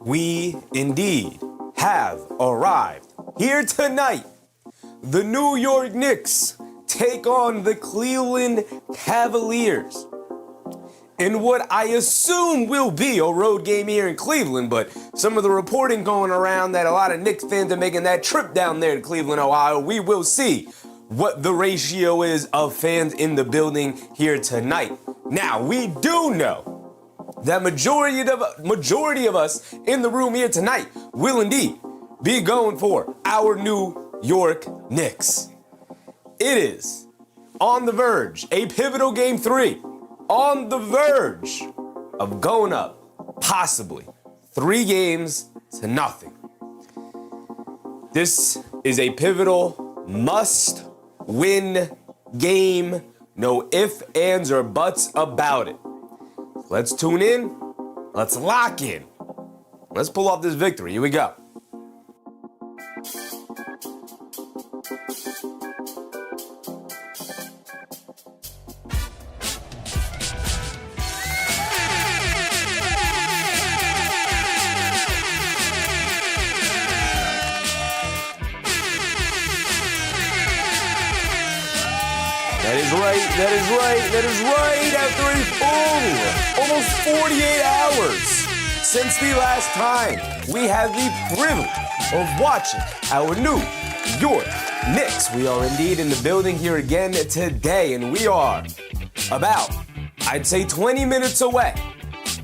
We indeed have arrived. Here tonight, the New York Knicks take on the Cleveland Cavaliers in what I assume will be a road game here in Cleveland, but some of the reporting going around that a lot of Knicks fans are making that trip down there to Cleveland, Ohio. We will see what the ratio is of fans in the building here tonight. Now, we do know that majority of us in the room here tonight will indeed be going for our New York Knicks. It is on the verge, a pivotal game 3, on the verge of going up possibly 3-0. This is a pivotal must-win game. No ifs, ands, or buts about it. Let's tune in. Let's lock in. Let's pull off this victory. Here we go. That is right. After a full, almost 48 hours since the last time we had the privilege of watching our New York Knicks. We are indeed in the building here again today, and we are about, I'd say 20 minutes away,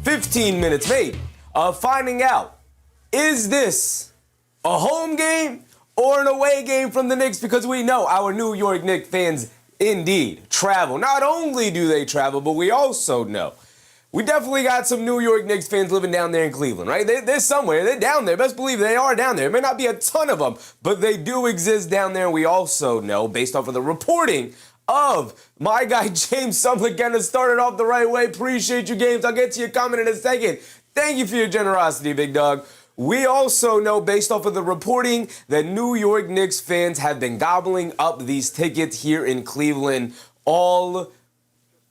15 minutes maybe, of finding out, is this a home game or an away game from the Knicks? Because we know our New York Knicks fans indeed travel. Not only do they travel, but we also know we definitely got some New York Knicks fans living down there in Cleveland, right? They're somewhere. They're down there. Best believe they are down there. It may not be a ton of them, but they do exist down there. We also know, based off of the reporting of my guy James Sumlin, getting us started off the right way. Appreciate you, James. I'll get to your comment in a second. Thank you for your generosity, big dog. We also know, based off of the reporting, that New York Knicks fans have been gobbling up these tickets here in Cleveland all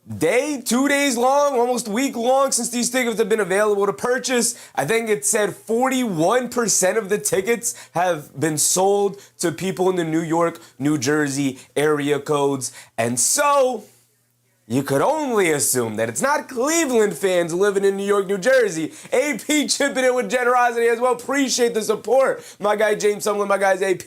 day, 2 days long, almost a week long since these tickets have been available to purchase. I think it said 41% of the tickets have been sold to people in the New York, New Jersey area codes. And so you could only assume that it's not Cleveland fans living in New York, New Jersey. AP chipping in with generosity as well. Appreciate the support. My guy James Sumlin, my guy's AP,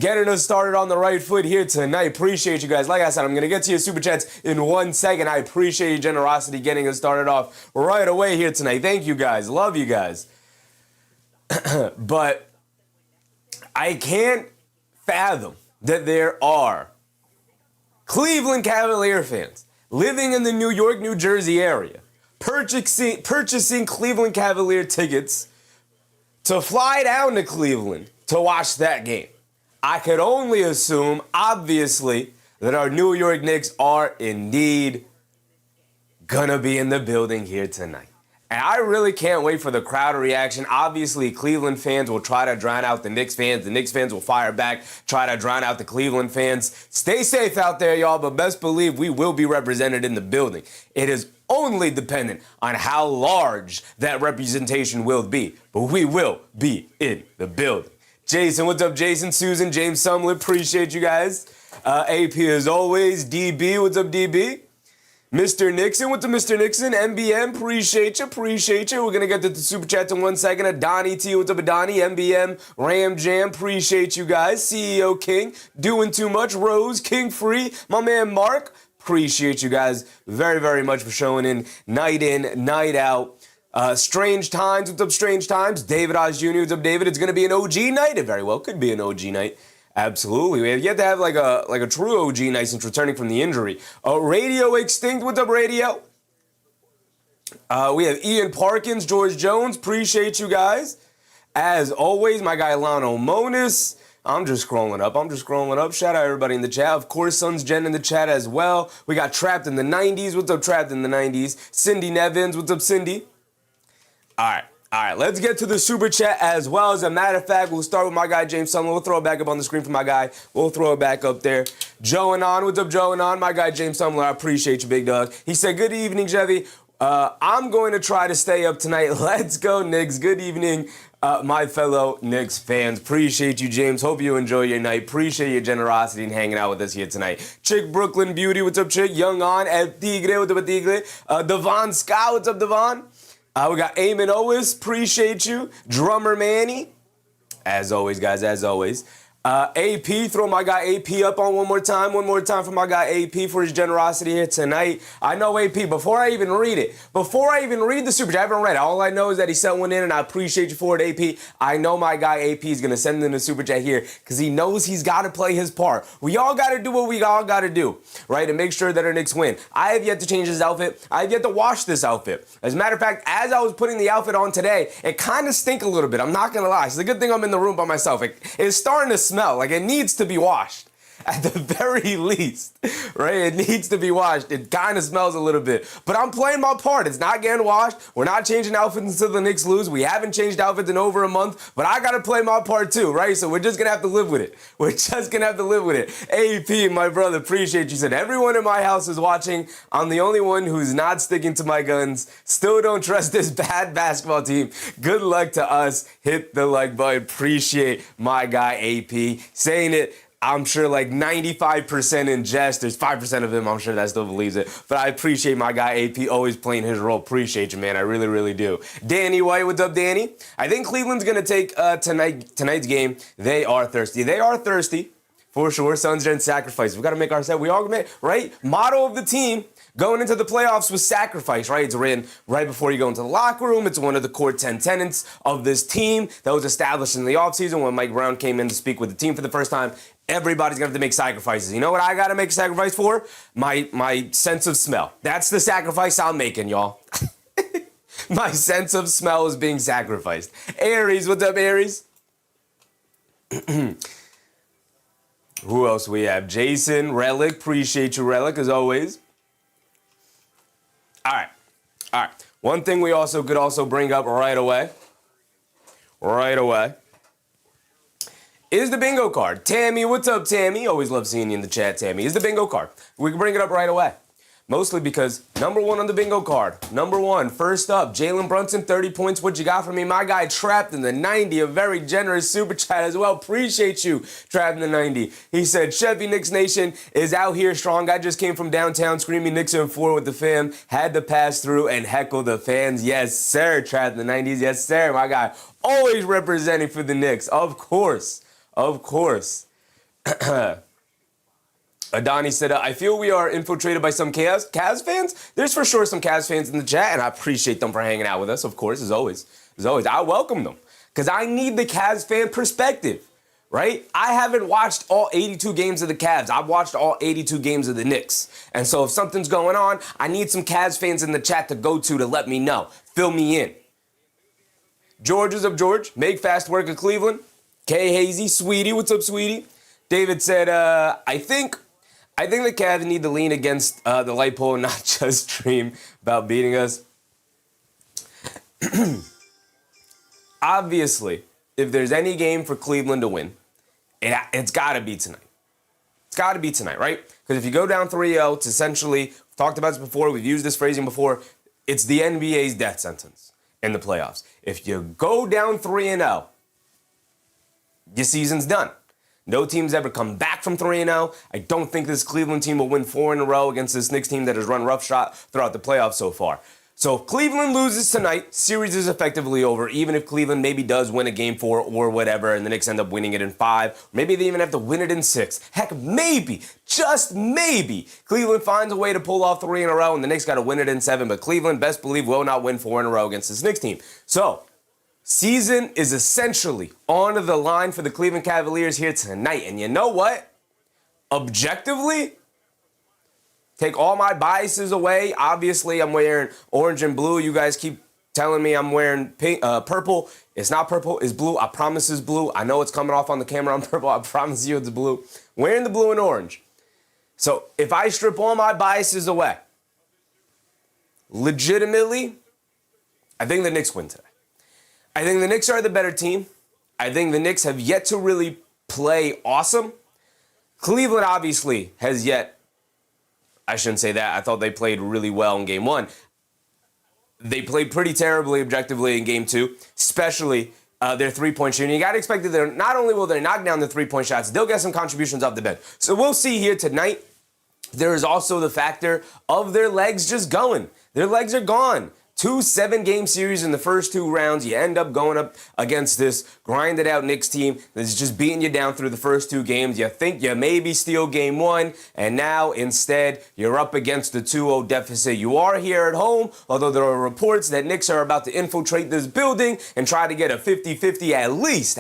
getting us started on the right foot here tonight. Appreciate you guys. Like I said, I'm going to get to your super chats in 1 second. I appreciate your generosity getting us started off right away here tonight. Thank you guys. Love you guys. But I can't fathom that there are Cleveland Cavalier fans living in the New York, New Jersey area, purchasing Cleveland Cavalier tickets to fly down to Cleveland to watch that game. I could only assume, obviously, that our New York Knicks are indeed gonna be in the building here tonight. And I really can't wait for the crowd reaction. Obviously, Cleveland fans will try to drown out the Knicks fans. The Knicks fans will fire back, try to drown out the Cleveland fans. Stay safe out there, y'all, but best believe we will be represented in the building. It is only dependent on how large that representation will be, but we will be in the building. Jason, what's up, Jason? Susan, James Sumlin, appreciate you guys. AP as always. DB, what's up, DB? Mr. Nixon, what's up, Mr. Nixon? MBM, appreciate you. We're going to get to the super chats in 1 second. Adani T, what's up, Adani? MBM, Ram Jam, appreciate you guys. CEO King, doing too much. Rose, King Free, my man Mark, appreciate you guys very, very much for showing in, night out. Strange Times, what's up, Strange Times? David Oz Jr., what's up, David? It's going to be an OG night. It very well could be an OG night. Absolutely. We have yet to have like a true OG night since returning from the injury. Radio Extinct, what's up, Radio? We have Ian Parkins, George Jones, appreciate you guys. As always, my guy Lano Monis. I'm just scrolling up. Shout out everybody in the chat. Of course, Sons Jen in the chat as well. We got Trapped in the 90s. What's up, Trapped in the 90s? Cindy Nevins, what's up, Cindy? All right, let's get to the super chat as well. As a matter of fact, we'll start with my guy, James Sumlin. We'll throw it back up on the screen for my guy. We'll throw it back up there. Joe Anon, what's up, Joe Anon? My guy, James Sumlin, I appreciate you, big dog. He said, good evening, Chevy. I'm going to try to stay up tonight. Let's go, Knicks. Good evening, my fellow Knicks fans. Appreciate you, James. Hope you enjoy your night. Appreciate your generosity in hanging out with us here tonight. Chick Brooklyn Beauty, what's up, Chick? Young On, El Tigre, what's up, Tigre? Devon Scott, what's up, Devon? We got Eamon Owis, appreciate you. Drummer Manny, as always, guys, as always. AP, throw my guy AP up on one more time for my guy AP for his generosity here tonight. I know AP, before I even read the super chat, I haven't read it. All I know is that he sent one in and I appreciate you for it, AP. I know my guy AP is going to send in a super chat here because he knows he's got to play his part. We all got to do what we all got to do, right, and make sure that our Knicks win. I have yet to change this outfit. I have yet to wash this outfit. As a matter of fact, as I was putting the outfit on today, it kind of stink a little bit. I'm not going to lie. It's a good thing I'm in the room by myself. It's starting to smell. Like, it needs to be washed at the very least, right? It needs to be washed. It kind of smells a little bit, but I'm playing my part. It's not getting washed. We're not changing outfits until the Knicks lose. We haven't changed outfits in over a month, but I got to play my part too, right? So we're just going to have to live with it. We're just going to have to live with it. AP, my brother, appreciate you. Said, everyone in my house is watching. I'm the only one who's not sticking to my guns. Still don't trust this bad basketball team. Good luck to us. Hit the like button. Appreciate my guy AP saying it. I'm sure like 95% in jest. There's 5% of him, I'm sure, that still believes it. But I appreciate my guy AP always playing his role. Appreciate you, man. I really, really do. Danny White, what's up, Danny? I think Cleveland's going to take tonight's game. They are thirsty. They are thirsty, for sure. Suns didn't sacrifice. We got to make our set. We all admit, right? Motto of the team going into the playoffs was sacrifice, right? It's written right before you go into the locker room. It's one of the core 10 tenets of this team that was established in the offseason when Mike Brown came in to speak with the team for the first time. Everybody's gonna have to make sacrifices. You know what I gotta make a sacrifice for? My sense of smell. That's the sacrifice I'm making, y'all. My sense of smell is being sacrificed. Aries, what's up, Aries? Who else we have? Jason, Relic, appreciate you, Relic, as always. All right. One thing we also could also bring up right away, is the bingo card. Tammy, what's up, Tammy? Always love seeing you in the chat, Tammy. Is the bingo card. We can bring it up right away. Mostly because number one on the bingo card. Number one, first up, Jalen Brunson, 30 points. What you got for me? My guy trapped in the 90, a very generous super chat as well. Appreciate you, trapped in the 90. He said, Chevy Knicks Nation is out here strong. I just came from downtown screaming Knicks in 4 with the fam. Had to pass through and heckle the fans. Yes, sir, trapped in the 90s. Yes, sir, my guy. Always representing for the Knicks. Of course. Adani said, I feel we are infiltrated by some Cavs fans. There's for sure some Cavs fans in the chat, and I appreciate them for hanging out with us, of course, as always. I welcome them, because I need the Cavs fan perspective, right? I haven't watched all 82 games of the Cavs. I've watched all 82 games of the Knicks. And so if something's going on, I need some Cavs fans in the chat to go to let me know. Fill me in. George is up, George. Make fast work of Cleveland. K Hazy, Sweetie, what's up, Sweetie? David said, I think the Cavs need to lean against the light pole and not just dream about beating us. Obviously, if there's any game for Cleveland to win, it's got to be tonight. It's got to be tonight, right? Because if you go down 3-0, it's essentially, we've talked about this before, we've used this phrasing before, it's the NBA's death sentence in the playoffs. If you go down 3-0, your season's done. No team's ever come back from 3-0. I don't think this Cleveland team will win 4 in a row against this Knicks team that has run roughshod throughout the playoffs so far. So if Cleveland loses tonight, series is effectively over, even if Cleveland maybe does win a game 4 or whatever, and the Knicks end up winning it in 5. Maybe they even have to win it in 6. Heck, maybe, just maybe, Cleveland finds a way to pull off 3 in a row, and the Knicks got to win it in 7. But Cleveland, best believe, will not win 4 in a row against this Knicks team. So season is essentially on the line for the Cleveland Cavaliers here tonight. And you know what? Objectively, take all my biases away. Obviously, I'm wearing orange and blue. You guys keep telling me I'm wearing pink, purple. It's not purple. It's blue. I promise it's blue. I know it's coming off on the camera. I'm purple. I promise you it's blue. Wearing the blue and orange. So if I strip all my biases away, legitimately, I think the Knicks win today. I think the Knicks are the better team. I think the Knicks have yet to really play awesome. Cleveland obviously has yet, I shouldn't say that. I thought they played really well in game 1. they played pretty terribly objectively in game 2, especially their three-point shooting. You got to expect that they're not only will they knock down the three-point shots, they'll get some contributions off the bench. So we'll see here tonight. There is also the factor of their legs just going. Their legs are gone. 2 7-game series in the first 2 rounds. You end up going up against this grinded out Knicks team that's just beating you down through the first 2 games. You think you maybe steal game 1, and now instead you're up against the 2-0 deficit. You are here at home, although there are reports that Knicks are about to infiltrate this building and try to get a 50-50, at least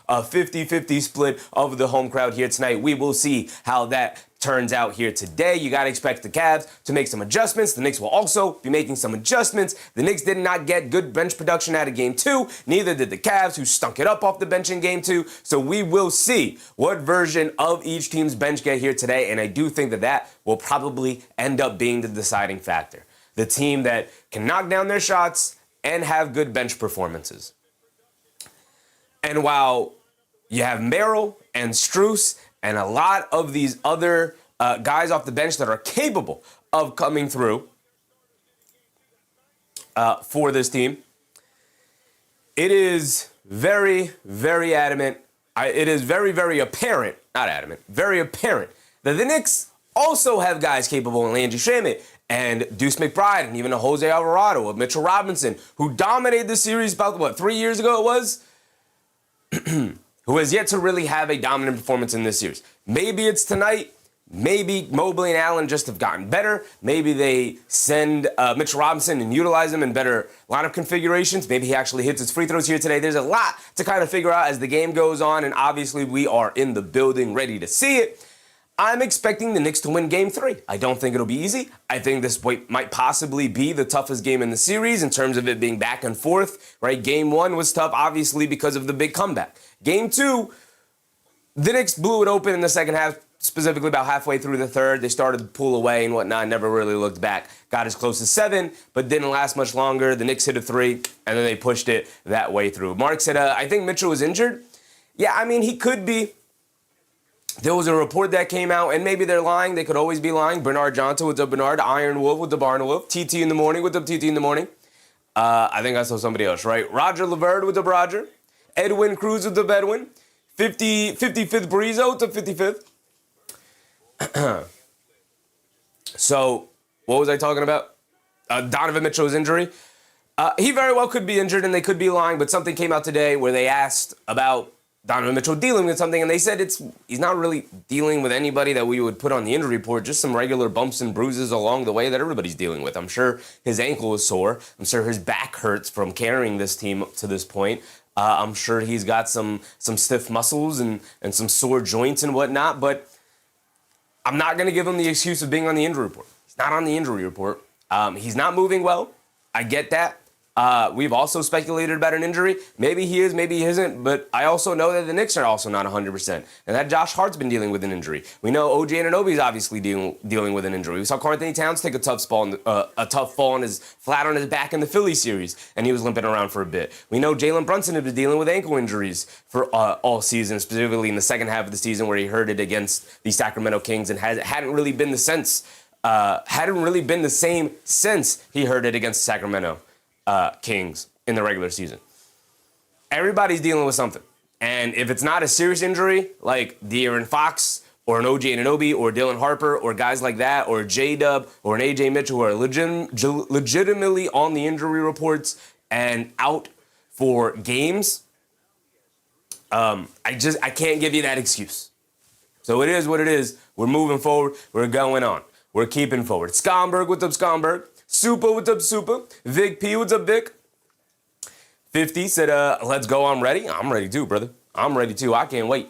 a 50-50 split of the home crowd here tonight. We will see how that turns out here today. You got to expect the Cavs to make some adjustments. The Knicks will also be making some adjustments. The Knicks did not get good bench production out of game 2. Neither did the Cavs, who stunk it up off the bench in game 2. So we will see what version of each team's bench get here today. And I do think that that will probably end up being the deciding factor. The team that can knock down their shots and have good bench performances. And while you have Merrill and Strus and a lot of these other guys off the bench that are capable of coming through for this team, it is very, very adamant. It is very, very apparent, not adamant, very apparent that the Knicks also have guys capable in Landry Shamet and Deuce McBride and even a Jose Alvarado, a Mitchell Robinson, who dominated the series about, 3 years ago it was? Who has yet to really have a dominant performance in this series. Maybe it's tonight. Maybe Mobley and Allen just have gotten better. Maybe they send Mitchell Robinson and utilize him in better lineup configurations. Maybe he actually hits his free throws here today. There's a lot to kind of figure out as the game goes on, and obviously we are in the building ready to see it. I'm expecting the Knicks to win game 3. I don't think it'll be easy. I think this might possibly be the toughest game in the series in terms of it being back and forth, right? Game 1 was tough, obviously, because of the big comeback. Game 2, the Knicks blew it open in the second half, specifically about halfway through the third. They started to pull away and whatnot, never really looked back. Got as close as 7, but didn't last much longer. The Knicks hit a 3, and then they pushed it that way through. Mark said, I think Mitchell was injured. Yeah, I mean, he could be. There was a report that came out, and maybe they're lying. They could always be lying. Bernard Johnson, what's up, Bernard? Iron Wolf with the Barn Wolf. TT in the morning, what's up, TT in the morning? I think I saw somebody else, right? Roger Laverde with the Roger. Edwin Cruz with the Bedwin. 55th Brizo to 55th. So, what was I talking about? Donovan Mitchell's injury. He very well could be injured, and they could be lying, but something came out today where they asked about Donovan Mitchell dealing with something, and they said he's not really dealing with anybody that we would put on the injury report, just some regular bumps and bruises along the way that everybody's dealing with. I'm sure his ankle is sore. I'm sure his back hurts from carrying this team to this point. I'm sure he's got some stiff muscles and some sore joints and whatnot, but I'm not going to give him the excuse of being on the injury report. He's not on the injury report. He's not moving well. I get that. We've also speculated about an injury. Maybe he is, maybe he isn't, but I also know that the Knicks are also not 100%, and that Josh Hart's been dealing with an injury. We know OG Anunoby is obviously dealing with an injury. We saw Karl Anthony Towns take a tough fall flat on his back in the Philly series, and he was limping around for a bit. We know Jalen Brunson has been dealing with ankle injuries for all season, specifically in the second half of the season where he hurt it against the Sacramento Kings and hadn't really been the same since he hurt it against Sacramento Kings in the regular season. Everybody's dealing with something. And if it's not a serious injury, like De'Aaron Fox or an OG Anunoby or Dylan Harper or guys like that, or J-Dub or an AJ Mitchell who are legitimately on the injury reports and out for games, I can't give you that excuse. So it is what it is. We're moving forward. We're going on. We're keeping forward. Skomberg, what's up, Skomberg? Super, what's up, Super? Vic P, what's up, Vic? 50 said, let's go, I'm ready. I'm ready too, brother. I'm ready too. I can't wait.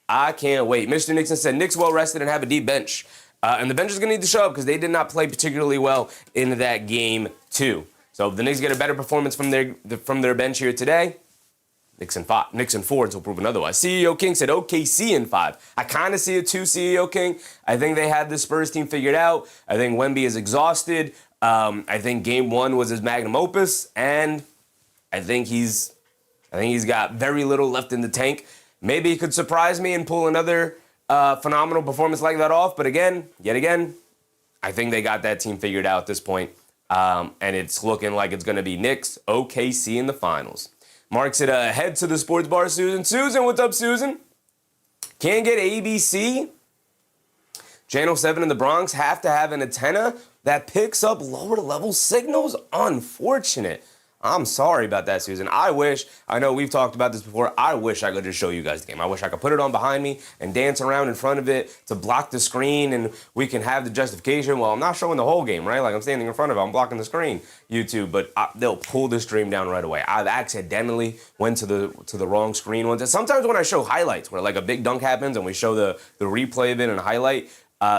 Mr. Nixon said, Knicks well rested and have a deep bench. And the bench is going to need to show up because they did not play particularly well in that game too. So if the Knicks get a better performance from their bench here today, Knicks in 4 until proven otherwise. CEO King said OKC in 5. I kind of see it too, CEO King. I think they had the Spurs team figured out. I think Wemby is exhausted. I think game 1 was his magnum opus, and I think he's got very little left in the tank. Maybe he could surprise me and pull another phenomenal performance like that off. But yet again, I think they got that team figured out at this point. And it's looking like it's going to be Knicks, OKC in the finals. Mark said, head to the sports bar, Susan. Susan, what's up, Susan? Can't get ABC. Channel 7 in the Bronx have to have an antenna that picks up lower level signals. Unfortunate. I'm sorry about that, Susan. I know we've talked about this before, I wish I could just show you guys the game. I wish I could put it on behind me and dance around in front of it to block the screen, and we can have the justification. Well, I'm not showing the whole game, right? Like, I'm standing in front of it, I'm blocking the screen, YouTube, but they'll pull the stream down right away. I've accidentally went to the wrong screen once. And sometimes when I show highlights, where like a big dunk happens and we show the replay of it and a highlight,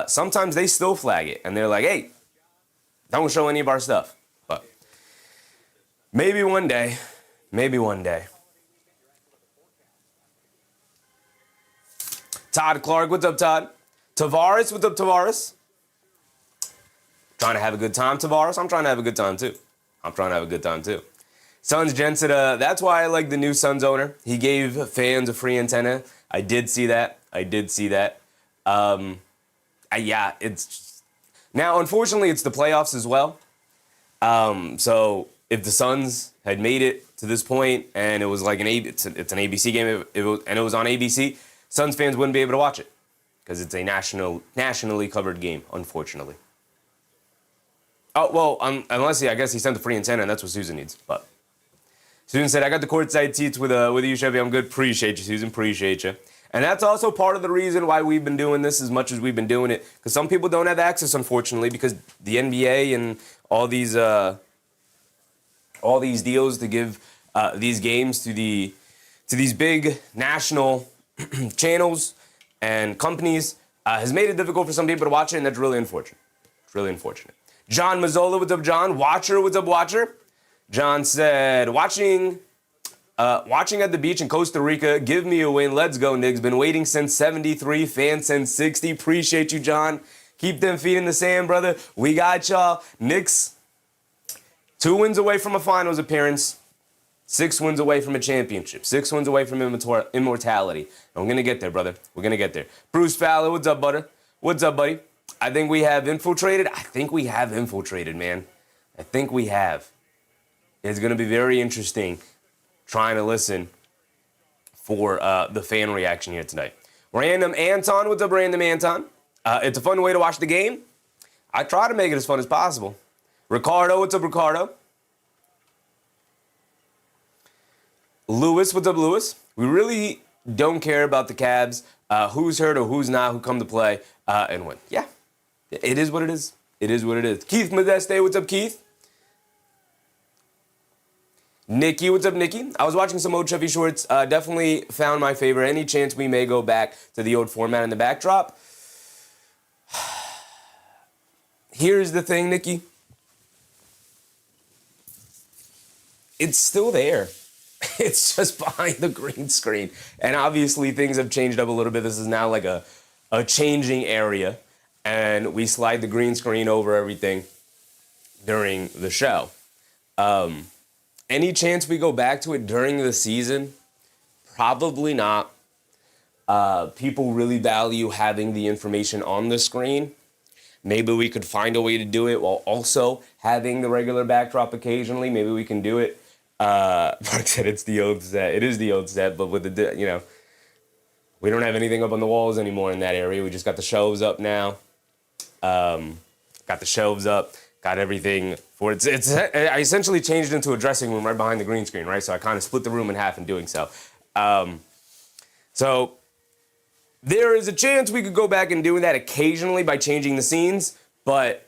sometimes they still flag it, and they're like, hey, don't show any of our stuff. Maybe one day. Maybe one day. Todd Clark, what's up, Todd? Tavares, what's up, Tavares? Trying to have a good time, Tavares? I'm trying to have a good time, too. Suns Jen said, that's why I like the new Suns owner. He gave fans a free antenna. I did see that. Yeah, it's just... Now, unfortunately, it's the playoffs as well. So... if the Suns had made it to this point and it was like it's an ABC game, and it was on ABC, Suns fans wouldn't be able to watch it because it's a nationally covered game, unfortunately. Oh, well, unless I guess he sent the free antenna, and that's what Susan needs. But Susan said, I got the courtside seats with you, Chevy. I'm good. Appreciate you, Susan. Appreciate you. And that's also part of the reason why we've been doing this as much as we've been doing it, because some people don't have access, unfortunately, because the NBA and all these deals to give these games to these big national channels and companies has made it difficult for some people to watch it, and that's really unfortunate. It's really unfortunate. John Mazzola, what's up, John? Watcher, what's up, Watcher? John said, watching at the beach in Costa Rica, give me a win. Let's go, Knicks. Been waiting since 73, fans since 60. Appreciate you, John. Keep them feet in the sand, brother. We got y'all. Knicks, 2 wins away from a finals appearance, 6 wins away from a championship, 6 wins away from immortality. And we're going to get there, brother. We're going to get there. Bruce Fowler, what's up, brother? What's up, buddy? I think we have infiltrated, man. I think we have. It's going to be very interesting trying to listen for the fan reaction here tonight. Random Anton, what's up, Random Anton? It's a fun way to watch the game. I try to make it as fun as possible. Ricardo, what's up, Ricardo? Lewis, what's up, Lewis? We really don't care about the Cavs, who's hurt or who's not, who come to play and win. Yeah, it is what it is. It is what it is. Keith Modeste, what's up, Keith? Nikki, what's up, Nikki? I was watching some old Chevy Shorts. Definitely found my favorite. Any chance we may go back to the old format in the backdrop? Here's the thing, Nikki. It's still there. It's just behind the green screen. And obviously things have changed up a little bit. This is now like a changing area. And we slide the green screen over everything during the show. Any chance we go back to it during the season? Probably not. People really value having the information on the screen. Maybe we could find a way to do it while also having the regular backdrop occasionally. Maybe we can do it. Mark said it's the old set. It is the old set, but with the, we don't have anything up on the walls anymore in that area. We just got the shelves up now. Got the shelves up. Got everything for it. I essentially changed it into a dressing room right behind the green screen, right? So I kind of split the room in half in doing so. So there is a chance we could go back and do that occasionally by changing the scenes, but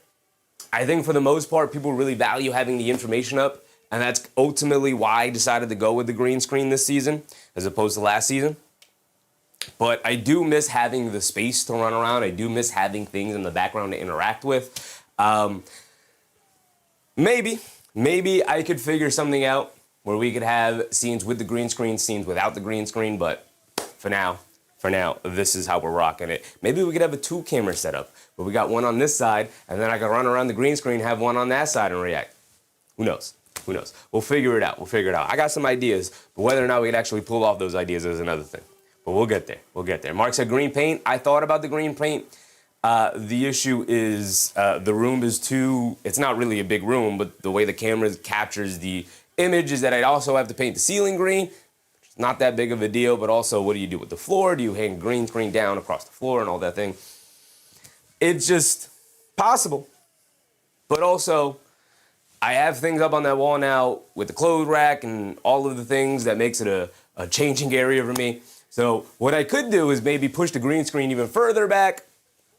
I think for the most part, people really value having the information up. And that's ultimately why I decided to go with the green screen this season as opposed to last season. But I do miss having the space to run around. I do miss having things in the background to interact with. Maybe I could figure something out where we could have scenes with the green screen, scenes without the green screen. But for now, this is how we're rocking it. Maybe we could have a 2-camera setup where we got one on this side and then I could run around the green screen, have one on that side and react. Who knows? We'll figure it out. I got some ideas, but whether or not we could actually pull off those ideas is another thing. But we'll get there. Mark said green paint. I thought about the green paint. The issue is the room is too, it's not really a big room, but the way the camera captures the image is that I also have to paint the ceiling green. It's not that big of a deal, but also what do you do with the floor? Do you hang green screen down across the floor and all that thing? It's just possible. But also, I have things up on that wall now with the clothes rack and all of the things that makes it a changing area for me. So what I could do is maybe push the green screen even further back.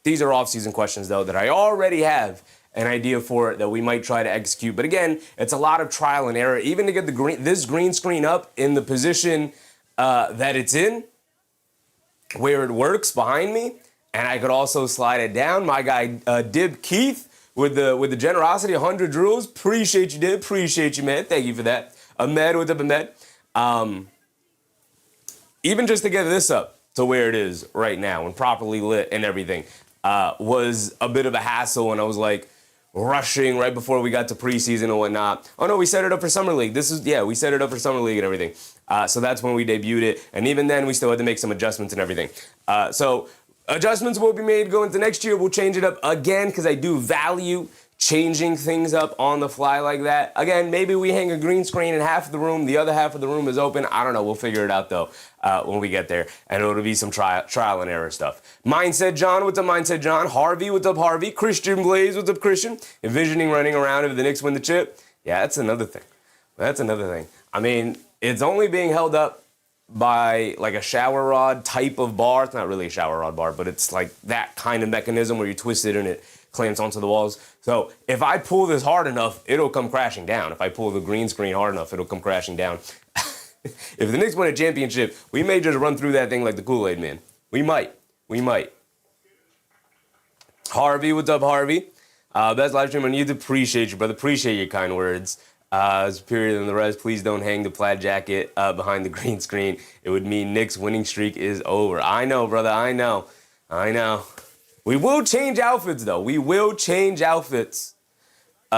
These are off-season questions, though, that I already have an idea for that we might try to execute. But again, it's a lot of trial and error. Even to get this green screen up in the position that it's in, where it works behind me, and I could also slide it down. My guy, Dib Keith, with the generosity, 100 drools. Appreciate you, Dib. Appreciate you, man. Thank you for that. Ahmed, what's up, Ahmed? Even just to get this up to where it is right now and properly lit and everything was a bit of a hassle, and I was like rushing right before we got to preseason and whatnot. Oh no, we set it up for Summer League. We set it up for Summer League and everything. So that's when we debuted it, and even then we still had to make some adjustments and everything. So adjustments will be made going into next year. We'll change it up again because I do value changing things up on the fly like that. Again, maybe we hang a green screen in half of the room, the other half of the room is open. I don't know. We'll figure it out, though, when we get there. And it'll be some trial and error stuff. Mindset John, what's up, Mindset John? Harvey, what's up, Harvey? Christian Blaze, what's up, Christian? Envisioning running around if the Knicks win the chip. Yeah, that's another thing. I mean, it's only being held up by like a shower rod type of bar. It's not really a shower rod bar, but it's like that kind of mechanism where you twist it and it clamps onto the walls. So if I pull this hard enough, it'll come crashing down. If I pull the green screen hard enough, it'll come crashing down. If the Knicks win a championship, we may just run through that thing like the Kool-Aid man. We might. Harvey, what's up, Harvey? Best live stream on YouTube. Appreciate you, brother. Appreciate your kind words. Superior than the rest. Please don't hang the plaid jacket behind the green screen. It would mean Knicks' winning streak is over. I know, brother. I know. We will change outfits, though. We will change outfits. We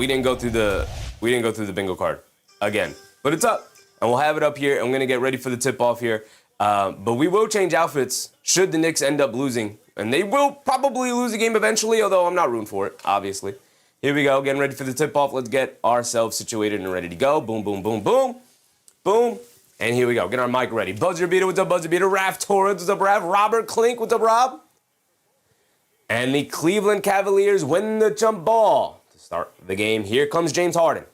didn't go through the bingo card again, but it's up, and we'll have it up here. I'm gonna get ready for the tip-off here. But we will change outfits should the Knicks end up losing, and they will probably lose the game eventually. Although I'm not rooting for it, obviously. Here we go, getting ready for the tip-off. Let's get ourselves situated and ready to go. Boom, boom, boom, boom, boom. And here we go. Get our mic ready. Buzzer beater, what's up, Buzzer beater? Raph Torrance, what's up, Raph? Robert Klink, what's up, Rob? And the Cleveland Cavaliers win the jump ball to start the game. Here comes James Harden.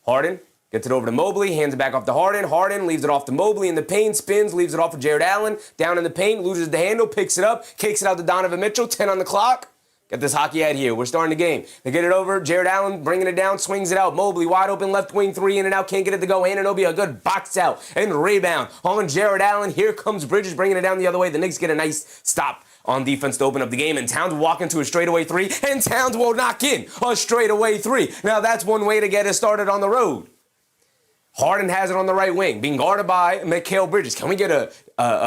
Harden gets it over to Mobley, hands it back off to Harden. Harden leaves it off to Mobley in the paint, spins, leaves it off to Jared Allen. Down in the paint, loses the handle, picks it up, kicks it out to Donovan Mitchell. 10 on the clock. Get this hockey out here. We're starting the game. They get it over. Jared Allen bringing it down, swings it out. Mobley wide open, left wing, 3 in and out. Can't get it to go. Anunoby, a good box out and rebound on Jared Allen. Here comes Bridges bringing it down the other way. The Knicks get a nice stop on defense to open up the game. And Towns will walk into a straightaway 3. And Towns will knock in a straightaway 3. Now that's one way to get it started on the road. Harden has it on the right wing, being guarded by Mikal Bridges. Can we get a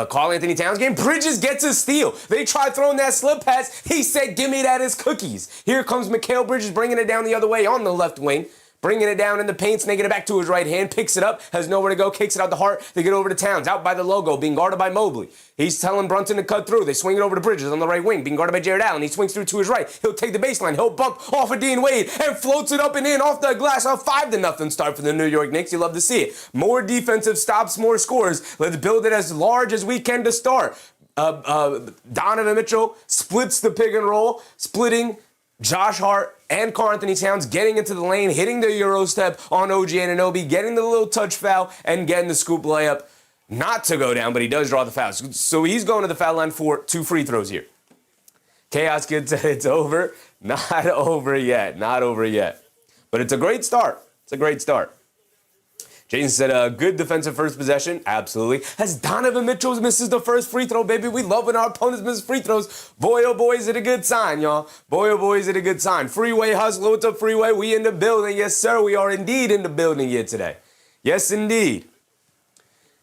Karl-Anthony Towns game? Bridges gets a steal. They tried throwing that slip pass. He said, give me that as cookies. Here comes Mikal Bridges bringing it down the other way on the left wing. Bringing it down in the paint, snaking it back to his right hand, picks it up, has nowhere to go, kicks it out the Hart. They get over to Towns, out by the logo, being guarded by Mobley. He's telling Brunson to cut through. They swing it over to Bridges on the right wing, being guarded by Jared Allen. He swings through to his right. He'll take the baseline. He'll bump off of Dean Wade and floats it up and in off the glass. A 5-0 start for the New York Knicks. You love to see it. More defensive stops, more scores. Let's build it as large as we can to start. Donovan Mitchell splits the pick and roll, splitting Josh Hart and Karl-Anthony Towns, getting into the lane, hitting the Euro step on OG Anunoby, getting the little touch foul, and getting the scoop layup. Not to go down, but he does draw the foul. So he's going to the foul line for 2 free throws here. Chaos Kid said it's over. Not over yet. But it's a great start. Jason said, good defensive first possession. Absolutely. As Donovan Mitchell misses the first free throw, baby. We love when our opponents miss free throws. Boy, oh boy, is it a good sign, y'all. Freeway Hustler, what's up, Freeway? We in the building. Yes, sir. We are indeed in the building here today. Yes, indeed.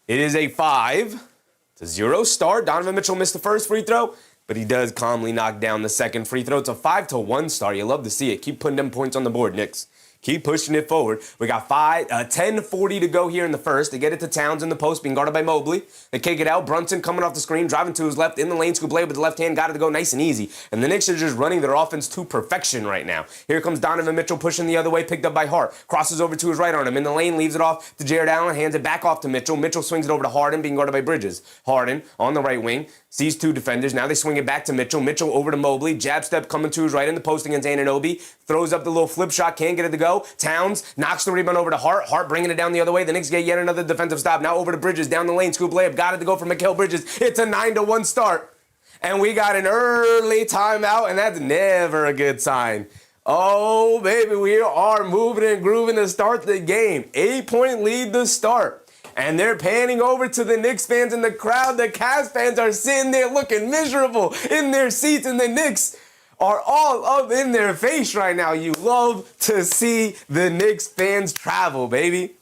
It is a 5-0 start. Donovan Mitchell missed the first free throw, but he does calmly knock down the second free throw. It's a 5-1 start. You love to see it. Keep putting them points on the board, Knicks. Keep pushing it forward. We got 10:40 to go here in the first. They get it to Towns in the post, being guarded by Mobley. They kick it out. Brunson coming off the screen, driving to his left in the lane. Scoop layup with the left hand. Got it to go nice and easy. And the Knicks are just running their offense to perfection right now. Here comes Donovan Mitchell pushing the other way, picked up by Hart. Crosses over to his right on him. In the lane, leaves it off to Jared Allen. Hands it back off to Mitchell. Mitchell swings it over to Harden, being guarded by Bridges. Harden on the right wing. Sees two defenders. Now they swing it back to Mitchell. Mitchell over to Mobley. Jab step coming to his right in the post against Anunoby. Throws up the little flip shot. Can't get it to go. Towns knocks the rebound over to Hart. Hart bringing it down the other way. The Knicks get yet another defensive stop. Now over to Bridges. Down the lane. Scoop layup. Got it to go for Mikal Bridges. It's a 9-1 start. And we got an early timeout. And that's never a good sign. Oh, baby. We are moving and grooving to start the game. 8-point lead to start. And they're panning over to the Knicks fans in the crowd. The Cavs fans are sitting there looking miserable in their seats, and the Knicks are all up in their face right now. You love to see the Knicks fans travel, baby.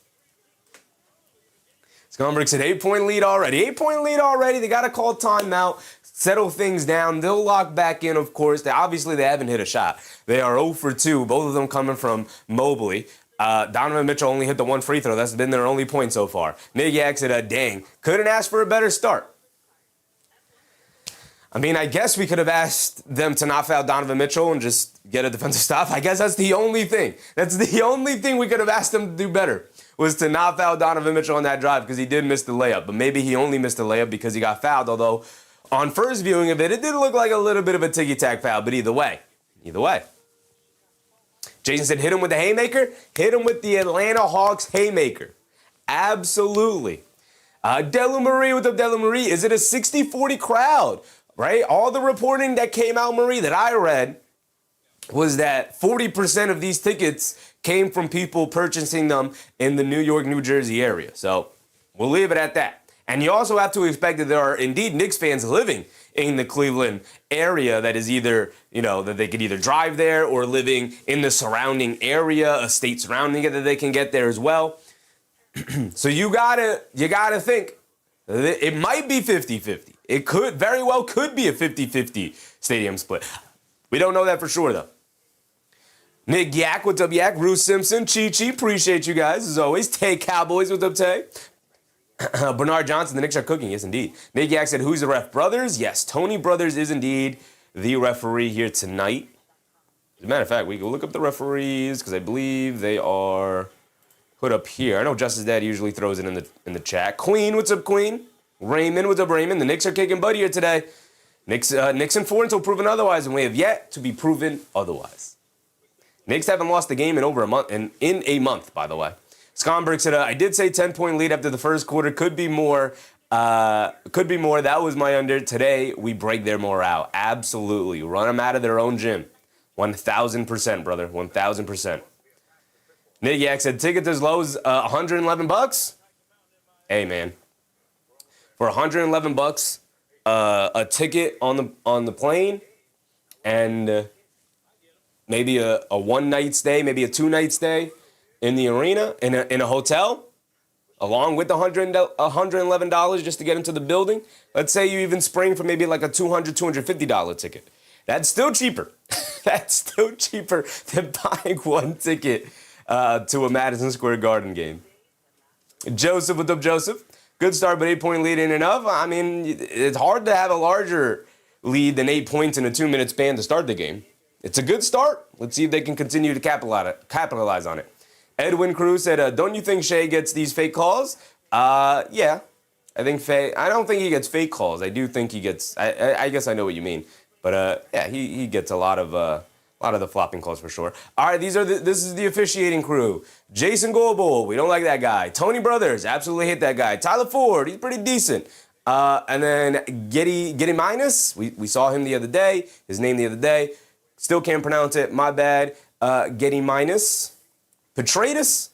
Scoreboard said 8-point lead already. 8-point lead already. They got to call timeout, settle things down. They'll lock back in, of course. They haven't hit a shot. They are 0 for 2, both of them coming from Mobley. Donovan Mitchell only hit the one free throw. That's been their only point so far. Nick Yak said, dang, couldn't ask for a better start. I mean, I guess we could have asked them to not foul Donovan Mitchell and just get a defensive stop. I guess that's the only thing. That's the only thing we could have asked them to do better, was to not foul Donovan Mitchell on that drive, because he did miss the layup. But maybe he only missed the layup because he got fouled, although on first viewing of it, it did look like a little bit of a ticky-tack foul. But either way. Jason said, hit him with the haymaker. Hit him with the Atlanta Hawks haymaker. Absolutely. Della Marie, what's up, Della Marie? Is it a 60-40 crowd? Right? All the reporting that came out, Marie, that I read was that 40% of these tickets came from people purchasing them in the New York, New Jersey area. So we'll leave it at that. And you also have to expect that there are indeed Knicks fans living in the Cleveland area that is either, that they could either drive there or living in the surrounding area, a state surrounding it that they can get there as well. So you gotta think it might be 50-50. It very well could be a 50-50 stadium split. We don't know that for sure though. Nick Yak, what's up, Yak? Bruce Simpson, Chi-Chi, appreciate you guys as always. Tay Cowboys, what's up, Tay? Bernard Johnson, the Knicks are cooking. Yes, indeed. Nick Yak said, who's the ref? Brothers? Yes, Tony Brothers is indeed the referee here tonight. As a matter of fact, we can look up the referees because I believe they are put up here. I know Justice Dad usually throws it in the chat. Queen, what's up, Queen? Raymond, what's up, Raymond? The Knicks are kicking butt here today. Knicks in 4 until proven otherwise, and we have yet to be proven otherwise. Knicks haven't lost the game in over a month, in a month, by the way. Sconberg said, I did say 10-point lead after the first quarter. Could be more. That was my under. Today, we break their morale. Absolutely. Run them out of their own gym. 1,000%, brother. 1,000%. Nick Yak said, tickets as low as $111. Hey, man. For $111, a ticket on the plane and maybe a one-night stay, maybe a two-night stay in the arena, in a hotel, along with the $111 just to get into the building. Let's say you even spring for maybe like a $200, $250 ticket. That's still cheaper. That's still cheaper than buying one ticket to a Madison Square Garden game. Joseph, what's up, Joseph? Good start, but 8-point lead ain't enough. I mean, it's hard to have a larger lead than 8 points in a 2-minute span to start the game. It's a good start. Let's see if they can continue to capitalize on it. Edwin Cruz said, don't you think Shea gets these fake calls? Yeah. I don't think he gets fake calls. I do think he gets, I guess I know what you mean. But yeah, he gets a lot of the flopping calls for sure. All right, this is the officiating crew. Jason Goldbull, we don't like that guy. Tony Brothers, absolutely hate that guy. Tyler Ford, he's pretty decent. And then Getty Minus, we saw him the other day, his name the other day. Still can't pronounce it, my bad. Getty Minus. Petratus,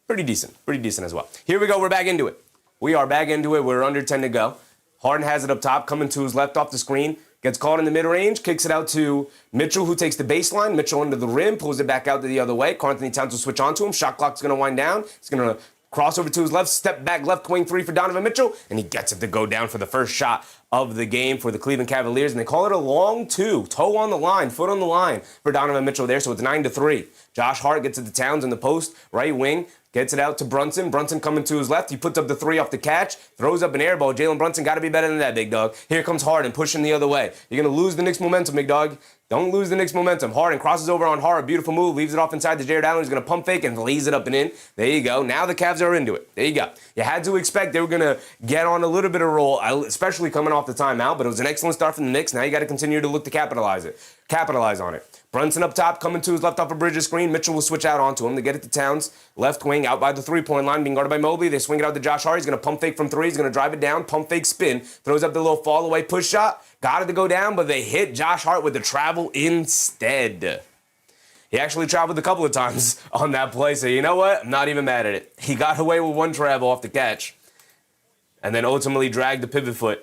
pretty decent as well. Here we go, we're back into it. We are back into it, we're under 10 to go. Harden has it up top, coming to his left off the screen. Gets caught in the mid-range, kicks it out to Mitchell, who takes the baseline. Mitchell under the rim, pulls it back out to the other way. Karl-Anthony Towns will switch onto him. Shot clock's going to wind down. He's going to Crossover to his left, step back left wing three for Donovan Mitchell, and he gets it to go down for the first shot of the game for the Cleveland Cavaliers, and they call it a long two. Toe on the line, foot on the line for Donovan Mitchell there, so it's 9-3. Josh Hart gets it to Towns in the post, right wing, gets it out to Brunson. Brunson coming to his left. He puts up the three off the catch, throws up an air ball. Jalen Brunson got to be better than that, big dog. Here comes Harden pushing the other way. You're going to lose the Knicks momentum, big dog. Don't lose the Knicks momentum. Harden crosses over on Hart. Beautiful move. Leaves it off inside to Jared Allen. He's going to pump fake and lays it up and in. There you go. Now the Cavs are into it. There you go. You had to expect they were going to get on a little bit of roll, especially coming off the timeout, but it was an excellent start from the Knicks. Now you got to continue to look to capitalize on it. Brunson up top, coming to his left off of Bridges screen. Mitchell will switch out onto him. They get it to Towns. Left wing, out by the three-point line, being guarded by Mobley. They swing it out to Josh Hart. He's going to pump fake from three. He's going to drive it down, pump fake spin. Throws up the little fall-away push shot. Got it to go down, but they hit Josh Hart with the travel instead. He actually traveled a couple of times on that play, so you know what? I'm not even mad at it. He got away with one travel off the catch and then ultimately dragged the pivot foot.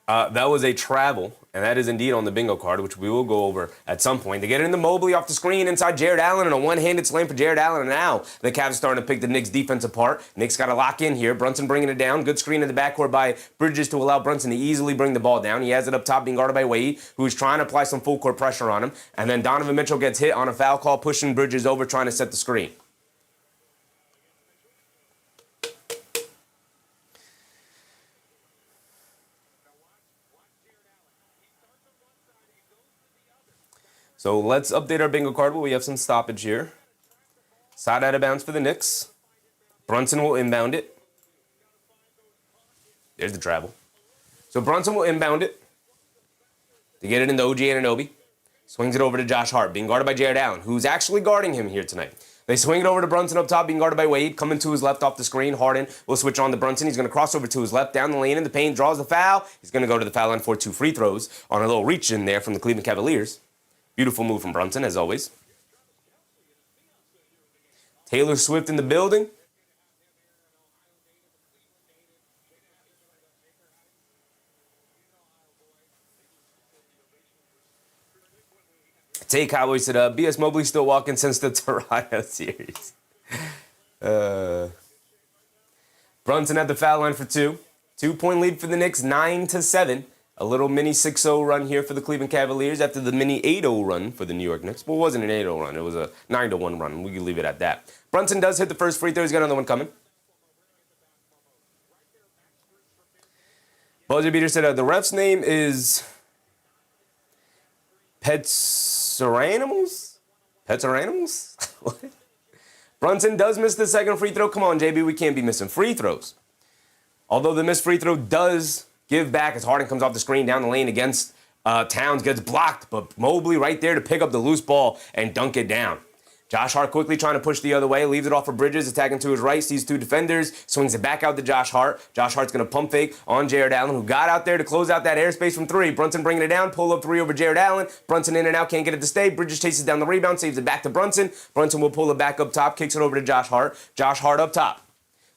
That was a travel, and that is indeed on the bingo card, which we will go over at some point. They get it into Mobley off the screen inside Jared Allen, and a one-handed slam for Jared Allen. And now the Cavs starting to pick the Knicks defense apart. Knicks got to lock in here. Brunson bringing it down. Good screen in the backcourt by Bridges to allow Brunson to easily bring the ball down. He has it up top being guarded by Wade, who's trying to apply some full-court pressure on him. And then Donovan Mitchell gets hit on a foul call, pushing Bridges over, trying to set the screen. So let's update our bingo card. We have some stoppage here. Side out of bounds for the Knicks. Brunson will inbound it. There's the travel. So Brunson will inbound it to get it into OG Anunoby. Swings it over to Josh Hart, being guarded by Jared Allen, who's actually guarding him here tonight. They swing it over to Brunson up top, being guarded by Wade. Coming to his left off the screen. Harden will switch on to Brunson. He's going to cross over to his left, down the lane in the paint, draws the foul. He's going to go to the foul line for 2 free throws on a little reach in there from the Cleveland Cavaliers. Beautiful move from Brunson, as always. Taylor Swift in the building. Tay Cowboys said, BS Mobley still walking since the Toronto series. Brunson at the foul line for 2. 2-point lead for the Knicks, 9-7. A little mini 6-0 run here for the Cleveland Cavaliers after the mini 8-0 run for the New York Knicks. Well, it wasn't an 8-0 run. It was a 9-1 run. We can leave it at that. Brunson does hit the first free throw. He's got another one coming. Buzzer Beater said, the ref's name is Pets or Animals? Pets or Animals? What? Brunson does miss the second free throw. Come on, JB. We can't be missing free throws. Although the missed free throw does give back as Harden comes off the screen down the lane against Towns, gets blocked, but Mobley right there to pick up the loose ball and dunk it down. Josh Hart quickly trying to push the other way, leaves it off for Bridges, attacking to his right, sees 2 defenders, swings it back out to Josh Hart. Josh Hart's going to pump fake on Jared Allen, who got out there to close out that airspace from 3. Brunson bringing it down, pull up 3 over Jared Allen. Brunson in and out, can't get it to stay. Bridges chases down the rebound, saves it back to Brunson. Brunson will pull it back up top, kicks it over to Josh Hart. Josh Hart up top.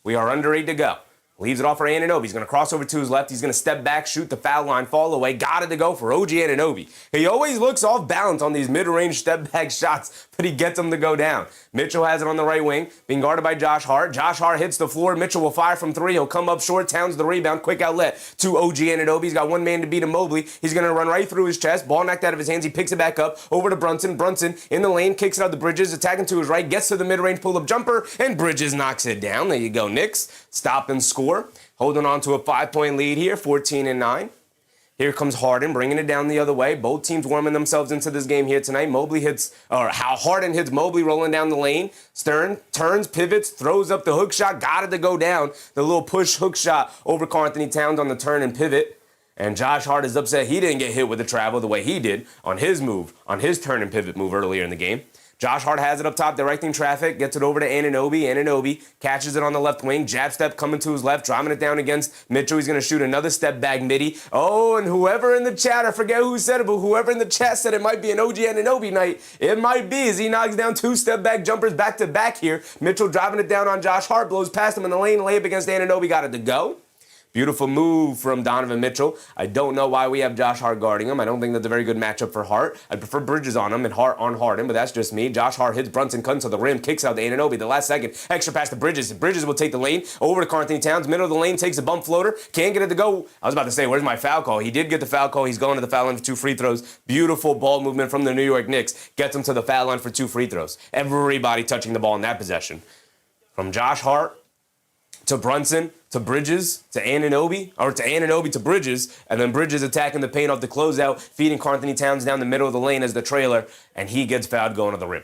We are under 8 to go. Leaves it off for Anunoby. He's going to cross over to his left. He's going to step back, shoot the foul line, fall away. Got it to go for OG Anunoby. He always looks off balance on these mid-range step-back shots, but he gets them to go down. Mitchell has it on the right wing, being guarded by Josh Hart. Josh Hart hits the floor. Mitchell will fire from 3. He'll come up short. Towns the rebound. Quick outlet to OG Anunoby. He's got one man to beat him, Mobley. He's going to run right through his chest. Ball knocked out of his hands. He picks it back up. Over to Brunson. Brunson in the lane. Kicks it out the Bridges. Attacking to his right. Gets to the mid-range pull-up jumper. And Bridges knocks it down. There you go, Knicks. Stop and score. Holding on to a 5-point lead here, 14-9. Here comes Harden, bringing it down the other way. Both teams warming themselves into this game here tonight. Harden hits Mobley rolling down the lane. Stern turns, pivots, throws up the hook shot. Got it to go down. The little push hook shot over Karl Anthony Towns on the turn and pivot. And Josh Hart is upset he didn't get hit with the travel the way he did on his move, on his turn and pivot move earlier in the game. Josh Hart has it up top, directing traffic, gets it over to Anunoby. Anunoby catches it on the left wing. Jab step coming to his left, driving it down against Mitchell. He's going to shoot another step back midi. Oh, and whoever in the chat, I forget who said it, but whoever in the chat said it might be an OG Anunoby night. It might be as he knocks down 2 step back jumpers back to back here. Mitchell driving it down on Josh Hart, blows past him in the lane, layup against Anunoby, got it to go. Beautiful move from Donovan Mitchell. I don't know why we have Josh Hart guarding him. I don't think that's a very good matchup for Hart. I prefer Bridges on him and Hart on Harden, but that's just me. Josh Hart hits Brunson, comes to the rim, kicks out to Anunoby. The last second, extra pass to Bridges. Bridges will take the lane over to Karl-Anthony Towns. Middle of the lane, takes a bump floater. Can't get it to go. I was about to say, where's my foul call? He did get the foul call. He's going to the foul line for 2 free throws. Beautiful ball movement from the New York Knicks. Gets him to the foul line for 2 free throws. Everybody touching the ball in that possession. From Josh Hart to Brunson, to Bridges, to Anunoby, or to Anunoby to Bridges, and then Bridges attacking the paint off the closeout, feeding Karl-Anthony Towns down the middle of the lane as the trailer, and he gets fouled going to the rim.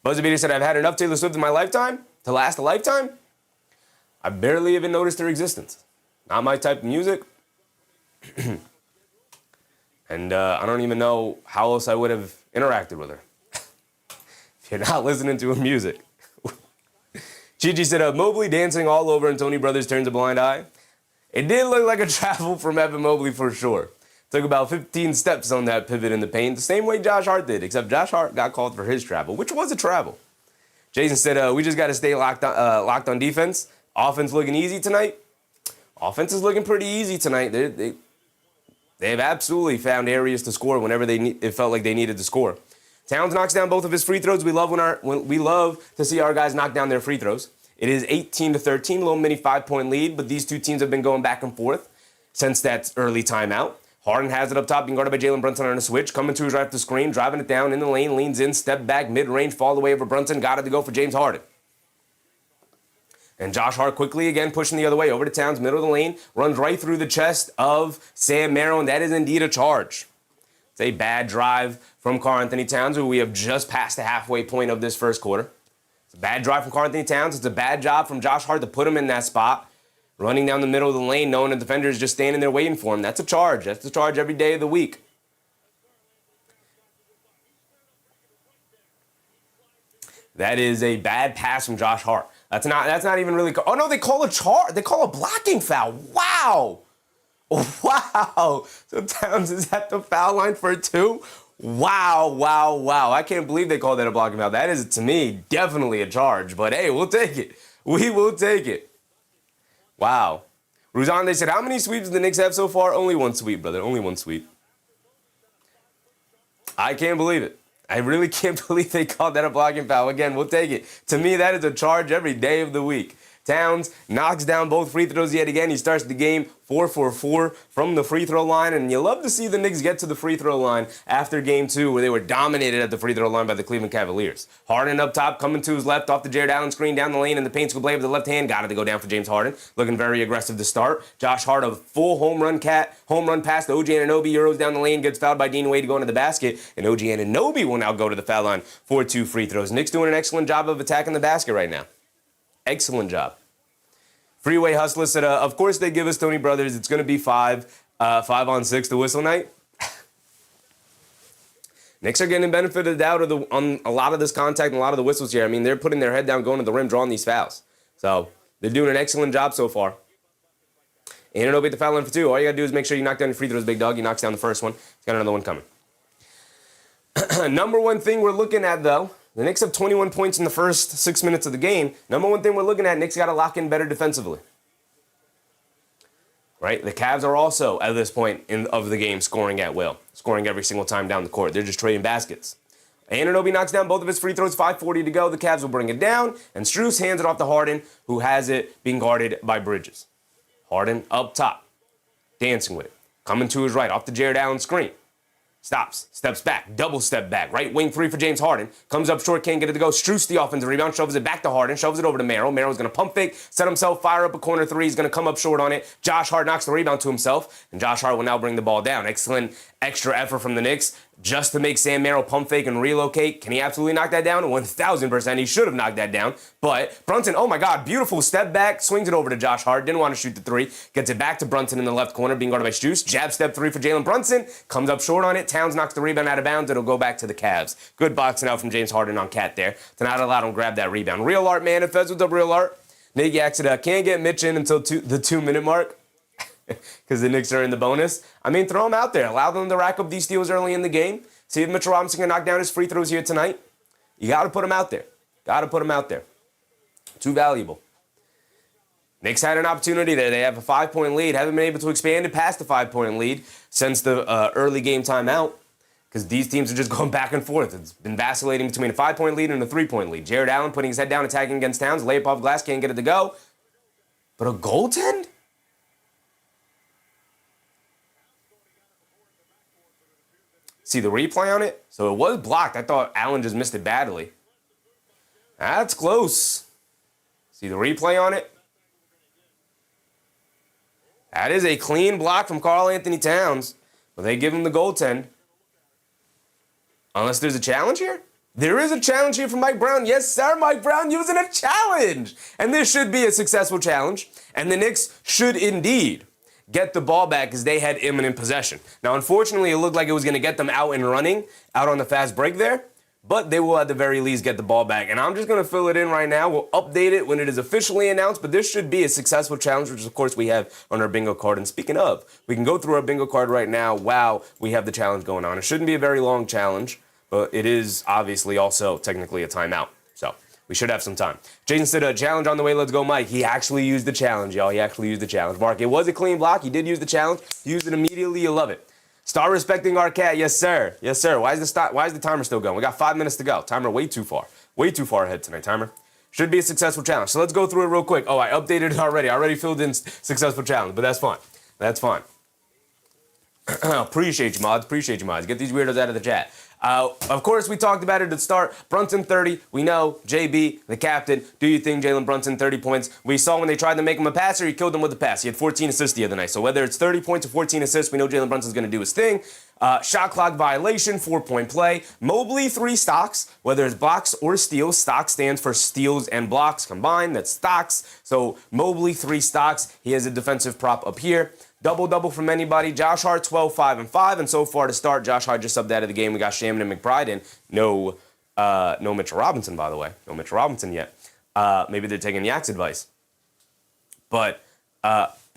Buzzer Beater said, I've had enough Taylor Swift in my lifetime to last a lifetime. I barely even noticed her existence. Not my type of music. And I don't even know how else I would have interacted with her. If you're not listening to her music. Gigi said, Mobley dancing all over and Tony Brothers turns a blind eye. It did look like a travel from Evan Mobley for sure. Took about 15 steps on that pivot in the paint, the same way Josh Hart did, except Josh Hart got called for his travel, which was a travel. Jason said, we just got to stay locked on defense. Offense looking easy tonight. Offense is looking pretty easy tonight. They've absolutely found areas to score whenever it felt like they needed to score. Towns knocks down both of his free throws. We love we love to see our guys knock down their free throws. It is 18-13, little mini 5-point lead, but these two teams have been going back and forth since that early timeout. Harden has it up top, being guarded by Jalen Brunson on a switch, coming to his right off the screen, driving it down in the lane, leans in, step back, mid-range, fall away over Brunson, got it to go for James Harden. And Josh Hart quickly again pushing the other way over to Towns, middle of the lane, runs right through the chest of Sam Merrill, and that is indeed a charge. It's a bad drive from Karl-Anthony Towns, who we have just passed the halfway point of this first quarter. It's a bad drive from Karl-Anthony Towns. It's a bad job from Josh Hart to put him in that spot, running down the middle of the lane, knowing the defender is just standing there waiting for him. That's a charge. That's a charge every day of the week. That is a bad pass from Josh Hart. That's not even really. Oh no, they call a charge. They call a blocking foul. Wow. Wow. So Towns is at the foul line for 2. Wow. I can't believe they called that a blocking foul. That is, to me, definitely a charge. But hey, we'll take it. We will take it. Wow. Ruzan, they said, how many sweeps do the Knicks have so far? Only 1 sweep, brother. Only 1 sweep. I can't believe it. I really can't believe they called that a blocking foul. Again, we'll take it. To me, that is a charge every day of the week. Towns knocks down both free throws yet again. He starts the game 4 for 4 from the free throw line, and you love to see the Knicks get to the free throw line after game 2, where they were dominated at the free throw line by the Cleveland Cavaliers. Harden up top, coming to his left off the Jared Allen screen down the lane, and the paint school blade with the left hand. Got it to go down for James Harden. Looking very aggressive to start. Josh Hart, a full home run pass to OG Anunoby. Euros down the lane, gets fouled by Dean Wade to go into the basket, and OG Anunoby will now go to the foul line for 2 free throws. Knicks doing an excellent job of attacking the basket right now. Excellent job. Freeway Hustler said, of course they give us Tony Brothers. It's going to be 5 on 6 the whistle night. Knicks are getting benefit of the doubt on a lot of this contact and a lot of the whistles here. I mean, they're putting their head down, going to the rim, drawing these fouls. So they're doing an excellent job so far. Anunoby at the foul line for 2. All you got to do is make sure you knock down your free throws, big dog. He knocks down the first one. He's got another one coming. Number one thing we're looking at, though, the Knicks have 21 points in the first 6 minutes of the game. Number one thing we're looking at, Knicks got to lock in better defensively. Right? The Cavs are also, at this point of the game, scoring at will. Scoring every single time down the court. They're just trading baskets. Anunoby knocks down both of his free throws, 5:40 to go. The Cavs will bring it down, and Strus hands it off to Harden, who has it being guarded by Bridges. Harden up top, dancing with it. Coming to his right, off the Jared Allen screen. Stops, steps back, double step back. Right wing 3 for James Harden. Comes up short, can't get it to go. Strus the offensive rebound, shoves it back to Harden, shoves it over to Merrill. Merrill's going to pump fake, set himself, fire up a corner 3. He's going to come up short on it. Josh Hart knocks the rebound to himself, and Josh Hart will now bring the ball down. Excellent extra effort from the Knicks just to make Sam Merrill pump fake and relocate. Can he absolutely knock that down? 1,000%. He should have knocked that down. But Brunson, oh my God, beautiful step back, swings it over to Josh Hart. Didn't want to shoot the 3. Gets it back to Brunson in the left corner, being guarded by Strus. Jab step 3 for Jalen Brunson. Comes up short on it. Towns knocks the rebound out of bounds. It'll go back to the Cavs. Good boxing out from James Harden on Cat there to not allow him to grab that rebound. Real Art Manifest. What's up, Real Art? Nick Yak said, can't get Mitch in until the 2-minute mark. Because the Knicks are in the bonus. I mean, throw him out there. Allow them to rack up these steals early in the game. See if Mitchell Robinson can knock down his free throws here tonight. You got to put him out there. 2 Too valuable. Knicks had an opportunity there. They have a 5-point lead. Haven't been able to expand it past the 5-point lead since the early game timeout because these teams are just going back and forth. It's been vacillating between a 5-point lead and a 3-point lead. Jared Allen putting his head down, attacking against Towns. Layup off glass, can't get it to go. But a goaltend? See the replay on it? So it was blocked. I thought Allen just missed it badly. That's close. See the replay on it? That is a clean block from Karl-Anthony Towns. But they give him the goaltend. Unless there's a challenge here? There is a challenge here from Mike Brown. Yes, sir, Mike Brown using a challenge. And this should be a successful challenge. And the Knicks should indeed get the ball back as they had imminent possession. Now, unfortunately, it looked like it was going to get them out and running, out on the fast break there. But they will at the very least get the ball back. And I'm just going to fill it in right now. We'll update it when it is officially announced. But this should be a successful challenge, which, of course, we have on our bingo card. And speaking of, we can go through our bingo card right now while we have the challenge going on. It shouldn't be a very long challenge, but it is obviously also technically a timeout. So we should have some time. Jason said, a challenge on the way. Let's go, Mike. He actually used the challenge, y'all. He actually used the challenge. Mark, it was a clean block. He did use the challenge. He used it immediately. You love it. Start respecting our cat. Yes, sir. Yes, sir. Why is the timer still going? We got 5 minutes to go. Timer way too far. Way too far ahead tonight, timer. Should be a successful challenge. So let's go through it real quick. Oh, I updated it already. I already filled in successful challenge, but that's fine. That's fine. Appreciate you, mods. Appreciate you, mods. Get these weirdos out of the chat. Of course, we talked about it at the start. Brunson 30. We know. JB, the captain. Do you think Jalen Brunson 30 points? We saw when they tried to make him a passer, he killed them with a pass. He had 14 assists the other night. So whether it's 30 points or 14 assists, we know Jalen Brunson's going to do his thing. Shot clock violation, 4-point play. Mobley, 3 stocks. Whether it's blocks or steals, stock stands for steals and blocks combined. That's stocks. So Mobley, 3 stocks. He has a defensive prop up here. Double-double from anybody. Josh Hart, 12, 5, and 5. And so far to start, Josh Hart just subbed out of the game. We got Shaman and McBride in. No Mitchell Robinson, by the way. No Mitchell Robinson yet. Maybe they're taking Yak's advice. But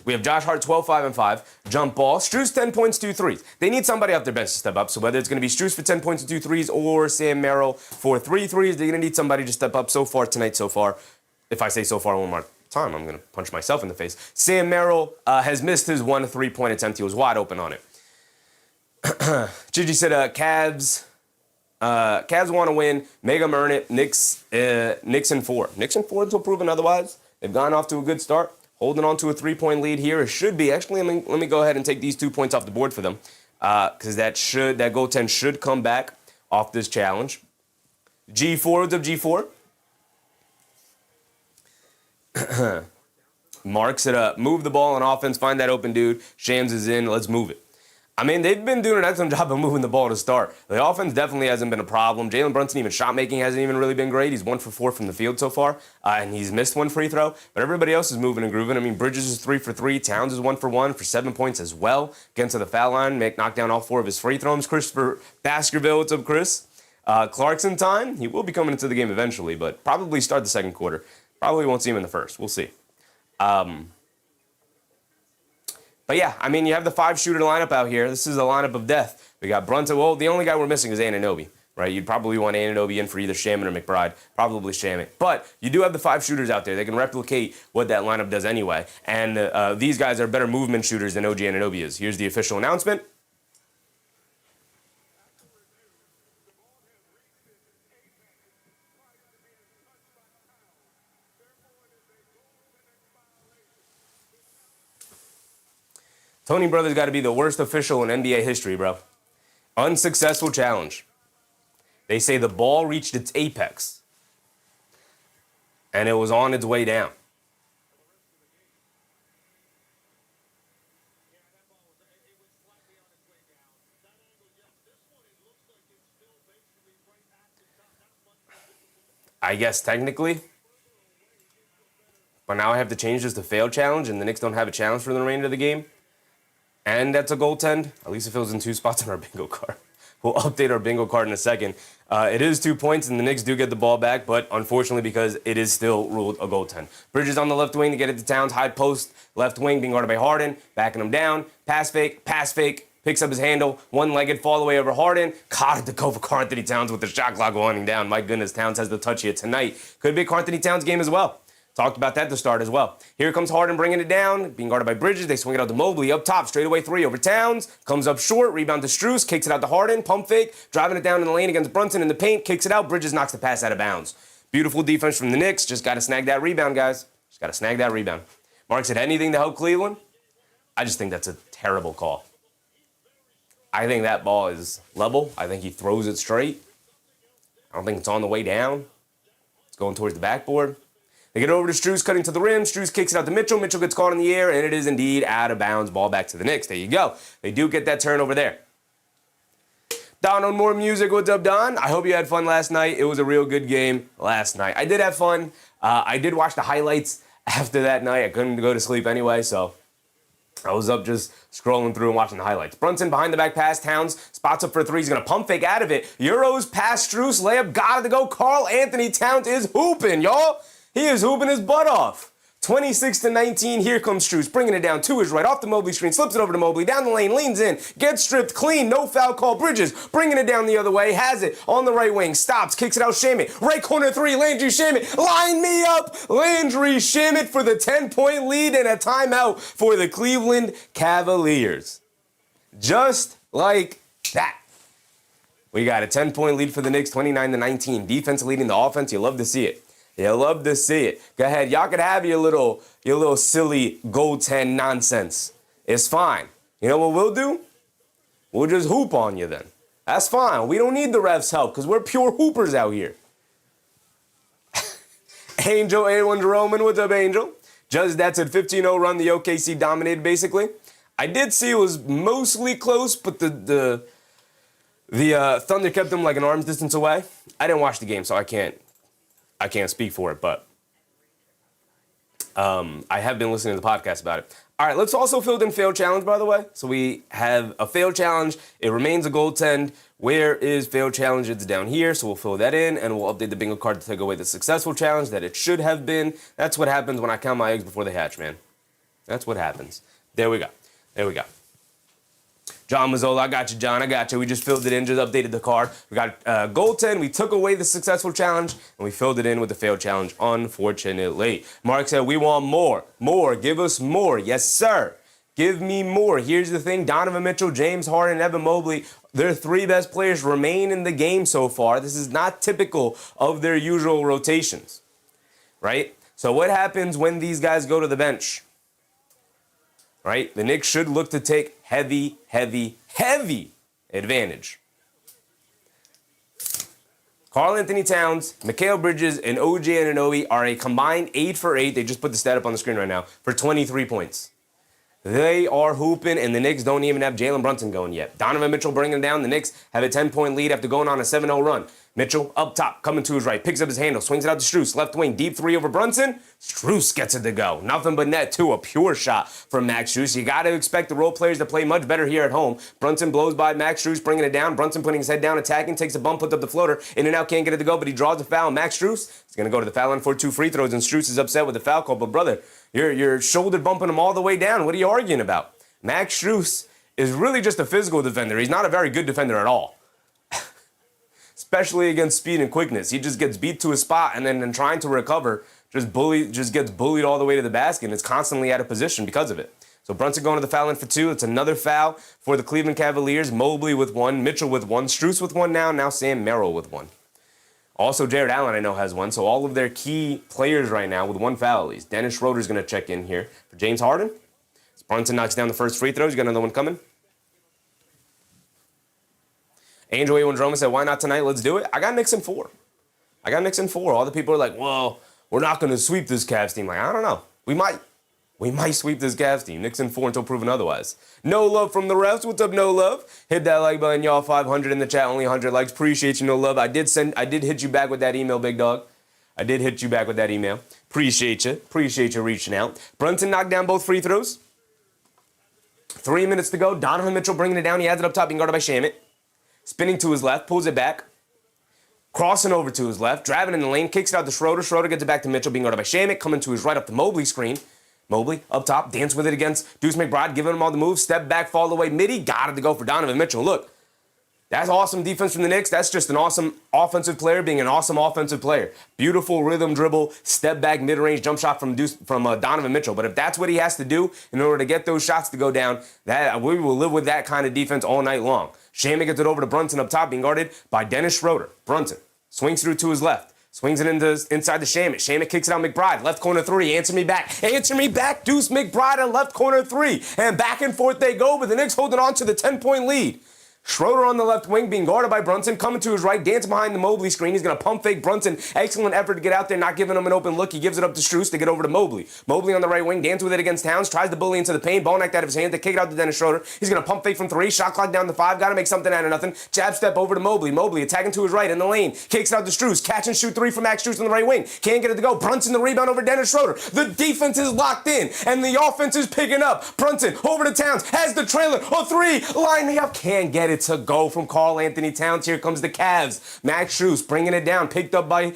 we have Josh Hart, 12, 5, and 5. Jump ball. Strus, 10 points, 2 threes. They need somebody off their bench to step up. So whether it's going to be Strus for 10 points and 2 threes or Sam Merrill for 3 threes, they're going to need somebody to step up so far tonight, so far. If I say so far one more time, I'm going to punch myself in the face. Sam Merrill has missed his 1 3-point attempt. He was wide open on it. Gigi said, Cavs want to win. Make them earn it. Knicks in 4. Knicks in 4 until proven otherwise. They've gone off to a good start. Holding on to a 3-point lead here. It should be. Actually, let me go ahead and take these 2 points off the board for them. Because that goaltend should come back off this challenge. G4, what's up, G4? Mark said, move the ball on offense, find that open dude. Shams is in, let's move it. I mean, they've been doing an excellent job of moving the ball to start. The offense definitely hasn't been a problem. Jalen Brunson, even shot making hasn't even really been great. He's 1 for 4 from the field so far, and he's missed 1 free throw. But everybody else is moving and grooving. I mean, Bridges is 3 for 3. Towns is 1 for 1 for 7 points as well. Getting to the foul line, knock down all 4 of his free throws. Christopher Baskerville, what's up, Chris? Clarkson time. He will be coming into the game eventually, but probably start the second quarter. Probably won't see him in the first. We'll see. But yeah, I mean, you have the 5-shooter lineup out here. This is a lineup of death. We got Brunson. Well, the only guy we're missing is Anunoby, right? You'd probably want Anunoby in for either Shaman or McBride. Probably Shaman. But you do have the 5 shooters out there. They can replicate what that lineup does anyway. And these guys are better movement shooters than OG Anunoby is. Here's the official announcement. Tony Brothers got to be the worst official in NBA history, bro. Unsuccessful challenge. They say the ball reached its apex, and it was on its way down. I guess technically. But now I have to change this to fail challenge, and the Knicks don't have a challenge for the remainder of the game. And that's a goaltend. At least it fills in 2 spots on our bingo card. We'll update our bingo card in a second. It is 2 points, and the Knicks do get the ball back, but unfortunately because it is still ruled a goaltend. Bridges on the left wing to get it to Towns. High post, left wing being guarded by Harden. Backing him down. Pass fake. Picks up his handle. One-legged fall away over Harden. Caught it to go for Karl-Anthony Towns with the shot clock winding down. My goodness, Towns has the touch here tonight. Could be a Karl-Anthony Towns game as well. Talked about that to start as well. Here comes Harden bringing it down, being guarded by Bridges. They swing it out to Mobley up top, straightaway three over Towns. Comes up short, rebound to Strus, kicks it out to Harden, pump fake, driving it down in the lane against Brunson in the paint, kicks it out. Bridges knocks the pass out of bounds. Beautiful defense from the Knicks. Just got to snag that rebound, guys. Just got to snag that rebound. Mark said anything to help Cleveland. I just think that's a terrible call. I think that ball is level. I think he throws it straight. I don't think it's on the way down. It's going towards the backboard. They get over to Strus, cutting to the rim. Strus kicks it out to Mitchell. Mitchell gets caught in the air, and it is indeed out of bounds. Ball back to the Knicks. There you go. They do get that turnover there. Don on More Music. What's up, Don? I hope you had fun last night. It was a real good game last night. I did have fun. I did watch the highlights after that night. I couldn't go to sleep anyway, so I was up just scrolling through and watching the highlights. Brunson behind the back pass. Towns spots up for three. He's going to pump fake out of it. Euros past Strus. Layup got it to go. Karl Anthony Towns is hooping, y'all. He is hooping his butt off. 26-19. Here comes Strus, bringing it down to his right, off the Mobley screen, slips it over to Mobley, down the lane, leans in, gets stripped clean, no foul call. Bridges, bringing it down the other way, has it on the right wing, stops, kicks it out, Shamet, right corner three, Landry Shamet, line me up, Landry Shamet for the 10-point lead and a timeout for the Cleveland Cavaliers. Just like that. We got a 10-point lead for the Knicks, 29-19. Defense leading the offense, you love to see it. You love to see it. Go ahead. Y'all can have your little silly goaltend nonsense. It's fine. You know what we'll do? We'll just hoop on you then. That's fine. We don't need the refs' help because we're pure hoopers out here. Angel A1 Jeroman. What's up, Angel? Judge that said 15-0 run. The OKC dominated, basically. I did see it was mostly close, but the Thunder kept them like an arm's distance away. I didn't watch the game, so I can't speak for it, but I have been listening to the podcast about it. All right, let's also fill in failed challenge, by the way. So we have a failed challenge. It remains a goaltend. Where is failed challenge? It's down here, so we'll fill that in, and we'll update the bingo card to take away the successful challenge that it should have been. That's what happens when I count my eggs before they hatch, man. That's what happens. There we go. There we go. John Mazzola, I got you, John. I got you. We just filled it in, just updated the card. We got goaltend. We took away the successful challenge, and we filled it in with the failed challenge, unfortunately. Mark said, we want more. More. Give us more. Yes, sir. Give me more. Here's the thing. Donovan Mitchell, James Harden, Evan Mobley, their three best players remain in the game so far. This is not typical of their usual rotations, right? So what happens when these guys go to the bench? Right? The Knicks should look to take heavy advantage. Karl Anthony Towns, Mikal Bridges, and OG Anunoby are a combined 8 for 8. They just put the stat up on the screen right now for 23 points. They are hooping, and the Knicks don't even have Jalen Brunson going yet. Donovan Mitchell bringing it down. The Knicks have a 10-point lead after going on a 7-0 run. Mitchell up top, coming to his right, picks up his handle, swings it out to Strus, left wing, deep three over Brunson. Strus gets it to go. Nothing but net, too. A pure shot from Max Strus. You got to expect the role players to play much better here at home. Brunson blows by Max Strus, bringing it down. Brunson putting his head down, attacking, takes a bump, puts up the floater. In and out, can't get it to go, but he draws the foul. Max Strus is going to go to the foul line for 2 free throws, and Strus is upset with the foul call. But, brother, you're shoulder bumping him all the way down. What are you arguing about? Max Strus is really just a physical defender. He's not a very good defender at all. Especially against speed and quickness. He just gets beat to a spot and then in trying to recover, just gets bullied all the way to the basket and is constantly out of position because of it. So Brunson going to the foul line for 2. It's another foul for the Cleveland Cavaliers. Mobley with 1, Mitchell with 1, Strus with 1 now Sam Merrill with 1. Also, Jared Allen, I know, has 1. So all of their key players right now with 1 foul at least. Dennis Schroeder's going to check in here for James Harden. Brunson knocks down the first free throw. He's got another one coming. Angel A1 Droma said, why not tonight? Let's do it. I got Knicks in 4. All the people are like, well, we're not going to sweep this Cavs team. Like, I don't know. We might. We might sweep this Cavs team. Knicks in 4 until proven otherwise. No love from the refs. What's up, no love? Hit that like button, y'all. 500 in the chat. Only 100 likes. Appreciate you, no love. I did hit you back with that email, big dog. I did hit you back with that email. Appreciate you. Appreciate you reaching out. Brunson knocked down both free throws. 3 minutes to go. Donovan Mitchell bringing it down. He has it up top, being guarded by Shamet. Spinning to his left, pulls it back. Crossing over to his left, driving in the lane, kicks it out to Schroeder. Schroeder gets it back to Mitchell, being guarded by Shamet. Coming to his right up the Mobley screen. Mobley up top, dance with it against Deuce McBride, giving him all the moves. Step back, fall away, midi. Got it to go for Donovan Mitchell. Look, That's awesome defense from the Knicks. That's just an awesome offensive player being an awesome offensive player. Beautiful rhythm dribble, step back, mid-range jump shot from Donovan Mitchell. But if that's what he has to do in order to get those shots to go down, that we will live with that kind of defense all night long. Shaman gets it over to Brunson up top, being guarded by Dennis Schroeder. Brunson swings through to his left. Swings it inside the Shaman. Shaman kicks it out McBride. Left corner three. Answer me back. Answer me back. Deuce McBride at left corner three. And back and forth they go, but the Knicks holding on to the 10-point lead. Schroeder on the left wing being guarded by Brunson, coming to his right, dancing behind the Mobley screen. He's going to pump fake Brunson. Excellent effort to get out there, not giving him an open look. He gives it up to Strus to get over to Mobley. Mobley on the right wing, dance with it against Towns, tries to bully into the paint, ball knocked out of his hand, to kick it out to Dennis Schroeder. He's going to pump fake from three, shot clock down to 5, got to make something out of nothing. Jab step over to Mobley. Mobley attacking to his right in the lane, kicks it out to Strus, catch and shoot three from Max Strus on the right wing. Can't get it to go. Brunson the rebound over Dennis Schroeder. The defense is locked in, and the offense is picking up. Brunson over to Towns, has the trailer. Oh, three, line me up. Can't get it to go from Karl Anthony Towns. Here comes the Cavs. Max Strus bringing it down, picked up by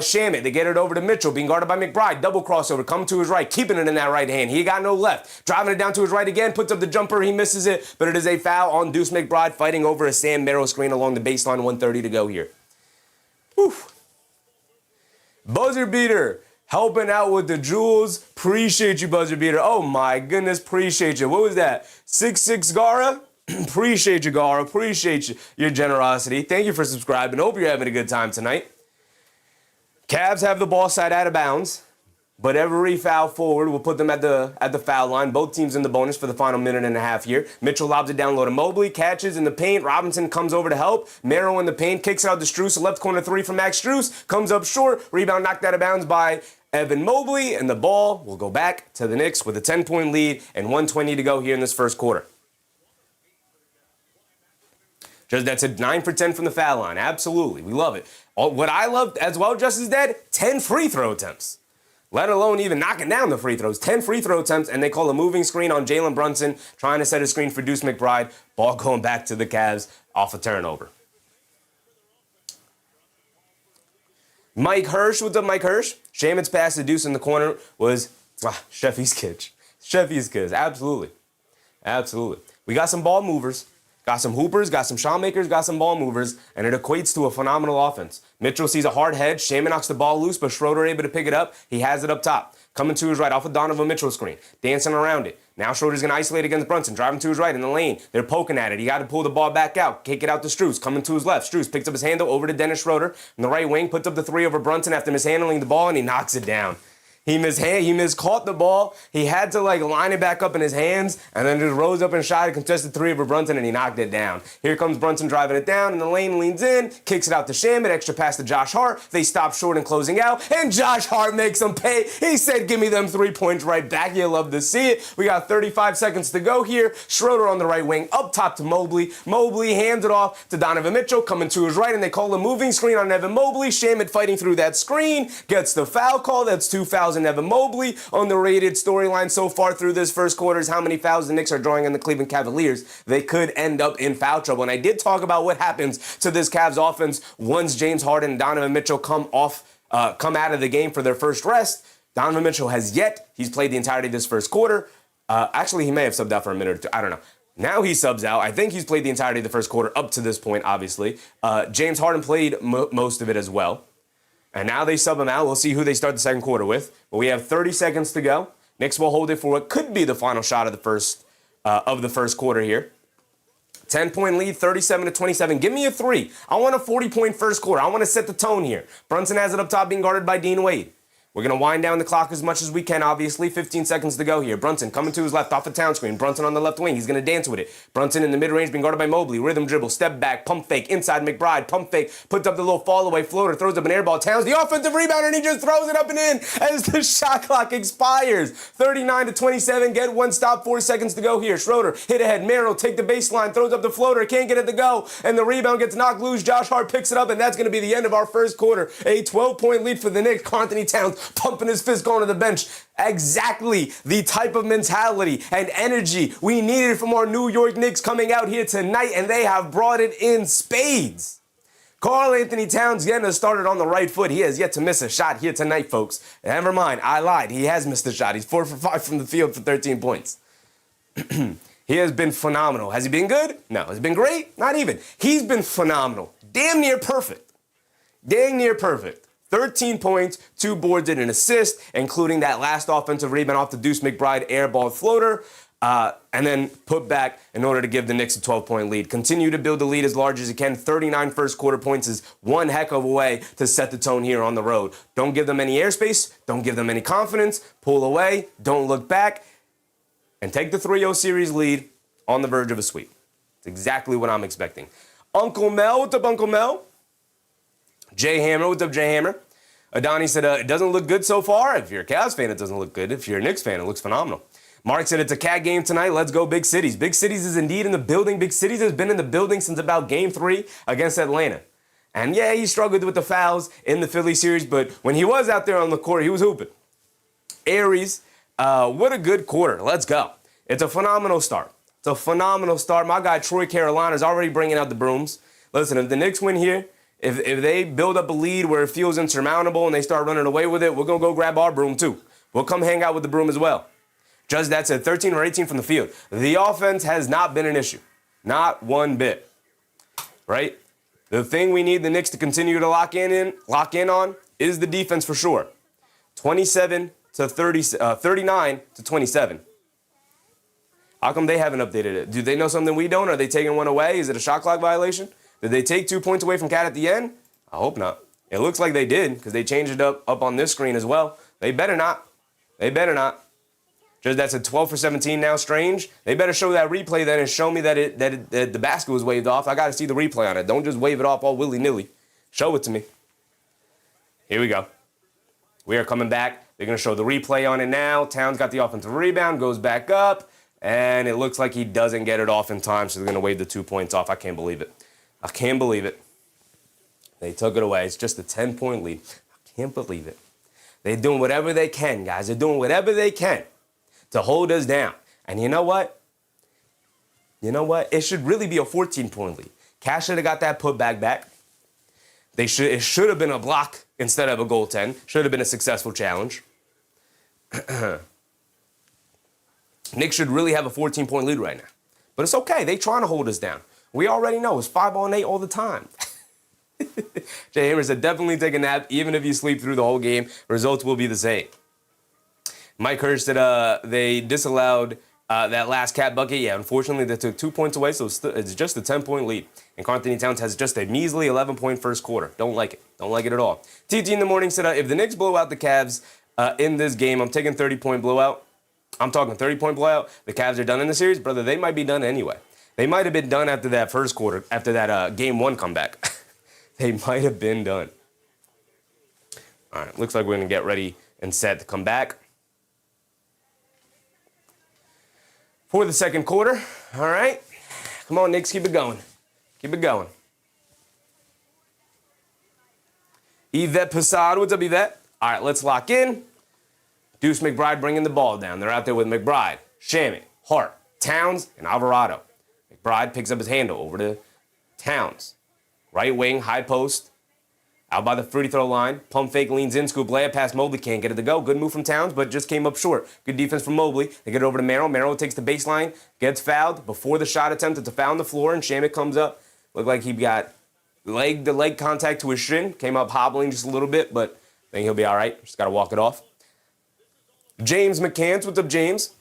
Shaman. They get it over to Mitchell, being guarded by McBride. Double crossover, come to his right, keeping it in that right hand. He got no left. Driving it down to his right again, puts up the jumper. He misses it, but it is a foul on Deuce McBride, fighting over a Sam Merrill screen along the baseline. 1:30 to go here. Whew. Buzzer beater. Helping out with the jewels. Appreciate you, buzzer beater. Oh my goodness, appreciate you. What was that? 6'6" Gara? Appreciate you, Gara. Appreciate you, your generosity. Thank you for subscribing. Hope you're having a good time tonight. Cavs have the ball side out of bounds, but every foul forward will put them at the foul line. Both teams in the bonus for the final minute and a half here. Mitchell lobs it down low to Mobley, catches in the paint. Robinson comes over to help. Merrill in the paint, kicks out to Strus. Left corner three from Max Strus. Comes up short. Rebound knocked out of bounds by Evan Mobley, and the ball will go back to the Knicks with a 10-point lead and 1:20 to go here in this first quarter. That's a 9 for 10 from the foul line. Absolutely. We love it. What I love as well, just as dead, 10 free throw attempts. Let alone even knocking down the free throws. 10 free throw attempts, and they call a moving screen on Jalen Brunson, trying to set a screen for Deuce McBride. Ball going back to the Cavs off a turnover. Mike Hirsch, what's up, Mike Hirsch? Shaman's pass to Deuce in the corner was Sheffy's kids. Sheffy's kids, absolutely. Absolutely. We got some ball movers. Got some hoopers, got some shot makers, got some ball movers, and it equates to a phenomenal offense. Mitchell sees a hard head. Shaman knocks the ball loose, but Schroeder able to pick it up. He has it up top. Coming to his right off of Donovan Mitchell screen. Dancing around it. Now Schroeder's going to isolate against Brunson. Driving to his right in the lane. They're poking at it. He got to pull the ball back out. Kick it out to Strus. Coming to his left. Strus picks up his handle over to Dennis Schroeder. In the right wing, puts up the three over Brunson after mishandling the ball, and he knocks it down. He miscaught the ball. He had to line it back up in his hands, and then just rose up and shot a contested three over Brunson, and he knocked it down. Here comes Brunson driving it down, and the lane leans in, kicks it out to Shaman, extra pass to Josh Hart. They stop short and closing out, and Josh Hart makes him pay. He said, give me them 3 points right back. You love to see it. We got 35 seconds to go here. Schroeder on the right wing, up top to Mobley. Mobley hands it off to Donovan Mitchell, coming to his right, and they call a moving screen on Evan Mobley. Shaman fighting through that screen, gets the foul call. That's 2 fouls in Evan Mobley. On the rated storyline so far through this first quarter is how many fouls the Knicks are drawing on the Cleveland Cavaliers. They could end up in foul trouble. And I did talk about what happens to this Cavs offense once James Harden and Donovan Mitchell come out of the game for their first rest. Donovan Mitchell has yet. He's played the entirety of this first quarter. Actually, he may have subbed out for a minute or two. I don't know. Now he subs out. I think he's played the entirety of the first quarter up to this point, obviously. James Harden played most of it as well. And now they sub him out. We'll see who they start the second quarter with. But we have 30 seconds to go. Knicks will hold it for what could be the final shot of the first quarter here. 10-point lead, 37-27. Give me a three. I want a 40-point first quarter. I want to set the tone here. Brunson has it up top being guarded by Dean Wade. We're going to wind down the clock as much as we can, obviously. 15 seconds to go here. Brunson coming to his left off the town screen. Brunson on the left wing. He's going to dance with it. Brunson in the mid-range being guarded by Mobley. Rhythm dribble, step back, pump fake, inside McBride. Pump fake, puts up the little fall-away floater, throws up an air ball. Towns the offensive rebound, and he just throws it up and in as the shot clock expires. 39-27. Get one stop. 4 seconds to go here. Schroeder hit ahead. Merrill take the baseline, throws up the floater. Can't get it to go, and the rebound gets knocked loose. Josh Hart picks it up, and that's going to be the end of our first quarter. A 12-point lead for the Knicks. Karl Anthony Towns pumping his fist, going to the bench. Exactly the type of mentality and energy we needed from our New York Knicks coming out here tonight, and they have brought it in spades. Karl Anthony Towns getting us started on the right foot. He has yet to miss a shot here tonight, folks. Never mind, I lied. He has missed a shot. He's 4 for 5 from the field for 13 points. He has been phenomenal. Has he been good? No. Has he been great? Not even. He's been phenomenal. Damn near perfect. Dang near perfect. 13 points, 2 boards, and an assist, including that last offensive rebound off the Deuce McBride airball floater, and then put back in order to give the Knicks a 12-point lead. Continue to build the lead as large as you can. 39 first quarter points is one heck of a way to set the tone here on the road. Don't give them any airspace. Don't give them any confidence. Pull away. Don't look back. And take the 3-0 series lead on the verge of a sweep. It's exactly what I'm expecting. Uncle Mel, what's up, Uncle Mel? Jay Hammer, what's up, Jay Hammer? Adani said, it doesn't look good so far. If you're a Cavs fan, it doesn't look good. If you're a Knicks fan, it looks phenomenal. Mark said, it's a cat game tonight. Let's go Big Cities. Big Cities is indeed in the building. Big Cities has been in the building since about Game 3 against Atlanta. And yeah, he struggled with the fouls in the Philly series, but when he was out there on the court, he was hooping. Aries, what a good quarter. Let's go. It's a phenomenal start. It's a phenomenal start. My guy Troy Carolina is already bringing out the brooms. Listen, if the Knicks win here, if they build up a lead where it feels insurmountable and they start running away with it, we're going to go grab our broom too. We'll come hang out with the broom as well. Just that said, 13 or 18 from the field. The offense has not been an issue. Not one bit. Right? The thing we need the Knicks to continue to lock in on is the defense for sure. 39 to 27. How come they haven't updated it? Do they know something we don't? Are they taking one away? Is it a shot clock violation? Did they take 2 points away from Cat at the end? I hope not. It looks like they did because they changed it up on this screen as well. They better not. They better not. Just that's a 12 for 17 now, Strange. They better show that replay then and show me that the basket was waved off. I got to see the replay on it. Don't just wave it off all willy-nilly. Show it to me. Here we go. We are coming back. They're going to show the replay on it now. Towns got the offensive rebound, goes back up, and it looks like he doesn't get it off in time, so they're going to wave the 2 points off. I can't believe it. I can't believe it. They took it away. It's just a 10-point lead. I can't believe it. They're doing whatever they can, guys. They're doing whatever they can to hold us down. And you know what? You know what? It should really be a 14-point lead. Cash should have got that putback back. It should have been a block instead of a goaltend. Should have been a successful challenge. Knicks should really have a 14-point lead right now. But it's okay. They're trying to hold us down. We already know it's 5-on-8 all the time. Jay Hammer said, definitely take a nap. Even if you sleep through the whole game, results will be the same. Mike Hirsch said they disallowed that last Cat bucket. Yeah, unfortunately, they took 2 points away, so it's just a 10-point lead. And Karl-Anthony Towns has just a measly 11-point first quarter. Don't like it. Don't like it at all. TT in the morning said, if the Knicks blow out the Cavs in this game, I'm taking 30-point blowout. I'm talking 30-point blowout. The Cavs are done in the series. Brother, they might be done anyway. They might have been done after that first quarter, after that Game 1 comeback. They might have been done. All right, looks like we're going to get ready and set to come back for the second quarter. All right. Come on, Knicks, keep it going. Keep it going. Yvette Passad, what's up, Yvette? All right, let's lock in. Deuce McBride bringing the ball down. They're out there with McBride, Shamet, Hart, Towns, and Alvarado. McBride picks up his handle over to Towns. Right wing, high post, out by the free throw line. Pump fake, leans in, scoop layup past Mobley. Can't get it to go. Good move from Towns, but just came up short. Good defense from Mobley. They get it over to Merrill. Merrill takes the baseline, gets fouled before the shot attempt at the foul on the floor, and Shamet comes up. Looked like he got the leg contact to his shin. Came up hobbling just a little bit, but I think he'll be all right. Just got to walk it off. James McCants, what's up, James?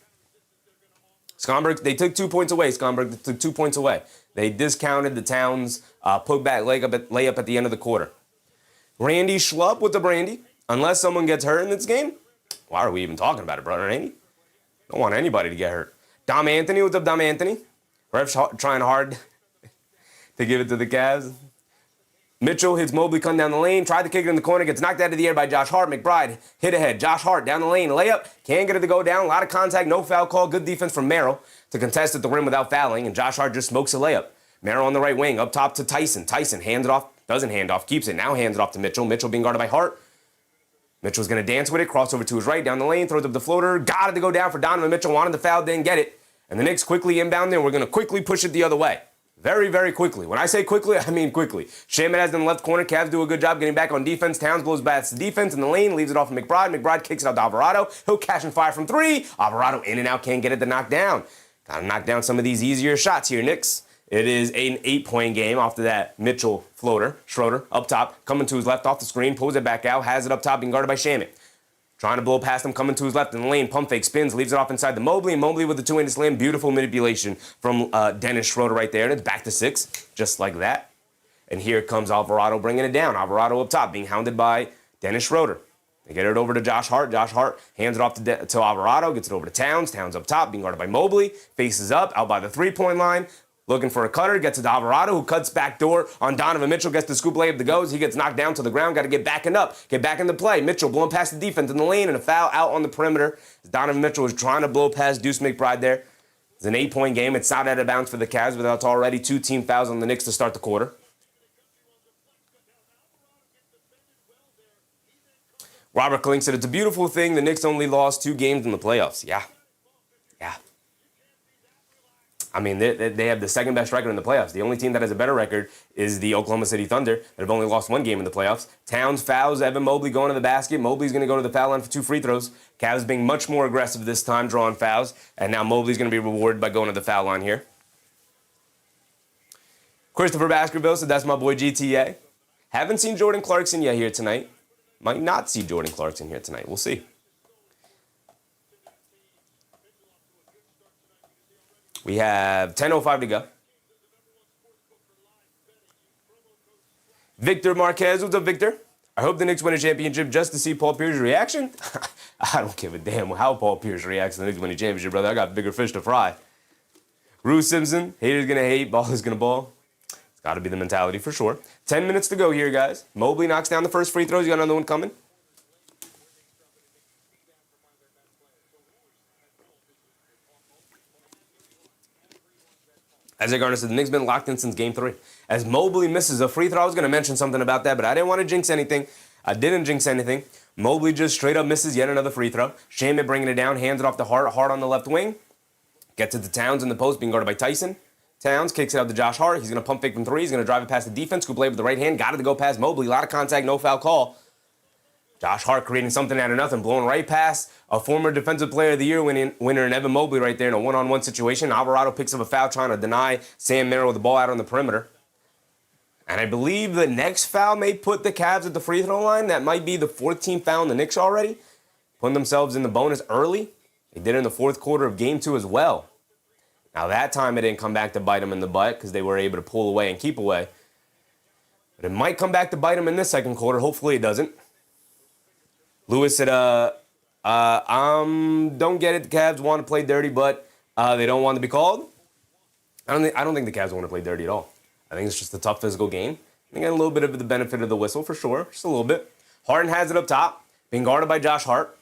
Scoreboard, they took 2 points away. Scoreboard, they took 2 points away. They discounted the Towns put-back layup at the end of the quarter. Randy Schlupp, what's up, Randy? Unless someone gets hurt in this game, why are we even talking about it, brother Randy? Don't want anybody to get hurt. Dom Anthony, what's up, Dom Anthony? Refs trying hard to give it to the Cavs. Mitchell hits Mobley, come down the lane, tried to kick it in the corner, gets knocked out of the air by Josh Hart. McBride hit ahead. Josh Hart down the lane, layup, can't get it to go down. A lot of contact, no foul call. Good defense from Merrill to contest at the rim without fouling, and Josh Hart just smokes a layup. Merrill on the right wing, up top to Tyson. Tyson hands it off, doesn't hand off, keeps it. Now hands it off to Mitchell. Mitchell being guarded by Hart. Mitchell's going to dance with it, cross over to his right, down the lane, throws up the floater. Got it to go down for Donovan. Mitchell wanted the foul, didn't get it. And the Knicks quickly inbound there. We're going to quickly push it the other way. Very, very quickly. When I say quickly, I mean quickly. Shamet has in the left corner. Cavs do a good job getting back on defense. Towns blows past the defense in the lane, leaves it off of McBride. McBride kicks it out to Alvarado. He'll catch and fire from three. Alvarado in and out, can't get it to knock down. Gotta knock down some of these easier shots here, Knicks. It is an 8-point game off of that Mitchell floater. Schroeder up top, coming to his left off the screen, pulls it back out, has it up top, being guarded by Shaman. Trying to blow past him, coming to his left in the lane, pump fake, spins, leaves it off inside the Mobley, and Mobley with the two-handed slam. Beautiful manipulation from Dennis Schroeder right there, and it's back to 6, just like that. And here comes Alvarado bringing it down. Alvarado up top, being hounded by Dennis Schroeder. They get it over to Josh Hart. Josh Hart hands it off to Alvarado, gets it over to Towns. Towns up top, being guarded by Mobley, faces up, out by the three-point line. Looking for a cutter, gets it to Alvarado, who cuts back door on Donovan Mitchell, gets the scoop layup that goes. He gets knocked down to the ground, got to get backing up, get back into play. Mitchell blowing past the defense in the lane, and a foul out on the perimeter. Donovan Mitchell was trying to blow past Deuce McBride there. It's an 8-point game. It's not out of bounds for the Cavs, but that's already 2 team fouls on the Knicks to start the quarter. Robert Klink said, it's a beautiful thing. The Knicks only lost 2 games in the playoffs. Yeah. I mean, they have the second best record in the playoffs. The only team that has a better record is the Oklahoma City Thunder that have only lost 1 game in the playoffs. Towns fouls Evan Mobley going to the basket. Mobley's going to go to the foul line for 2 free throws. Cavs being much more aggressive this time, drawing fouls. And now Mobley's going to be rewarded by going to the foul line here. Christopher Baskerville said, that's my boy GTA. Haven't seen Jordan Clarkson yet here tonight. Might not see Jordan Clarkson here tonight. We'll see. We have 10:05 to go. Victor Marquez. What's up, Victor? I hope the Knicks win a championship just to see Paul Pierce's reaction. I don't give a damn how Paul Pierce reacts to the Knicks winning a championship, brother. I got bigger fish to fry. Rue Simpson. Haters going to hate. Ball is going to ball. It's got to be the mentality for sure. 10 minutes to go here, guys. Mobley knocks down the first free throws. You got another one coming. As Garner said, the Knicks been locked in since Game 3. As Mobley misses a free throw, I was going to mention something about that, but I didn't want to jinx anything. I didn't jinx anything. Mobley just straight up misses yet another free throw. Shaman bringing it down, hands it off to Hart. Hart on the left wing. Gets it to Towns in the post, being guarded by Tyson. Towns kicks it out to Josh Hart. He's going to pump fake from 3. He's going to drive it past the defense. Scoop play with the right hand. Got it to go past Mobley. A lot of contact, no foul call. Josh Hart creating something out of nothing, blowing right past a former Defensive Player of the Year winner in Evan Mobley right there in a one-on-one situation. Alvarado picks up a foul trying to deny Sam Merrill with the ball out on the perimeter. And I believe the next foul may put the Cavs at the free throw line. That might be the 14th foul in the Knicks already. Putting themselves in the bonus early. They did it in the fourth quarter of Game 2 as well. Now that time it didn't come back to bite them in the butt because they were able to pull away and keep away. But it might come back to bite them in this second quarter. Hopefully it doesn't. Lewis said, don't get it. The Cavs want to play dirty, but they don't want to be called. I don't think the Cavs want to play dirty at all. I think it's just a tough physical game. They get a little bit of the benefit of the whistle for sure, just a little bit. Harden has it up top, being guarded by Josh Hart.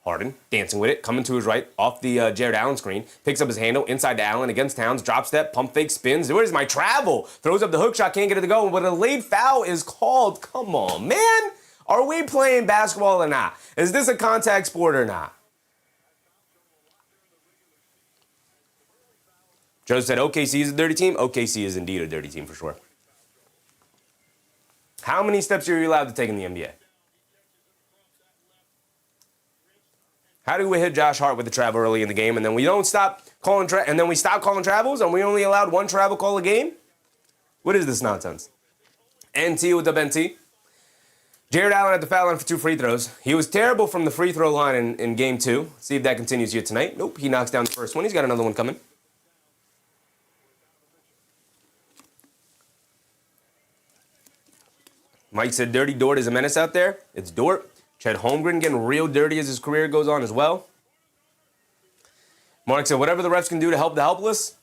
Harden dancing with it, coming to his right off the Jared Allen screen. Picks up his handle inside to Allen against Towns. Drop step, pump fake, spins. Where's my travel? Throws up the hook shot, can't get it to go. But a late foul is called. Come on, man. Are we playing basketball or not? Is this a contact sport or not? Joe said OKC is a dirty team. OKC is indeed a dirty team for sure. How many steps are you allowed to take in the NBA? How do we hit Josh Hart with the travel early in the game and then we don't stop calling we stop calling travels and we only allowed 1 travel call a game? What is this nonsense? NT with the NT. Jared Allen at the foul line for 2 free throws. He was terrible from the free throw line in Game 2. See if that continues here tonight. Nope, he knocks down the first one. He's got another one coming. Mike said, dirty Dort is a menace out there. It's Dort. Chet Holmgren getting real dirty as his career goes on as well. Mark said, whatever the refs can do to help the helpless.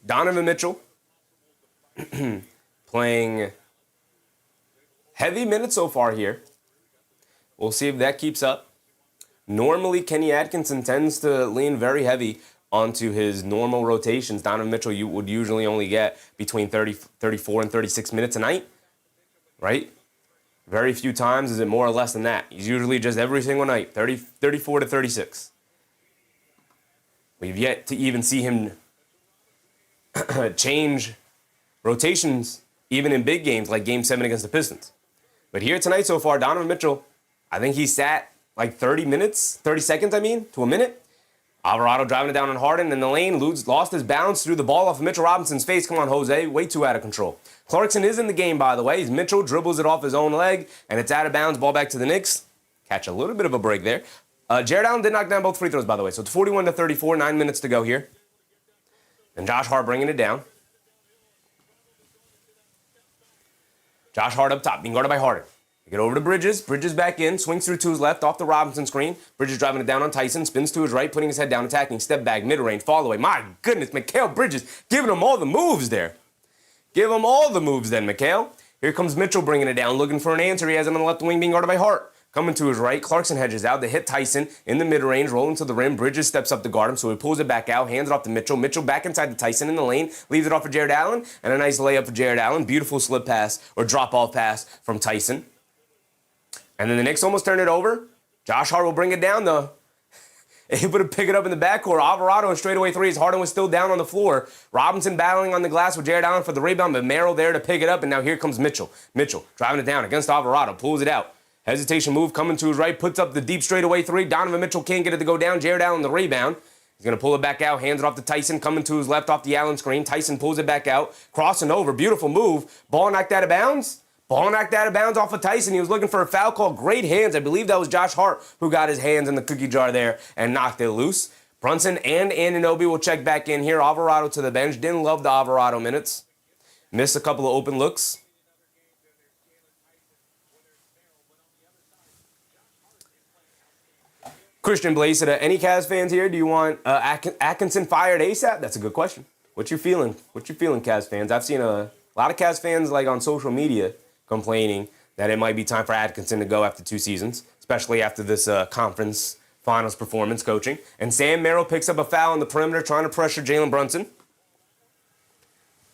Donovan Mitchell. Playing heavy minutes so far here. We'll see if that keeps up. Normally, Kenny Atkinson tends to lean very heavy onto his normal rotations. Donovan Mitchell you would usually only get between 34 and 36 minutes a night, right? Very few times is it more or less than that. He's usually just every single night, 34 to 36. We've yet to even see him change rotations even in big games like Game 7 against the Pistons. But here tonight so far, Donovan Mitchell, I think he sat like 30 seconds, to a minute. Alvarado driving it down on Harden in the lane, lost his balance, threw the ball off of Mitchell Robinson's face. Come on, Jose, way too out of control. Clarkson is in the game, by the way. Mitchell dribbles it off his own leg, and it's out of bounds. Ball back to the Knicks. Catch a little bit of a break there. Jared Allen did knock down both free throws, by the way. So it's 41-34, 9 minutes to go here. And Josh Hart bringing it down. Josh Hart up top, being guarded by Harden. They get over to Bridges. Bridges back in, swings through to his left, off the Robinson screen. Bridges driving it down on Tyson, spins to his right, putting his head down, attacking, step back, mid-range, fall away. My goodness, Mikal Bridges giving him all the moves there. Give him all the moves then, Mikal. Here comes Mitchell bringing it down, looking for an answer. He has it on the left wing, being guarded by Hart. Coming to his right, Clarkson hedges out. They hit Tyson in the mid-range, rolling to the rim. Bridges steps up to guard him, so he pulls it back out, hands it off to Mitchell. Mitchell back inside the Tyson in the lane, leaves it off for Jared Allen, and a nice layup for Jared Allen. Beautiful slip pass or drop-off pass from Tyson. And then the Knicks almost turn it over. Josh Hart will bring it down, though. Able to pick it up in the backcourt. Alvarado and straightaway threes. Harden was still down on the floor. Robinson battling on the glass with Jared Allen for the rebound, but Merrill there to pick it up, and now here comes Mitchell. Mitchell driving it down against Alvarado, pulls it out. Hesitation move coming to his right, puts up the deep straightaway three. Donovan Mitchell can't get it to go down. Jared Allen the rebound. He's going to pull it back out, hands it off to Tyson, coming to his left off the Allen screen. Tyson pulls it back out, crossing over. Beautiful move. Ball knocked out of bounds. Ball knocked out of bounds off of Tyson. He was looking for a foul call. Great hands. I believe that was Josh Hart who got his hands in the cookie jar there and knocked it loose. Brunson and Anunoby will check back in here. Alvarado to the bench. Didn't love the Alvarado minutes. Missed a couple of open looks. Christian Blaze said, any Cavs fans here? Do you want Atkinson fired ASAP? That's a good question. What you feeling? What you feeling, Cavs fans? I've seen a lot of Cavs fans like on social media complaining that it might be time for Atkinson to go after 2 seasons, especially after this conference finals performance coaching. And Sam Merrill picks up a foul on the perimeter trying to pressure Jalen Brunson.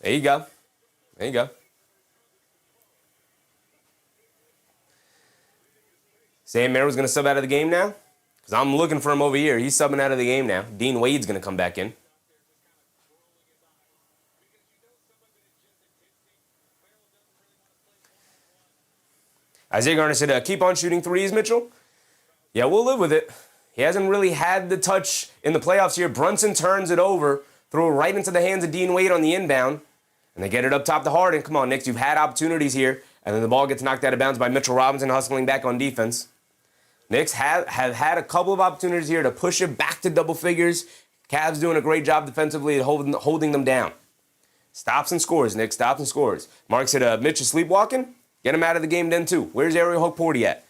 There you go. There you go. Sam Merrill's going to sub out of the game now? Because I'm looking for him over here. He's subbing out of the game now. Dean Wade's going to come back in. Isaiah Garner said, keep on shooting threes, Mitchell. Yeah, we'll live with it. He hasn't really had the touch in the playoffs here. Brunson turns it over, throw it right into the hands of Dean Wade on the inbound, and they get it up top to Harden. Come on, Knicks, you've had opportunities here. And then the ball gets knocked out of bounds by Mitchell Robinson hustling back on defense. Knicks have had a couple of opportunities here to push it back to double figures. Cavs doing a great job defensively at holding them down. Stops and scores, Knicks. Stops and scores. Mark said, Mitch is sleepwalking? Get him out of the game then, too. Where's Ariel Hope-Porty at?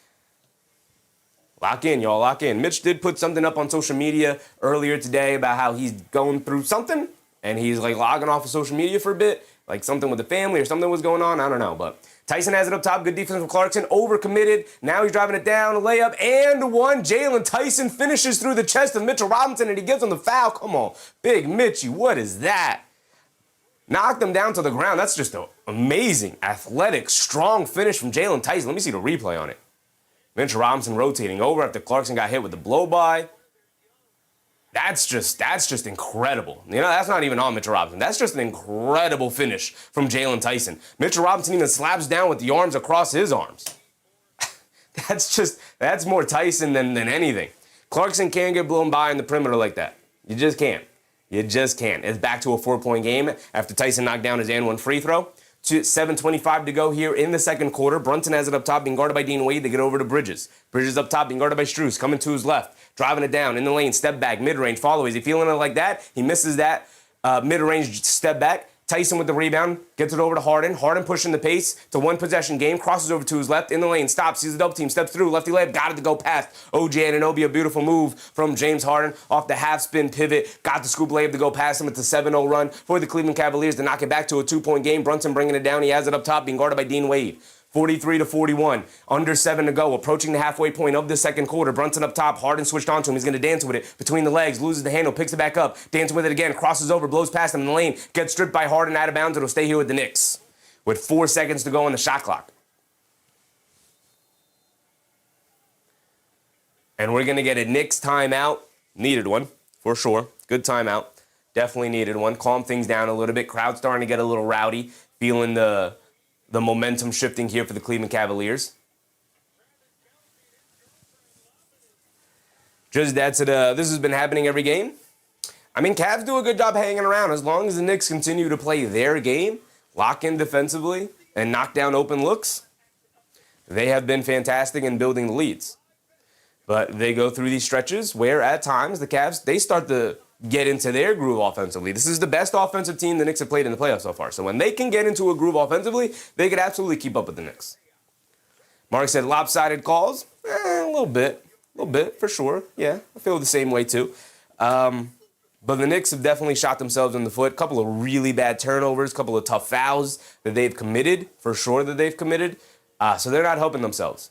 Lock in, y'all. Lock in. Mitch did put something up on social media earlier today about how he's going through something, and he's, like, logging off of social media for a bit, like something with the family or something was going on. I don't know, but Tyson has it up top. Good defense from Clarkson. Overcommitted. Now he's driving it down. A layup and one. Jalen Tyson finishes through the chest of Mitchell Robinson, and he gives him the foul. Come on. Big Mitchie, what is that? Knocked him down to the ground. That's just an amazing, athletic, strong finish from Jalen Tyson. Let me see the replay on it. Mitchell Robinson rotating over after Clarkson got hit with the blow-by. That's just incredible. You know, that's not even on Mitchell Robinson. That's just an incredible finish from Jalen Tyson. Mitchell Robinson even slaps down with the arms across his arms. That's more Tyson than anything. Clarkson can't get blown by in the perimeter like that. You just can't. You just can't. It's back to a 4-point game after Tyson knocked down his and one free throw. 7:25 to go here in the second quarter. Brunson has it up top, being guarded by Dean Wade. They get over to Bridges. Bridges up top, being guarded by Strus. Coming to his left, driving it down in the lane, step back, mid-range, follow. Is he feeling it like that? He misses that mid-range step back. Tyson with the rebound, gets it over to Harden. Harden pushing the pace to one possession game, crosses over to his left, in the lane, stops, sees the double team, steps through, lefty layup, got it to go past OG Anunoby. A beautiful move from James Harden off the half spin pivot, got the scoop layup to go past him. It's a 7-0 run for the Cleveland Cavaliers to knock it back to a 2-point game. Brunson bringing it down. He has it up top, being guarded by Dean Wade. 43-41, under 7 to go, approaching the halfway point of the second quarter. Brunson up top, Harden switched onto him. He's going to dance with it between the legs, loses the handle, picks it back up, dances with it again, crosses over, blows past him in the lane, gets stripped by Harden out of bounds. It'll stay here with the Knicks with 4 seconds to go on the shot clock. And we're going to get a Knicks timeout. Needed one, for sure. Good timeout. Definitely needed one. Calm things down a little bit. Crowd starting to get a little rowdy, feeling the momentum shifting here for the Cleveland Cavaliers. Just that's it. This has been happening every game. I mean, Cavs do a good job hanging around as long as the Knicks continue to play their game, lock in defensively, and knock down open looks. They have been fantastic in building the leads. But they go through these stretches where at times the Cavs, they start to get into their groove offensively. This is the best offensive team the Knicks have played in the playoffs so far. So when they can get into a groove offensively, they could absolutely keep up with the Knicks. Mark said lopsided calls. A little bit for sure. Yeah, I feel the same way too. But the Knicks have definitely shot themselves in the foot. A couple of really bad turnovers, a couple of tough fouls that they've committed, for sure that they've committed. So they're not helping themselves.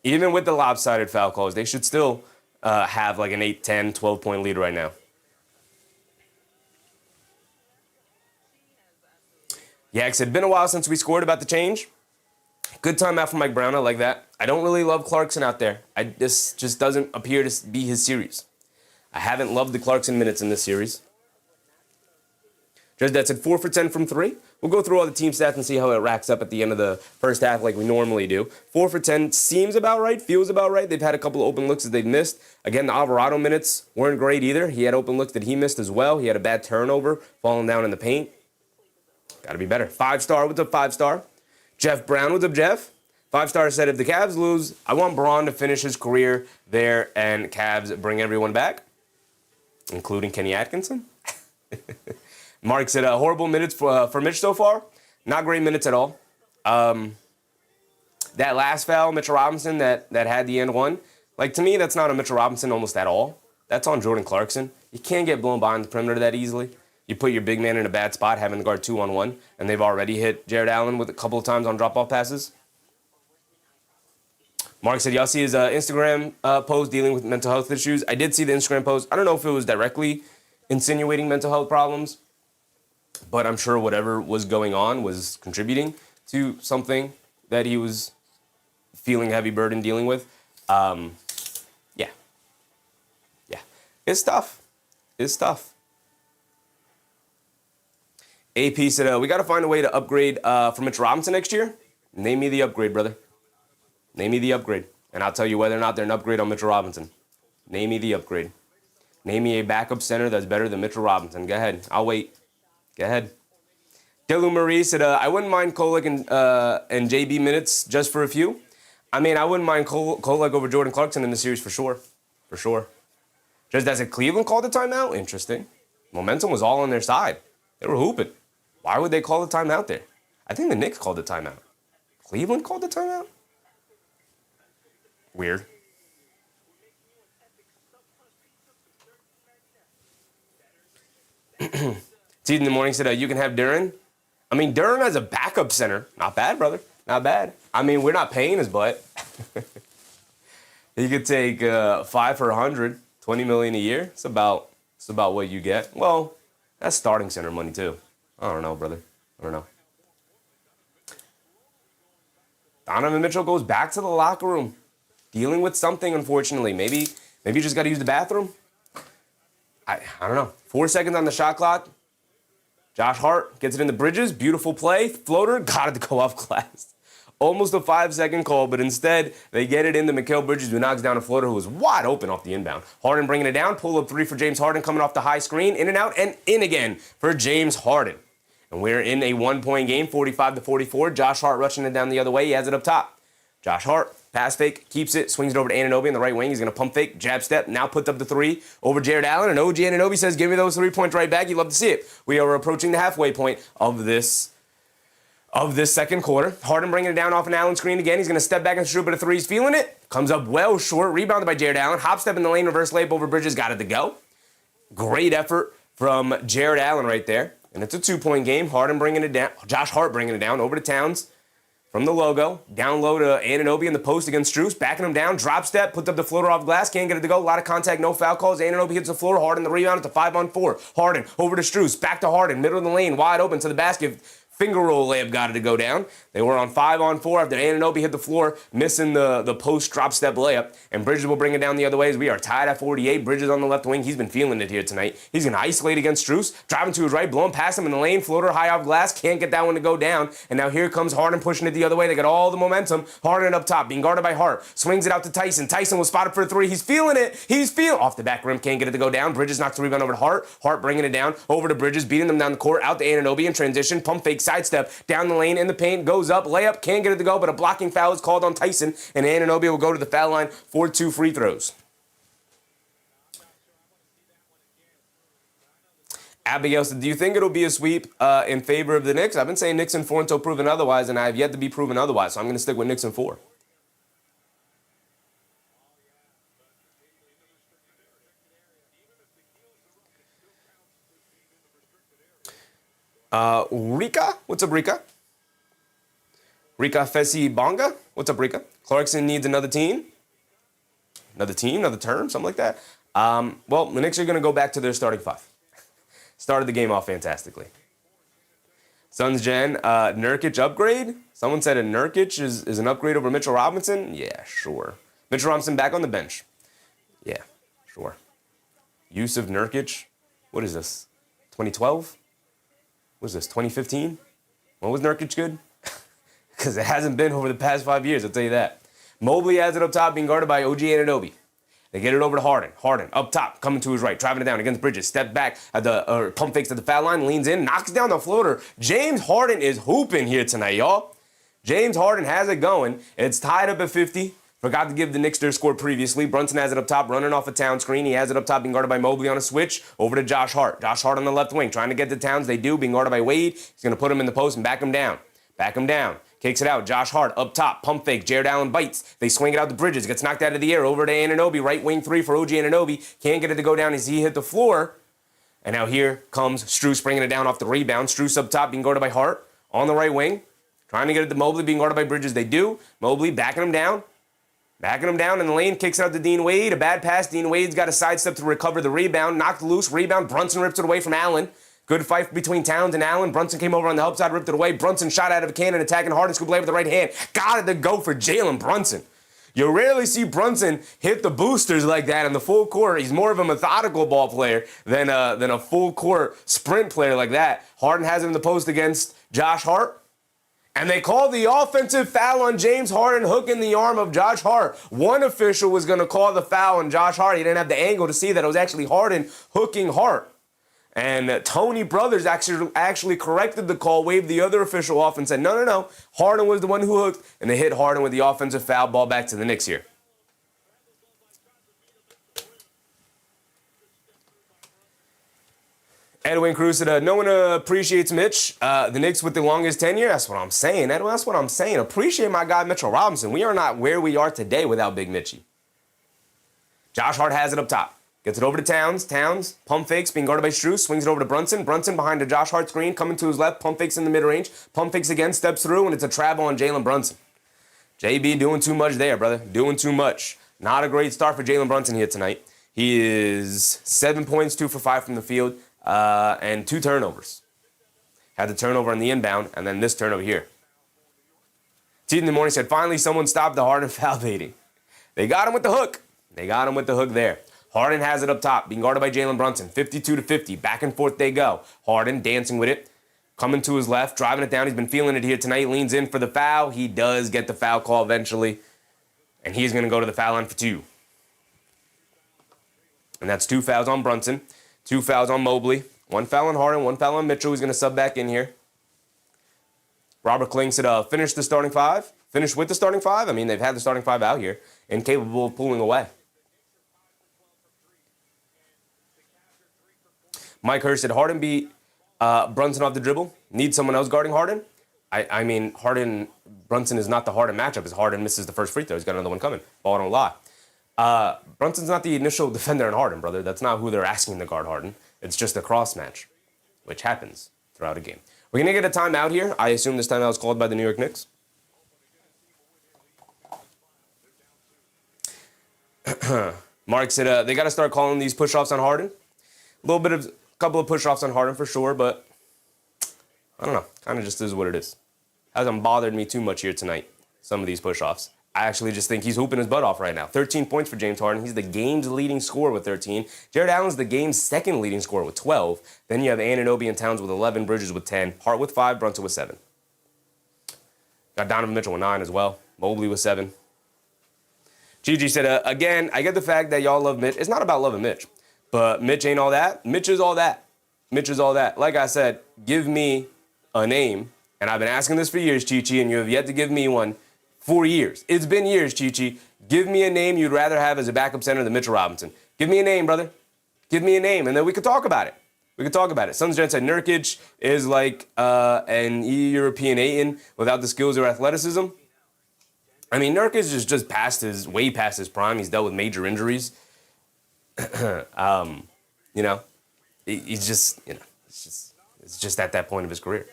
Even with the lopsided foul calls, they should still have like an 8, 10, 12-point lead right now. Yeah, it's been a while since we scored about the change. Good timeout from Mike Brown. I like that. I don't really love Clarkson out there. This just doesn't appear to be his series. I haven't loved the Clarkson minutes in this series. Just that's at 4 for 10 from 3. We'll go through all the team stats and see how it racks up at the end of the first half like we normally do. 4 for 10 seems about right, feels about right. They've had a couple of open looks that they've missed. Again, the Alvarado minutes weren't great either. He had open looks that he missed as well. He had a bad turnover, falling down in the paint. Got to be better. 5-star, what's up 5-star? Jeff Brown, what's up Jeff? 5-star said, if the Cavs lose, I want Braun to finish his career there and Cavs bring everyone back, including Kenny Atkinson. Mark said, horrible minutes for Mitch so far. Not great minutes at all. That last foul, Mitchell Robinson, that had the end one, like to me, that's not on Mitchell Robinson almost at all. That's on Jordan Clarkson. You can't get blown behind the perimeter that easily. You put your big man in a bad spot, having to guard 2-on-1, and they've already hit Jared Allen with a couple of times on drop-off passes. Mark said, y'all see his Instagram post dealing with mental health issues? I did see the Instagram post. I don't know if it was directly insinuating mental health problems, but I'm sure whatever was going on was contributing to something that he was feeling a heavy burden dealing with. Yeah. It's tough. AP said, we got to find a way to upgrade for Mitch Robinson next year. Name me the upgrade, brother. Name me the upgrade, and I'll tell you whether or not they're an upgrade on Mitchell Robinson. Name me the upgrade. Name me a backup center that's better than Mitchell Robinson. Go ahead. I'll wait. Go ahead. Delu Marie said, I wouldn't mind Kolek and JB minutes just for a few. I mean, I wouldn't mind Kolek over Jordan Clarkson in the series for sure. For sure. Just as a Cleveland called the timeout? Interesting. Momentum was all on their side. They were hooping. Why would they call the timeout there? I think the Knicks called the timeout. Cleveland called the timeout? Weird. T in the morning said, you can have Duren. I mean, Duren as a backup center. Not bad, brother. Not bad. I mean, we're not paying his butt. He could take 5 for 100, $20 million a year. It's about what you get. Well, that's starting center money, too. I don't know, brother. I don't know. Donovan Mitchell goes back to the locker room, dealing with something, unfortunately. Maybe you just got to use the bathroom. I don't know. 4 seconds on the shot clock. Josh Hart gets it in the Bridges. Beautiful play. Floater. Got it to go off glass. Almost a 5-second call, but instead they get it into Mikal Bridges, who knocks down a floater who was wide open off the inbound. Harden bringing it down. Pull-up 3 for James Harden coming off the high screen. In and out and in again for James Harden. And we're in a 1-point game, 45-44. Josh Hart rushing it down the other way. He has it up top. Josh Hart, pass fake, keeps it, swings it over to Anunoby in the right wing. He's going to pump fake, jab step, now puts up the 3 over Jared Allen. And OG Anunoby says, give me those 3 points right back. You'd love to see it. We are approaching the halfway point of this second quarter. Harden bringing it down off an Allen screen again. He's going to step back and shoot, but a 3. He's feeling it. Comes up well short, rebounded by Jared Allen. Hop step in the lane, reverse layup over Bridges, got it to go. Great effort from Jared Allen right there. And it's a 2-point game. Harden bringing it down. Josh Hart bringing it down over to Towns. From the logo, down low to Anunoby in the post against Strus, backing him down, drop step, puts up the floater off glass, can't get it to go, a lot of contact, no foul calls, Anunoby hits the floor, Harden the rebound, it's a 5-on-4, Harden over to Strus, back to Harden, middle of the lane, wide open to the basket, Finger roll layup got it to go down. They were on 5-on-4 after Anunoby hit the floor, missing the post drop step layup. And Bridges will bring it down the other way as we are tied at 48. Bridges on the left wing. He's been feeling it here tonight. He's going to isolate against Strus. Driving to his right, blowing past him in the lane. Floater high off glass. Can't get that one to go down. And now here comes Harden pushing it the other way. They got all the momentum. Harden up top, being guarded by Hart. Swings it out to Tyson. Tyson was spotted for a three. He's feeling it. He's feeling off the back rim. Can't get it to go down. Bridges knocks the rebound over to Hart. Hart bringing it down over to Bridges, beating them down the court. Out to Anunoby in transition. Pump fake sidestep down the lane in the paint. Goes up. Layup. Can't get it to go, but a blocking foul is called on Tyson. And Anunoby will go to the foul line for 2 free throws. Abigail said, do you think it'll be a sweep in favor of the Knicks? I've been saying Knicks in 4 until proven otherwise, and I have yet to be proven otherwise, so I'm going to stick with Knicks in 4. Rika? What's up, Rika? Rika Fesi Bonga? What's up, Rika? Clarkson needs another team? Another team? Another term? Something like that? Well, the Knicks are going to go back to their starting 5. Started the game off fantastically. Suns Gen, Nurkic upgrade? Someone said a Nurkic is an upgrade over Mitchell Robinson? Yeah, sure. Mitchell Robinson back on the bench? Yeah, sure. Use of Nurkic? What is this? 2012? What is this, 2015? When was Nurkic good? Because it hasn't been over the past 5 years, I'll tell you that. Mobley has it up top, being guarded by OG Anunoby. They get it over to Harden. Harden up top, coming to his right, driving it down against Bridges. Step back at the pump fakes at the foul line, leans in, knocks down the floater. James Harden is hooping here tonight, y'all. James Harden has it going. It's tied up at 50. Forgot to give the Knicks their score previously. Brunson has it up top, running off a Town screen. He has it up top, being guarded by Mobley on a switch. Over to Josh Hart. Josh Hart on the left wing, trying to get to Towns. They do, being guarded by Wade. He's going to put him in the post and back him down. Back him down. Kicks it out. Josh Hart up top. Pump fake. Jared Allen bites. They swing it out to Bridges. Gets knocked out of the air. Over to Anunoby. Right wing 3 for OG Anunoby. Can't get it to go down as he hit the floor. And now here comes Strus bringing it down off the rebound. Strus up top, being guarded by Hart. On the right wing. Trying to get it to Mobley, being guarded by Bridges. They do. Mobley backing him down. Backing him down in the lane. Kicks out to Dean Wade. A bad pass. Dean Wade's got a sidestep to recover the rebound. Knocked loose. Rebound. Brunson rips it away from Allen. Good fight between Towns and Allen. Brunson came over on the help side, ripped it away. Brunson shot out of a cannon, attacking Harden. Scoop lay with the right hand. Got it to go for Jalen Brunson. You rarely see Brunson hit the boosters like that in the full court. He's more of a methodical ball player than a full court sprint player like that. Harden has him in the post against Josh Hart. And they called the offensive foul on James Harden, hooking the arm of Josh Hart. One official was going to call the foul on Josh Hart. He didn't have the angle to see that it was actually Harden hooking Hart. And Tony Brothers actually corrected the call, waved the other official off, and said, no. Harden was the one who hooked, and they hit Harden with the offensive foul. Ball back to the Knicks here. Edwin Cruz said, no one appreciates Mitch. The Knicks with the longest tenure. That's what I'm saying, Edwin. That's what I'm saying. Appreciate my guy, Mitchell Robinson. We are not where we are today without Big Mitchie. Josh Hart has it up top. Gets it over to Towns. Towns, pump fakes, being guarded by Strus. Swings it over to Brunson. Brunson behind the Josh Hart screen, coming to his left. Pump fakes in the mid-range. Pump fakes again, steps through, and it's a travel on Jalen Brunson. JB doing too much there, brother. Doing too much. Not a great start for Jalen Brunson here tonight. He is 7 points, 2 for 5 from the field, and 2 turnovers. Had the turnover on the inbound, and then this turnover here. Teeth in the morning said, finally someone stopped the Harden foul baiting. They got him with the hook. They got him with the hook there. Harden has it up top, being guarded by Jalen Brunson. 52-50. Back and forth they go. Harden dancing with it. Coming to his left, driving it down. He's been feeling it here tonight. Leans in for the foul. He does get the foul call eventually. And he's going to go to the foul line for 2. And that's 2 fouls on Brunson. 2 fouls on Mobley. 1 foul on Harden. 1 foul on Mitchell. He's going to sub back in here. Robert Kling said, finish the starting 5. Finish with the starting 5. I mean, they've had the starting 5 out here. Incapable of pulling away. Mike Hurst said, Harden beat Brunson off the dribble. Need someone else guarding Harden? I mean, Brunson is not the Harden matchup. As Harden misses the first free throw, he's got another one coming. Ball don't lie. Brunson's not the initial defender on Harden, brother. That's not who they're asking to guard Harden. It's just a cross match, which happens throughout a game. We're going to get a timeout here. I assume this timeout was called by the New York Knicks. Mark said they got to start calling these push-offs on Harden. A couple of push-offs on Harden for sure, but I don't know. Kind of just is what it is. Hasn't bothered me too much here tonight, some of these push-offs. I actually just think he's hooping his butt off right now. 13 points for James Harden. He's the game's leading scorer with 13. Jared Allen's the game's second leading scorer with 12. Then you have Anunoby and Towns with 11, Bridges with 10, Hart with 5, Brunson with 7. Got Donovan Mitchell with 9 as well. Mobley with 7. Gigi said, again, I get the fact that y'all love Mitch. It's not about loving Mitch, but Mitch ain't all that. Mitch is all that. Mitch is all that. Like I said, give me a name, and I've been asking this for years, Chi-Chi, and you have yet to give me one for years. It's been years, Chi-Chi. Give me a name you'd rather have as a backup center than Mitchell Robinson. Give me a name, brother. Give me a name, and then we could talk about it. We could talk about it. Sons Gen said Nurkic is like an European Aiton without the skills or athleticism. I mean, Nurkic is just way past his prime. He's dealt with major injuries. You know, he's just, you know, it's just at that point of his career.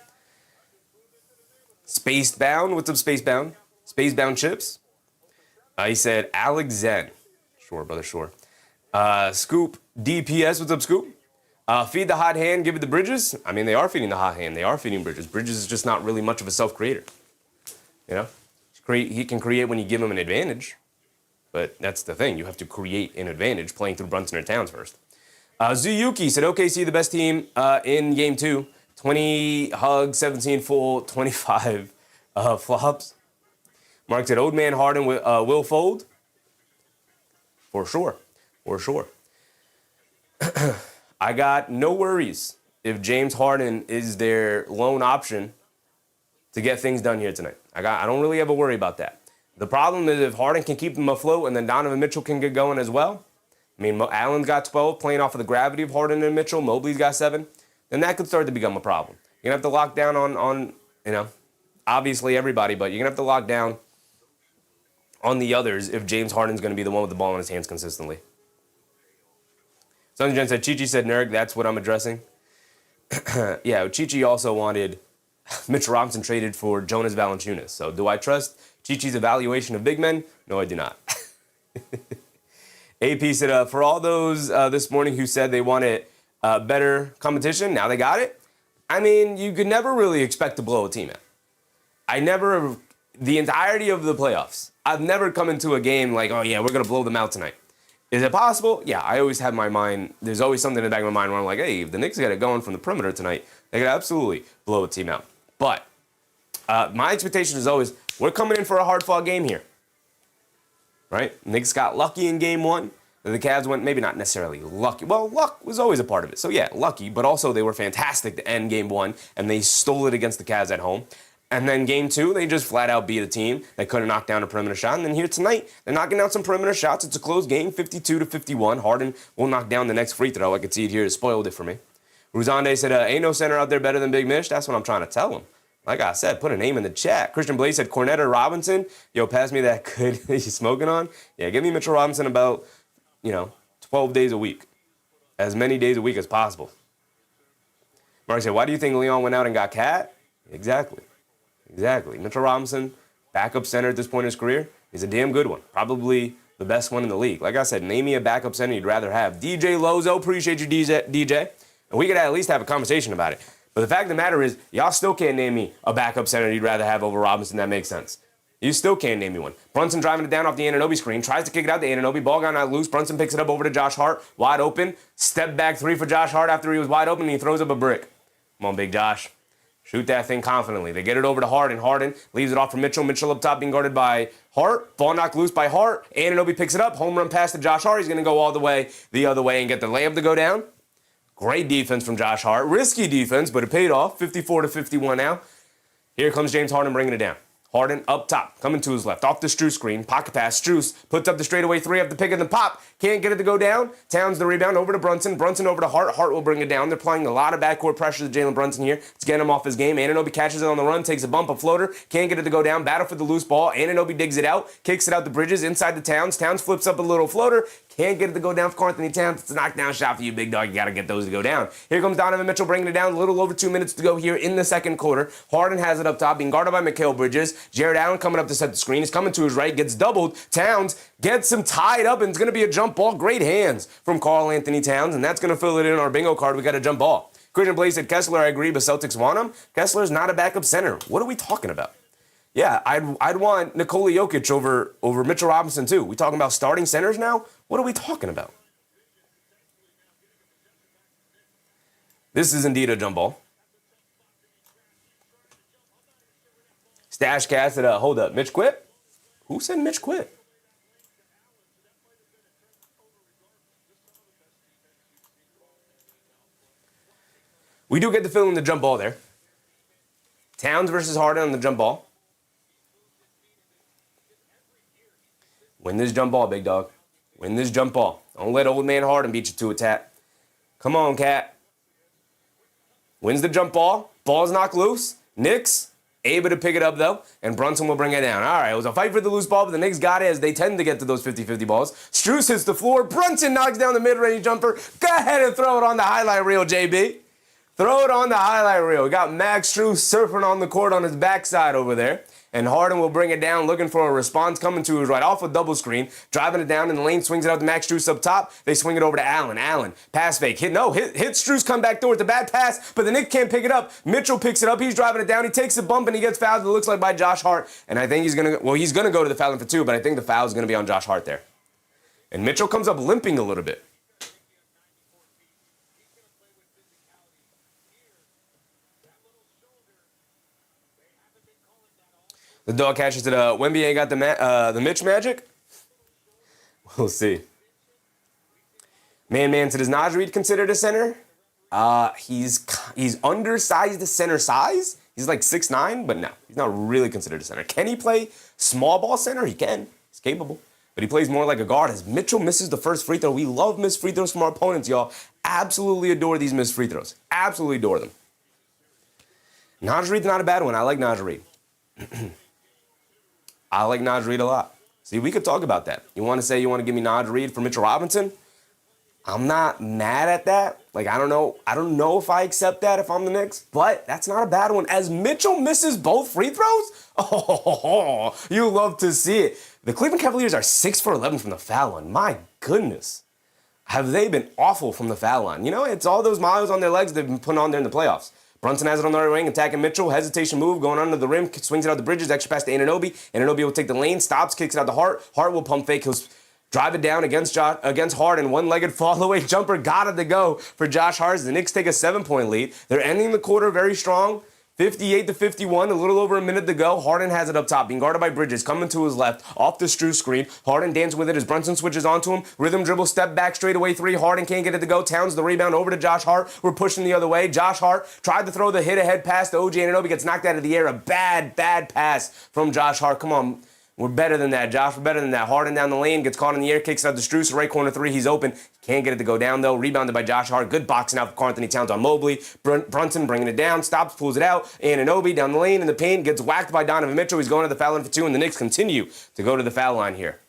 Spaced Bound, what's up, Space Bound? Space Bound Chips. He said Alex Zen. Sure, brother, sure. Scoop DPS, what's up, Scoop? Feed the hot hand, give it the Bridges. I mean, they are feeding the hot hand. They are feeding Bridges. Bridges is just not really much of a self-creator. You know? He can create when you give him an advantage. But that's the thing. You have to create an advantage playing through Brunson or Towns first. Zuyuki said OKC the best team in Game 2. 20 hugs, 17 full, 25 flops. Mark said Old Man Harden will fold. For sure. For sure. I got no worries if James Harden is their lone option to get things done here tonight. I don't really have a worry about that. The problem is if Harden can keep them afloat and then Donovan Mitchell can get going as well. I mean, Allen's got 12 playing off of the gravity of Harden and Mitchell. Mobley's got 7. Then that could start to become a problem. You're going to have to lock down on you know, obviously everybody, but you're going to have to lock down on the others if James Harden's going to be the one with the ball in his hands consistently. Sons Jen said, Chi-Chi said, Nurk, that's what I'm addressing. Yeah, Chi-Chi also wanted Mitchell Robinson traded for Jonas Valanciunas. So do I trust Chi-Chi's evaluation of big men? No, I do not. AP said, for all those this morning who said they wanted better competition, now they got it. I mean, you could never really expect to blow a team out. The entirety of the playoffs, I've never come into a game like, oh yeah, we're going to blow them out tonight. Is it possible? Yeah, I always have my mind, there's always something in the back of my mind where I'm like, hey, if the Knicks got it going from the perimeter tonight, they could absolutely blow a team out. But my expectation is always, we're coming in for a hard-fought game here. Right? Knicks got lucky in game 1. The Cavs went, maybe not necessarily lucky. Well, luck was always a part of it. So yeah, lucky, but also they were fantastic to end game 1, and they stole it against the Cavs at home. And then game 2, they just flat out beat a team that couldn't knock down a perimeter shot. And then here tonight, they're knocking down some perimeter shots. It's a close game, 52-51. Harden will knock down the next free throw. I could see it here. It spoiled it for me. Ruzande said, ain't no center out there better than Big Mish. That's what I'm trying to tell him. Like I said, put a name in the chat. Christian Blaze said, Cornette or Robinson? Yo, pass me that good you smoking on? Yeah, give me Mitchell Robinson about, 12 days a week. As many days a week as possible. Mark said, why do you think Leon went out and got Cat? Exactly. Mitchell Robinson, backup center at this point in his career, is a damn good one. Probably the best one in the league. Like I said, name me a backup center you'd rather have. DJ Lozo, appreciate you, DJ. And we could at least have a conversation about it. But the fact of the matter is, y'all still can't name me a backup center you'd rather have over Robinson. That makes sense. You still can't name me one. Brunson driving it down off the Anunoby screen, tries to kick it out to Anunoby. Ball got not loose. Brunson picks it up over to Josh Hart, wide open. Step back 3 for Josh Hart after he was wide open, and he throws up a brick. Come on, big Josh. Shoot that thing confidently. They get it over to Harden. Harden leaves it off for Mitchell. Mitchell up top being guarded by Hart. Ball knocked loose by Hart. Anunoby picks it up. Home run pass to Josh Hart. He's going to go all the way the other way and get the layup to go down. Great defense from Josh Hart. Risky defense, but it paid off. 54-51 now. Here comes James Harden bringing it down. Harden up top, coming to his left, off the Strus screen, pocket pass, Strus puts up the straightaway 3 up the pick and the pop, can't get it to go down. Towns the rebound, over to Brunson, Brunson over to Hart, Hart will bring it down. They're applying a lot of backcourt pressure to Jalen Brunson here. It's getting him off his game. Anunoby catches it on the run, takes a bump, a floater, can't get it to go down, battle for the loose ball. Anunoby digs it out, kicks it out the Bridges, inside the Towns. Towns flips up a little floater, can't get it to go down for Anthony Towns. It's a knockdown shot for you, big dog. You got to get those to go down. Here comes Donovan Mitchell bringing it down. A little over 2 minutes to go here in the second quarter. Harden has it up top, being guarded by Mikal Bridges. Jared Allen coming up to set the screen. He's coming to his right, gets doubled. Towns gets him tied up, and it's going to be a jump ball. Great hands from Karl Anthony Towns, and that's going to fill it in our bingo card. We got a jump ball. Christian Blake said, Kessler, I agree, but Celtics want him. Kessler's not a backup center. What are we talking about? Yeah, I'd want Nikola Jokic over Mitchell Robinson too. We talking about starting centers now? What are we talking about? This is indeed a jump ball. Stash Cat said, hold up, Mitch quit? Who said Mitch quit? We do get the feeling the jump ball there. Towns versus Harden on the jump ball. Win this jump ball, big dog. Win this jump ball. Don't let old man Harden beat you to a tap. Come on, Cat. Wins the jump ball. Ball's knocked loose. Knicks able to pick it up, though, and Brunson will bring it down. All right, it was a fight for the loose ball, but the Knicks got it as they tend to get to those 50-50 balls. Strus hits the floor. Brunson knocks down the mid-range jumper. Go ahead and throw it on the highlight reel, JB. Throw it on the highlight reel. We got Max Strus surfing on the court on his backside over there. And Harden will bring it down, looking for a response, coming to his right off a double screen, driving it down in the lane, swings it out to Max Strus up top. They swing it over to Allen. Allen, pass fake. Hit Strus, come back door with the bad pass, but the Knicks can't pick it up. Mitchell picks it up. He's driving it down. He takes a bump, and he gets fouled, it looks like, by Josh Hart. And I think he's going to go to the fouling for two, but I think the foul is going to be on Josh Hart there. And Mitchell comes up limping a little bit. The dog catcher said, Wemby ain't got the Mitch magic? We'll see. Man said, is Naj Reid considered a center? He's undersized the center size. He's like 6'9", but no, he's not really considered a center. Can he play small ball center? He can. He's capable. But he plays more like a guard. As Mitchell misses the first free throw, we love missed free throws from our opponents, y'all. Absolutely adore these missed free throws. Absolutely adore them. Naj Reid's not a bad one. I like Naj Reid. I like Naj Reid a lot. See, we could talk about that. You want to give me Naj Reid for Mitchell Robinson? I'm not mad at that. Like, I don't know if I accept that if I'm the Knicks, but that's not a bad one. As Mitchell misses both free throws, you love to see it. The Cleveland Cavaliers are 6 for 11 from the foul line. My goodness. Have they been awful from the foul line? You know, it's all those miles on their legs they've been putting on there in the playoffs. Brunson has it on the right wing, attacking Mitchell. Hesitation move, going under the rim, swings it out the Bridges, extra pass to Anunoby. Anunoby will take the lane, stops, kicks it out to Hart. Hart will pump fake. He'll drive it down against Harden. One-legged fall-away jumper. Got it to go for Josh Hart. The Knicks take a 7-point lead. They're ending the quarter very strong. 58-51, a little over a minute to go. Harden has it up top, being guarded by Bridges, coming to his left, off the Strus screen. Harden dances with it as Brunson switches onto him. Rhythm dribble, step back, straightaway three. Harden can't get it to go. Towns the rebound over to Josh Hart. We're pushing the other way. Josh Hart tried to throw the hit-ahead pass to OG Anunoby, gets knocked out of the air. A bad pass from Josh Hart. Come on. We're better than that, Josh. We're better than that. Harden down the lane, gets caught in the air, kicks out to Strus, right corner three. He's open. Can't get it to go down, though. Rebounded by Josh Hart. Good boxing out for Karl-Anthony Towns on Mobley. Brunson bringing it down, stops, pulls it out. Anunoby down the lane in the paint, gets whacked by Donovan Mitchell. He's going to the foul line for two, and the Knicks continue to go to the foul line here.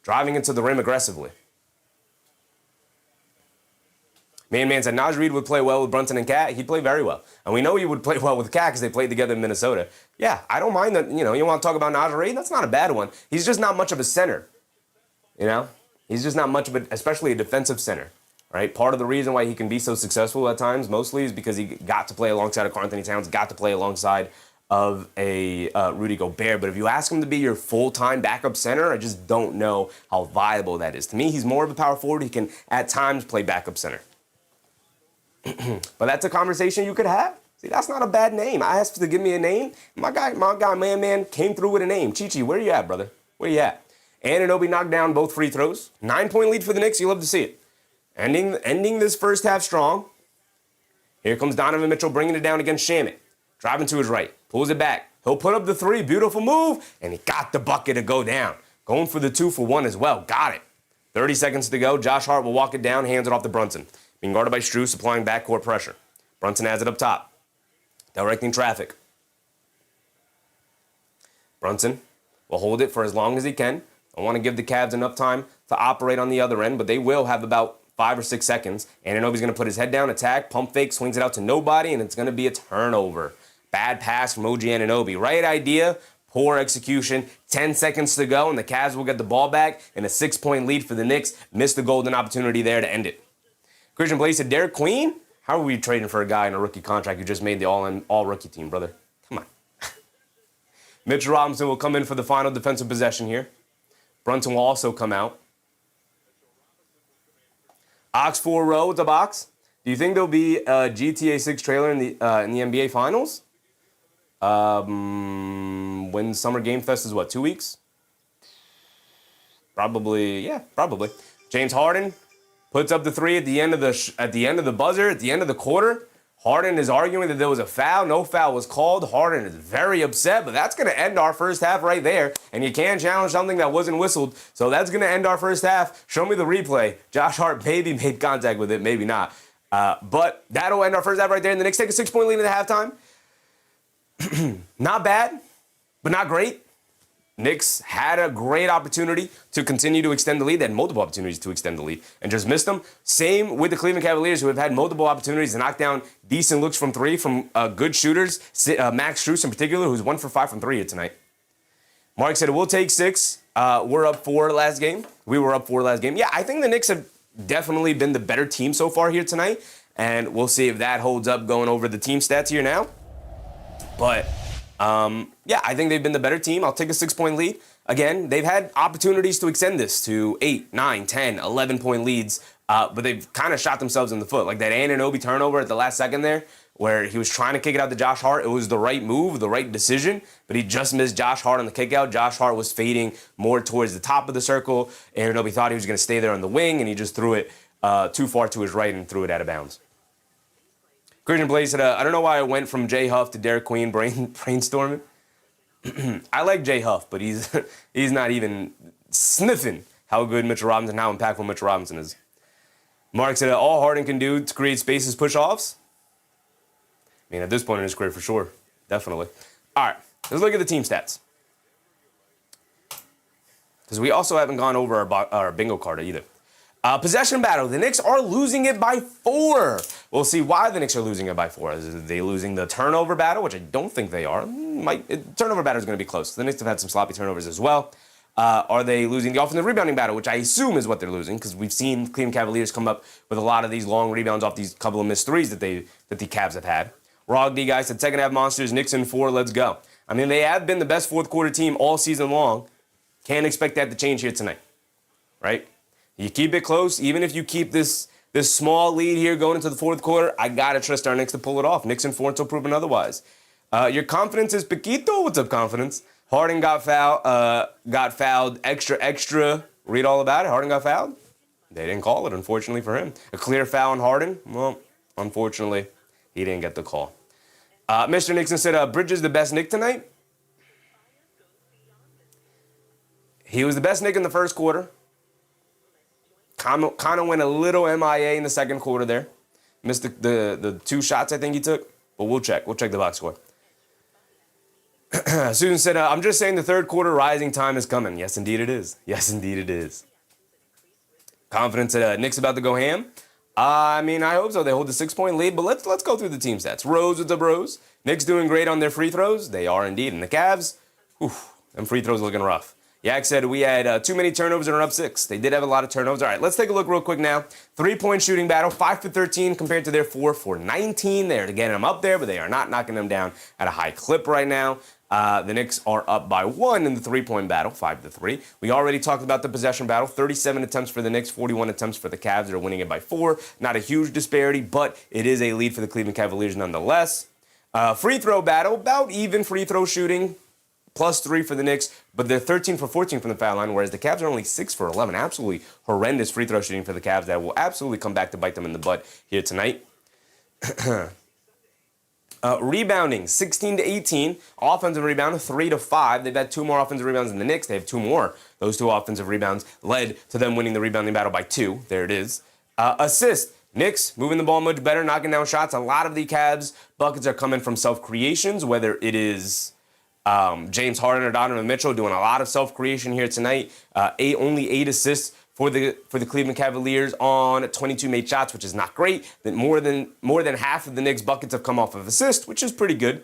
Driving into the rim aggressively. Man said Naj Reid would play well with Brunson and Cat. He'd play very well. And we know he would play well with Cat because they played together in Minnesota. Yeah, I don't mind that. You know, you want to talk about Naj Reid? That's not a bad one. He's just not much of a center. You know? He's just not much of a, especially a defensive center. Right? Part of the reason why he can be so successful at times, mostly, is because he got to play alongside of Karl-Anthony Towns, got to play alongside of a Rudy Gobert. But if you ask him to be your full-time backup center, I just don't know how viable that is. To me, he's more of a power forward. He can, at times, play backup center. But that's a conversation you could have. See, that's not a bad name. I asked to give me a name. My guy, man, came through with a name. Chi-Chi, where you at, brother? Where you at? Anunoby knocked down both free throws. 9-point lead for the Knicks. You love to see it. Ending this first half strong. Here comes Donovan Mitchell bringing it down against Shamit. Driving to his right. Pulls it back. He'll put up the three. Beautiful move. And he got the bucket to go down. Going for the 2-for-1 as well. Got it. 30 seconds to go. Josh Hart will walk it down. Hands it off to Brunson. Being guarded by Strus, applying backcourt pressure. Brunson has it up top. Directing traffic. Brunson will hold it for as long as he can. I want to give the Cavs enough time to operate on the other end, but they will have about 5 or 6 seconds. Anunoby's going to put his head down, attack, pump fake, swings it out to nobody, and it's going to be a turnover. Bad pass from OG Anunoby. Right idea, poor execution. 10 seconds to go, and the Cavs will get the ball back, and a 6-point lead for the Knicks. Missed the golden opportunity there to end it. Christian Blake said, Derek Queen? How are we trading for a guy in a rookie contract who just made the all-rookie team, brother? Come on. Mitchell Robinson will come in for the final defensive possession here. Brunson will also come out. Ox 4 row with the box. Do you think there'll be a GTA 6 trailer in the NBA Finals? When Summer Game Fest is what, 2 weeks? Probably, yeah, probably. James Harden puts up the three at the end of the buzzer, at the end of the quarter. Harden is arguing that there was a foul. No foul was called. Harden is very upset, but that's going to end our first half right there. And you can't challenge something that wasn't whistled. So that's going to end our first half. Show me the replay. Josh Hart maybe made contact with it, maybe not. But that'll end our first half right there. And the Knicks take a 6-point lead at halftime. Not bad, but not great. Knicks had a great opportunity to continue to extend the lead. They had multiple opportunities to extend the lead and just missed them. Same with the Cleveland Cavaliers, who have had multiple opportunities to knock down decent looks from three from good shooters. Max Strus in particular, who's 1 for 5 from three here tonight. Mark said, we'll take 6. We're up 4 last game. We were up 4 last game. Yeah, I think the Knicks have definitely been the better team so far here tonight. And we'll see if that holds up going over the team stats here now. But yeah, I think they've been the better team. I'll take a 6-point lead. Again, they've had opportunities to extend this to 8, 9, 10, 11-point leads, but they've kind of shot themselves in the foot. Like that Anunoby turnover at the last second there, where he was trying to kick it out to Josh Hart. It was the right move, the right decision, but he just missed Josh Hart on the kick out. Josh Hart was fading more towards the top of the circle. Anunoby thought he was going to stay there on the wing, and he just threw it too far to his right and threw it out of bounds. Christian Blaze said, I don't know why I went from Jay Huff to Derek Queen brainstorming. I like Jay Huff, but he's not even sniffing how good Mitchell Robinson, how impactful Mitchell Robinson is. Mark said, all Harden can do to create space is push-offs. I mean, at this point in his career, for sure. Definitely. All right, let's look at the team stats. Because we also haven't gone over our bingo card either. Possession battle. The Knicks are losing it by 4. We'll see why the Knicks are losing it by 4. Are they losing the turnover battle, which I don't think they are. Turnover battle is going to be close. The Knicks have had some sloppy turnovers as well. Are they losing the offensive rebounding battle, which I assume is what they're losing, because we've seen Cleveland Cavaliers come up with a lot of these long rebounds off these couple of missed threes that the Cavs have had. Rog D guy said, second half monsters, Knicks in 4, let's go. I mean, they have been the best fourth quarter team all season long. Can't expect that to change here tonight, right? You keep it close, even if you keep this small lead here going into the fourth quarter, I got to trust our Knicks to pull it off. Knicks in 4 until proven otherwise. Your confidence is Paquito. What's up, confidence? Harden got fouled extra. Read all about it. Harden got fouled. They didn't call it, unfortunately for him. A clear foul on Harden. Well, unfortunately, he didn't get the call. Mr. Nixon said, Bridges the best Knick tonight? He was the best Knick in the first quarter. Kind of went a little MIA in the second quarter there. Missed the 2 shots I think he took. But we'll check. We'll check the box score. Susan said, I'm just saying the third quarter rising time is coming. Yes, indeed it is. Yes, indeed it is. Confidence that Knicks about to go ham. I mean, I hope so. They hold the 6-point lead, but let's go through the team stats. Rose with the bros. Knicks doing great on their free throws. They are indeed. And the Cavs, them free throws looking rough. Yak said we had too many turnovers and are up 6. They did have a lot of turnovers. All right, let's take a look real quick now. 3-point shooting battle, 5 for 13 compared to their 4 for 19. They're getting them up there, but they are not knocking them down at a high clip right now. The Knicks are up by 1 in the 3-point battle, 5-3. We already talked about the possession battle. 37 attempts for the Knicks, 41 attempts for the Cavs. They're winning it by 4. Not a huge disparity, but it is a lead for the Cleveland Cavaliers nonetheless. Free throw battle, about even free throw shooting. +3 for the Knicks, but they're 13 for 14 from the foul line, whereas the Cavs are only 6 for 11. Absolutely horrendous free throw shooting for the Cavs that will absolutely come back to bite them in the butt here tonight. Rebounding, 16 to 18. Offensive rebound, 3 to 5. They've had 2 more offensive rebounds than the Knicks. They have 2 more. Those 2 offensive rebounds led to them winning the rebounding battle by 2. There it is. Assist. Knicks moving the ball much better, knocking down shots. A lot of the Cavs buckets are coming from self-creations, whether it is James Harden or Donovan Mitchell doing a lot of self-creation here tonight. Only 8 assists for the Cleveland Cavaliers on 22 made shots, which is not great. That more than half of the Knicks buckets have come off of assists, which is pretty good,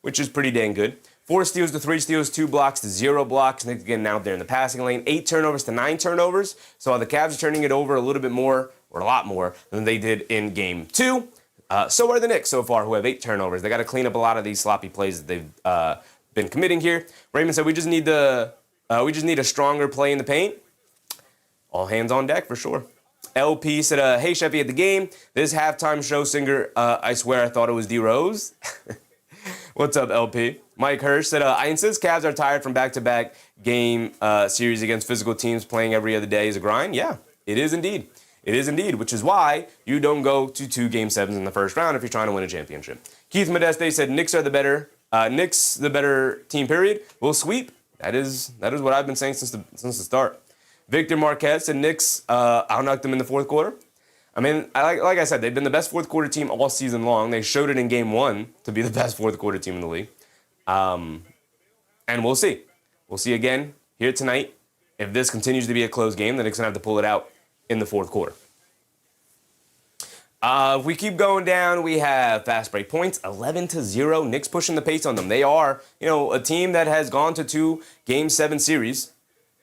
which is pretty dang good. 4 steals to 3 steals, 2 blocks to 0 blocks. Knicks getting out there in the passing lane. 8 turnovers to 9 turnovers. So the Cavs are turning it over a little bit more, or a lot more, than they did in Game 2. So are the Knicks so far, who have 8 turnovers. They got to clean up a lot of these sloppy plays that they've been committing here. Raymond said, we just need a stronger play in the paint. All hands on deck for sure. LP said, hey, Sheffy at the game. This halftime show singer, I swear I thought it was D-Rose. What's up, LP? Mike Hirsch said, I insist Cavs are tired from back-to-back game series against physical teams. Playing every other day is a grind. Yeah, it is indeed. It is indeed, which is why you don't go to 2 Game 7s in the first round if you're trying to win a championship. Keith Modeste said, Knicks the better team, period. We'll sweep. That is what I've been saying since the start. Victor Marquez said Knicks out-knocked them in the fourth quarter. I mean, like I said, they've been the best fourth quarter team all season long. They showed it in Game 1 to be the best fourth quarter team in the league. And we'll see. We'll see again here tonight. If this continues to be a close game, the Knicks going to have to pull it out in the fourth quarter. If we keep going down, we have fast break points, 11-0. Knicks pushing the pace on them. They are, a team that has gone to 2 Game 7 series,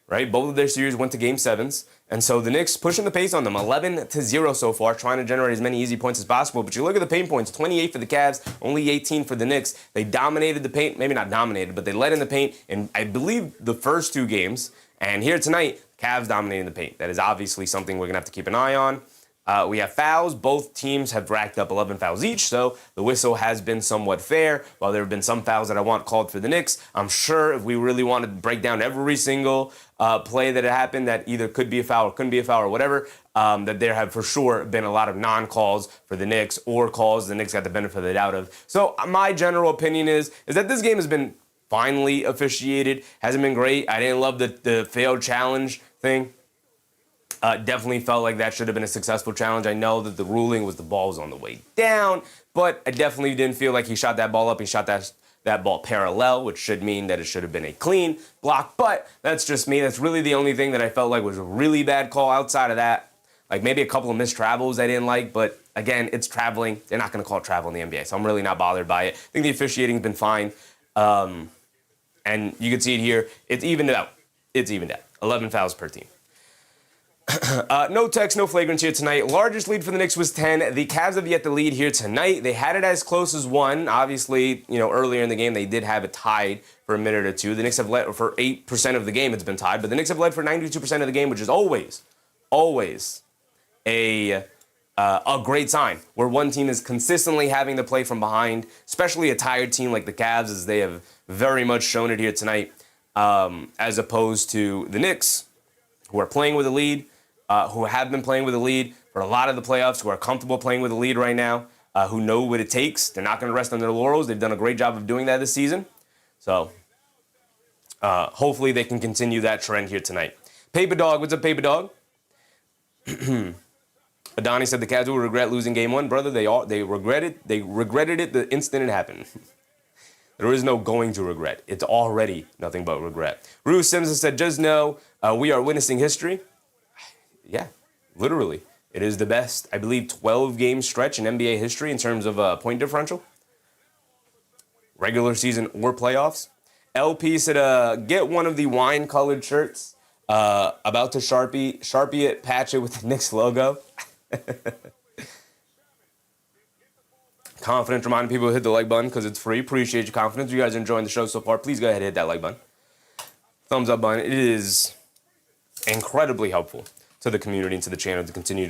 right? Both of their series went to Game 7s. And so the Knicks pushing the pace on them, 11-0 so far, trying to generate as many easy points as possible. But you look at the paint points, 28 for the Cavs, only 18 for the Knicks. They dominated the paint, maybe not dominated, but they led in the paint in, I believe, the first 2 games. And here tonight, Cavs dominating the paint. That is obviously something we're going to have to keep an eye on. We have fouls. Both teams have racked up 11 fouls each, so the whistle has been somewhat fair. While there have been some fouls that I want called for the Knicks, I'm sure if we really want to break down every single play that happened that either could be a foul or couldn't be a foul or whatever, that there have for sure been a lot of non-calls for the Knicks or calls the Knicks got the benefit of the doubt of. So my general opinion is that this game has been finally officiated. Hasn't been great. I didn't love the failed challenge thing. Definitely felt like that should have been a successful challenge. I know that the ruling was the ball was on the way down, but I definitely didn't feel like he shot that ball up. He shot that ball parallel, which should mean that it should have been a clean block. But that's just me. That's really the only thing that I felt like was a really bad call. Outside of that, like maybe a couple of missed travels I didn't like, but again, it's traveling. They're not going to call it travel in the NBA, so I'm really not bothered by it. I think the officiating's been fine. And you can see it here. It's evened out. 11 fouls per team. No text, no flagrants here tonight. Largest lead for the Knicks was 10. The Cavs have yet to lead here tonight. They had it as close as 1. Obviously, earlier in the game, they did have it tied for a minute or 2. The Knicks have led for 8% of the game. It's been tied, but the Knicks have led for 92% of the game, which is always a great sign where one team is consistently having to play from behind, especially a tired team like the Cavs, as they have very much shown it here tonight, as opposed to the Knicks, who are playing with a lead, who have been playing with a lead for a lot of the playoffs, who are comfortable playing with a lead right now, who know what it takes. They're not going to rest on their laurels. They've done a great job of doing that this season. So hopefully they can continue that trend here tonight. Paper Dog, what's up, Paper Dog? Adani said the Cavs will regret losing Game 1. Brother, they regretted it the instant it happened. There is no going to regret. It's already nothing but regret. Rue Simpson said, just know we are witnessing history. Yeah, literally. It is the best, I believe, 12-game stretch in NBA history in terms of point differential. Regular season or playoffs. LP said, get one of the wine-colored shirts. About to Sharpie it, patch it with the Knicks logo. Confidence, reminding people to hit the like button because it's free. Appreciate your confidence. If you guys are enjoying the show so far, please go ahead and hit that like button. Thumbs up button. It is incredibly helpful to the community and to the channel to continue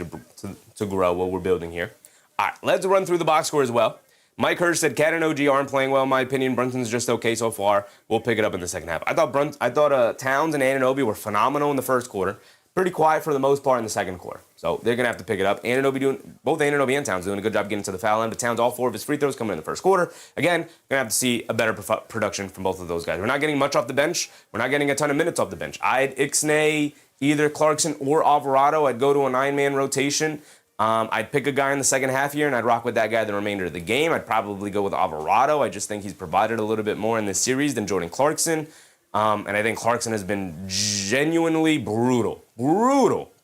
to grow what we're building here. All right, let's run through the box score as well. Mike Hirsch said, Cat and OG aren't playing well, in my opinion. Brunson's just okay so far. We'll pick it up in the second half. I thought Towns and Anunoby were phenomenal in the first quarter. Pretty quiet for the most part in the second quarter. So they're going to have to pick it up. Both Anunoby and Towns doing a good job getting to the foul line, but Towns, all 4 of his free throws coming in the first quarter. Again, going to have to see a better production from both of those guys. We're not getting much off the bench. We're not getting a ton of minutes off the bench. I'd Ixnay, either Clarkson or Alvarado. I'd go to a 9-man rotation. I'd pick a guy in the second half here, and I'd rock with that guy the remainder of the game. I'd probably go with Alvarado. I just think he's provided a little bit more in this series than Jordan Clarkson. And I think Clarkson has been genuinely brutal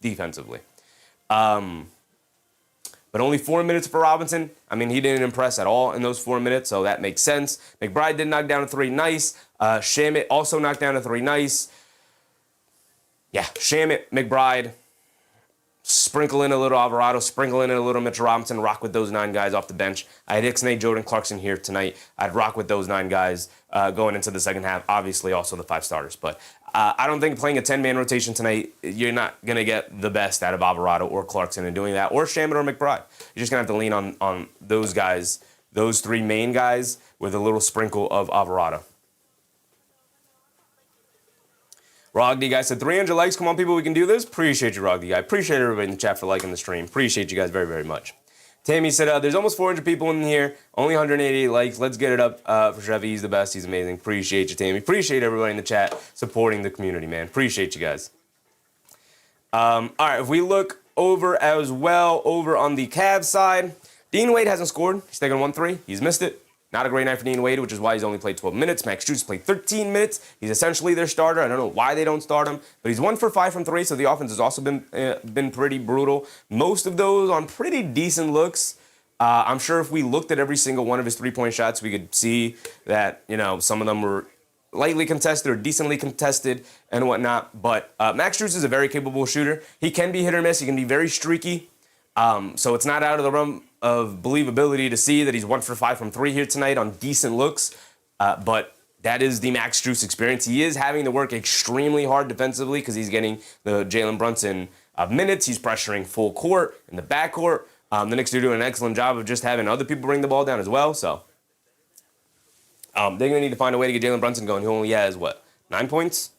defensively. But only 4 minutes for Robinson. I mean, he didn't impress at all in those 4 minutes, so that makes sense. McBride did knock down a 3, nice. Shamit also knocked down a 3, nice. Yeah, Shamit, McBride, sprinkle in a little Alvarado, sprinkle in a little Mitchell Robinson, rock with those 9 guys off the bench. I had Ixnay, Jordan Clarkson here tonight. I'd rock with those 9 guys going into the second half. Obviously, also the 5 starters. But I don't think playing a 10-man rotation tonight, you're not going to get the best out of Alvarado or Clarkson in doing that, or Shaman or McBride. You're just going to have to lean on those guys, those 3 main guys, with a little sprinkle of Alvarado. Rogdy guy said 300 likes. Come on, people, we can do this. Appreciate you, Rogdy guy. Appreciate everybody in the chat for liking the stream. Appreciate you guys very, very much. Tammy said, there's almost 400 people in here. Only 188 likes. Let's get it up for Chevy. He's the best. He's amazing. Appreciate you, Tammy. Appreciate everybody in the chat supporting the community, man. Appreciate you guys. All right, if we look over as well, over on the Cavs side, Dean Wade hasn't scored. He's taken 1-3. He's missed it. Not a great night for Dean Wade, which is why he's only played 12 minutes. Max Strus played 13 minutes. He's essentially their starter. I don't know why they don't start him, but he's 1 for 5 from 3, so the offense has also been pretty brutal. Most of those on pretty decent looks. I'm sure if we looked at every single one of his three-point shots, we could see that, some of them were lightly contested or decently contested and whatnot. But Max Strus is a very capable shooter. He can be hit or miss. He can be very streaky. So it's not out of the realm of believability to see that he's 1 for 5 from 3 here tonight on decent looks. But that is the Max Strus experience. He is having to work extremely hard defensively because he's getting the Jalen Brunson minutes. He's pressuring full court in the backcourt. The Knicks are doing an excellent job of just having other people bring the ball down as well. So they're going to need to find a way to get Jalen Brunson going. He only has, 9 points?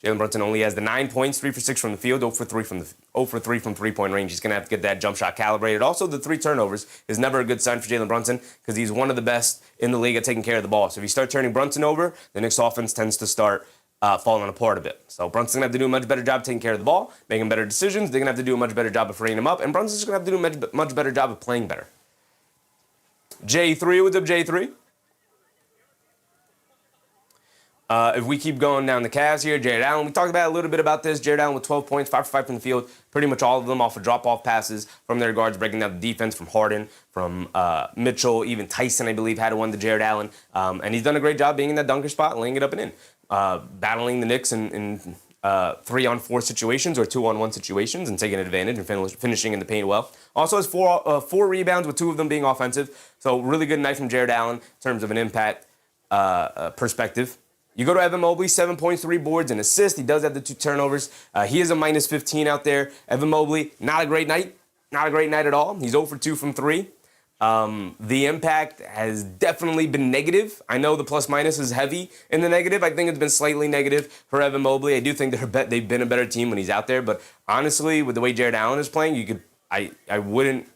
Jalen Brunson only has the 9 points, 3 for 6 from the field, 0 for 3 from three-point range. He's going to have to get that jump shot calibrated. Also, the 3 turnovers is never a good sign for Jalen Brunson because he's one of the best in the league at taking care of the ball. So if you start turning Brunson over, the Knicks offense tends to start falling apart a bit. So Brunson's going to have to do a much better job taking care of the ball, making better decisions. They're going to have to do a much better job of freeing him up, and Brunson's going to have to do a much better job of playing better. J3, what's up, J3? If we keep going down the Cavs here, Jared Allen, we talked about a little bit about this. Jared Allen with 12 points, 5 for 5 from the field, pretty much all of them off of drop-off passes from their guards, breaking down the defense from Harden, from Mitchell, even Tyson, I believe, had one to Jared Allen. And he's done a great job being in that dunker spot, laying it up and in. Battling the Knicks in 3-on-4 situations or 2-on-1 situations and taking advantage and finishing in the paint well. Also has 4 rebounds with 2 of them being offensive. So really good night from Jared Allen in terms of an impact perspective. You go to Evan Mobley, 7 points, 3 boards, and assists. He does have the 2 turnovers. He is a minus 15 out there. Evan Mobley, not a great night. Not a great night at all. He's 0 for 2 from 3. The impact has definitely been negative. I know the plus-minus is heavy in the negative. I think it's been slightly negative for Evan Mobley. I do think they've been a better team when he's out there. But honestly, with the way Jared Allen is playing, I wouldn't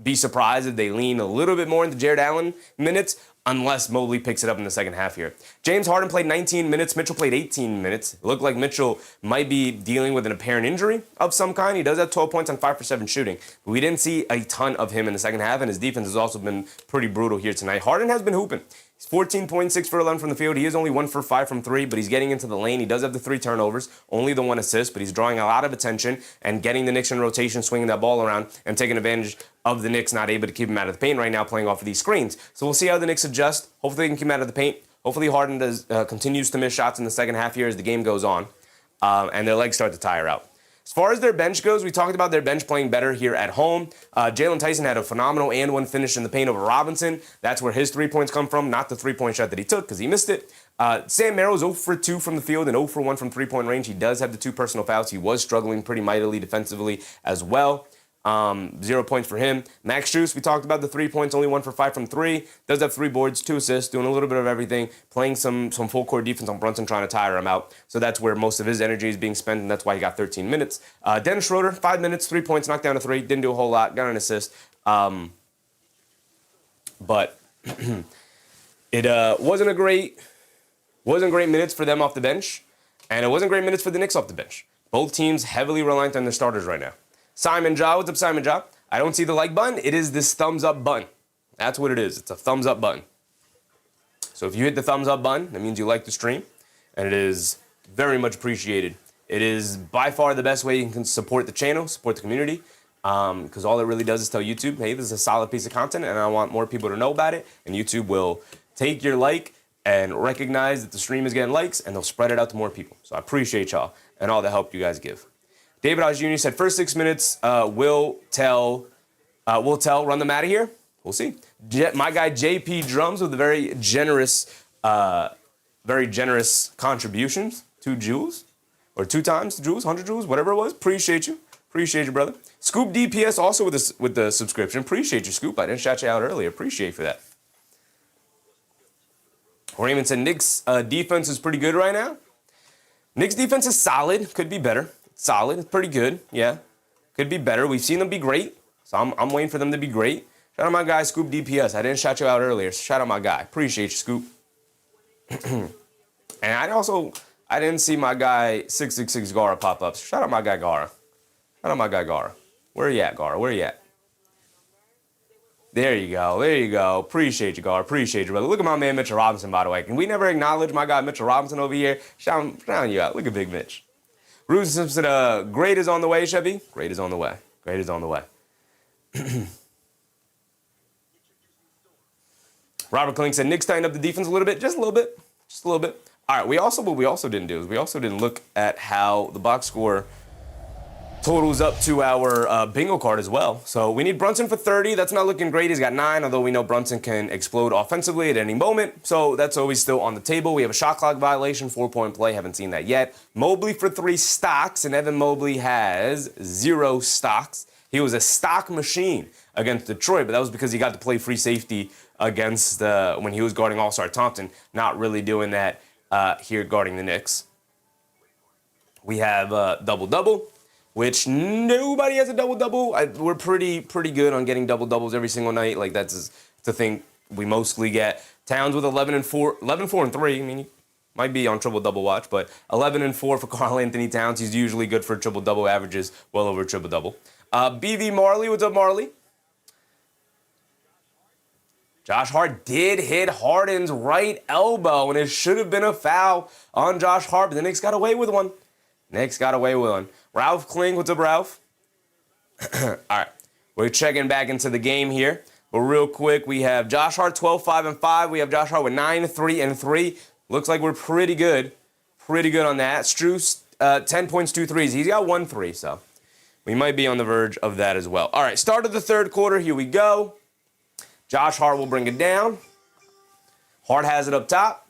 be surprised if they lean a little bit more into Jared Allen minutes, unless Mobley picks it up in the second half here. James Harden played 19 minutes. Mitchell played 18 minutes. It looked like Mitchell might be dealing with an apparent injury of some kind. He does have 12 points on 5 for 7 shooting. But we didn't see a ton of him in the second half, and his defense has also been pretty brutal here tonight. Harden has been hooping. He's 14.6 for 11 from the field. He is only 1 for 5 from 3, but he's getting into the lane. He does have the 3 turnovers, only the 1 assist, but he's drawing a lot of attention and getting the Knicks in rotation, swinging that ball around, and taking advantage of the Knicks not able to keep him out of the paint right now, playing off of these screens. So we'll see how the Knicks adjust. Hopefully they can keep him out of the paint. Hopefully Harden continues to miss shots in the second half here as the game goes on, and their legs start to tire out. As far as their bench goes, we talked about their bench playing better here at home. Jalen Tyson had a phenomenal and 1 finish in the paint over Robinson. That's where his 3 points come from, not the 3-point shot that he took because he missed it. Sam Merrill's 0 for 2 from the field and 0 for 1 from 3-point range. He does have the 2 personal fouls. He was struggling pretty mightily defensively as well. 0 points for him. Max Strus, we talked about the 3 points, only 1 for 5 from 3. Does have 3 boards, 2 assists, doing a little bit of everything, playing some full court defense on Brunson, trying to tire him out. So that's where most of his energy is being spent, and that's why he got 13 minutes. Dennis Schroeder, 5 minutes, 3 points, knocked down a 3. Didn't do a whole lot, got an assist. But it wasn't great minutes for them off the bench, and it wasn't great minutes for the Knicks off the bench. Both teams heavily reliant on their starters right now. Simon Ja, what's up, Simon Ja? I don't see the like button. It is this thumbs up button. That's what it is. It's a thumbs up button. So if you hit the thumbs up button, that means you like the stream, and it is very much appreciated. It is by far the best way you can support the channel, support the community, because all it really does is tell YouTube, hey, this is a solid piece of content, and I want more people to know about it, and YouTube will take your like and recognize that the stream is getting likes, and they'll spread it out to more people. So I appreciate y'all and all the help you guys give. David Oz Jr. said, first 6 minutes will tell, run them out of here. We'll see. My guy JP Drums with a very generous contributions. 2 joules. Or 2 times joules, 100 joules, whatever it was. Appreciate you. Appreciate you, brother. Scoop DPS also with the subscription. Appreciate you, Scoop. I didn't shout you out earlier. Appreciate you for that. Raymond said Knicks defense is pretty good right now. Knicks defense is solid. Could be better. Solid. It's pretty good. Yeah. Could be better. We've seen them be great. So I'm waiting for them to be great. Shout out my guy, Scoop DPS. I didn't shout you out earlier. Shout out my guy. Appreciate you, Scoop. And I didn't see my guy 666 Gara pop up. Shout out my guy Gara. Shout out my guy Gara. Where you at, Gara? Where you at? There you go. There you go. Appreciate you, Gara. Appreciate you, brother. Look at my man Mitchell Robinson, by the way. Can we never acknowledge my guy Mitchell Robinson over here? Shouting you out. Look at Big Mitch. Bruce Simpson, great is on the way, Chevy. Great is on the way. Great is on the way. Robert Klink said Knicks tightened up the defense a little bit. Just a little bit. Just a little bit. All right, what we also didn't do is we also didn't look at how the box score totals up to our bingo card as well. So we need Brunson for 30. That's not looking great. He's got 9, although we know Brunson can explode offensively at any moment. So that's always still on the table. We have a shot clock violation, 4-point play. Haven't seen that yet. Mobley for 3 stocks, and Evan Mobley has 0 stocks. He was a stock machine against Detroit, but that was because he got to play free safety against when he was guarding All-Star Thompson. Not really doing that here guarding the Knicks. We have double-double, which nobody has a double-double. We're pretty good on getting double-doubles every single night. Like, that's the thing we mostly get. Towns with 11 and 4 and 3. I mean, you might be on triple-double watch, but 11 and 4 for Karl Anthony Towns. He's usually good for triple-double, averages well over triple-double. BV Marley, what's up, Marley? Josh Hart did hit Harden's right elbow, and it should have been a foul on Josh Hart, but the Knicks got away with one. Ralph Kling, what's up, Ralph? All right, we're checking back into the game here, but real quick, we have Josh Hart 12-5-5. We have Josh Hart with 9-3-3. Looks like we're pretty good on that. Strus, 10 points, 2 threes. He's got 1 3, so we might be on the verge of that as well. All right, start of the third quarter. Here we go. Josh Hart will bring it down. Hart has it up top.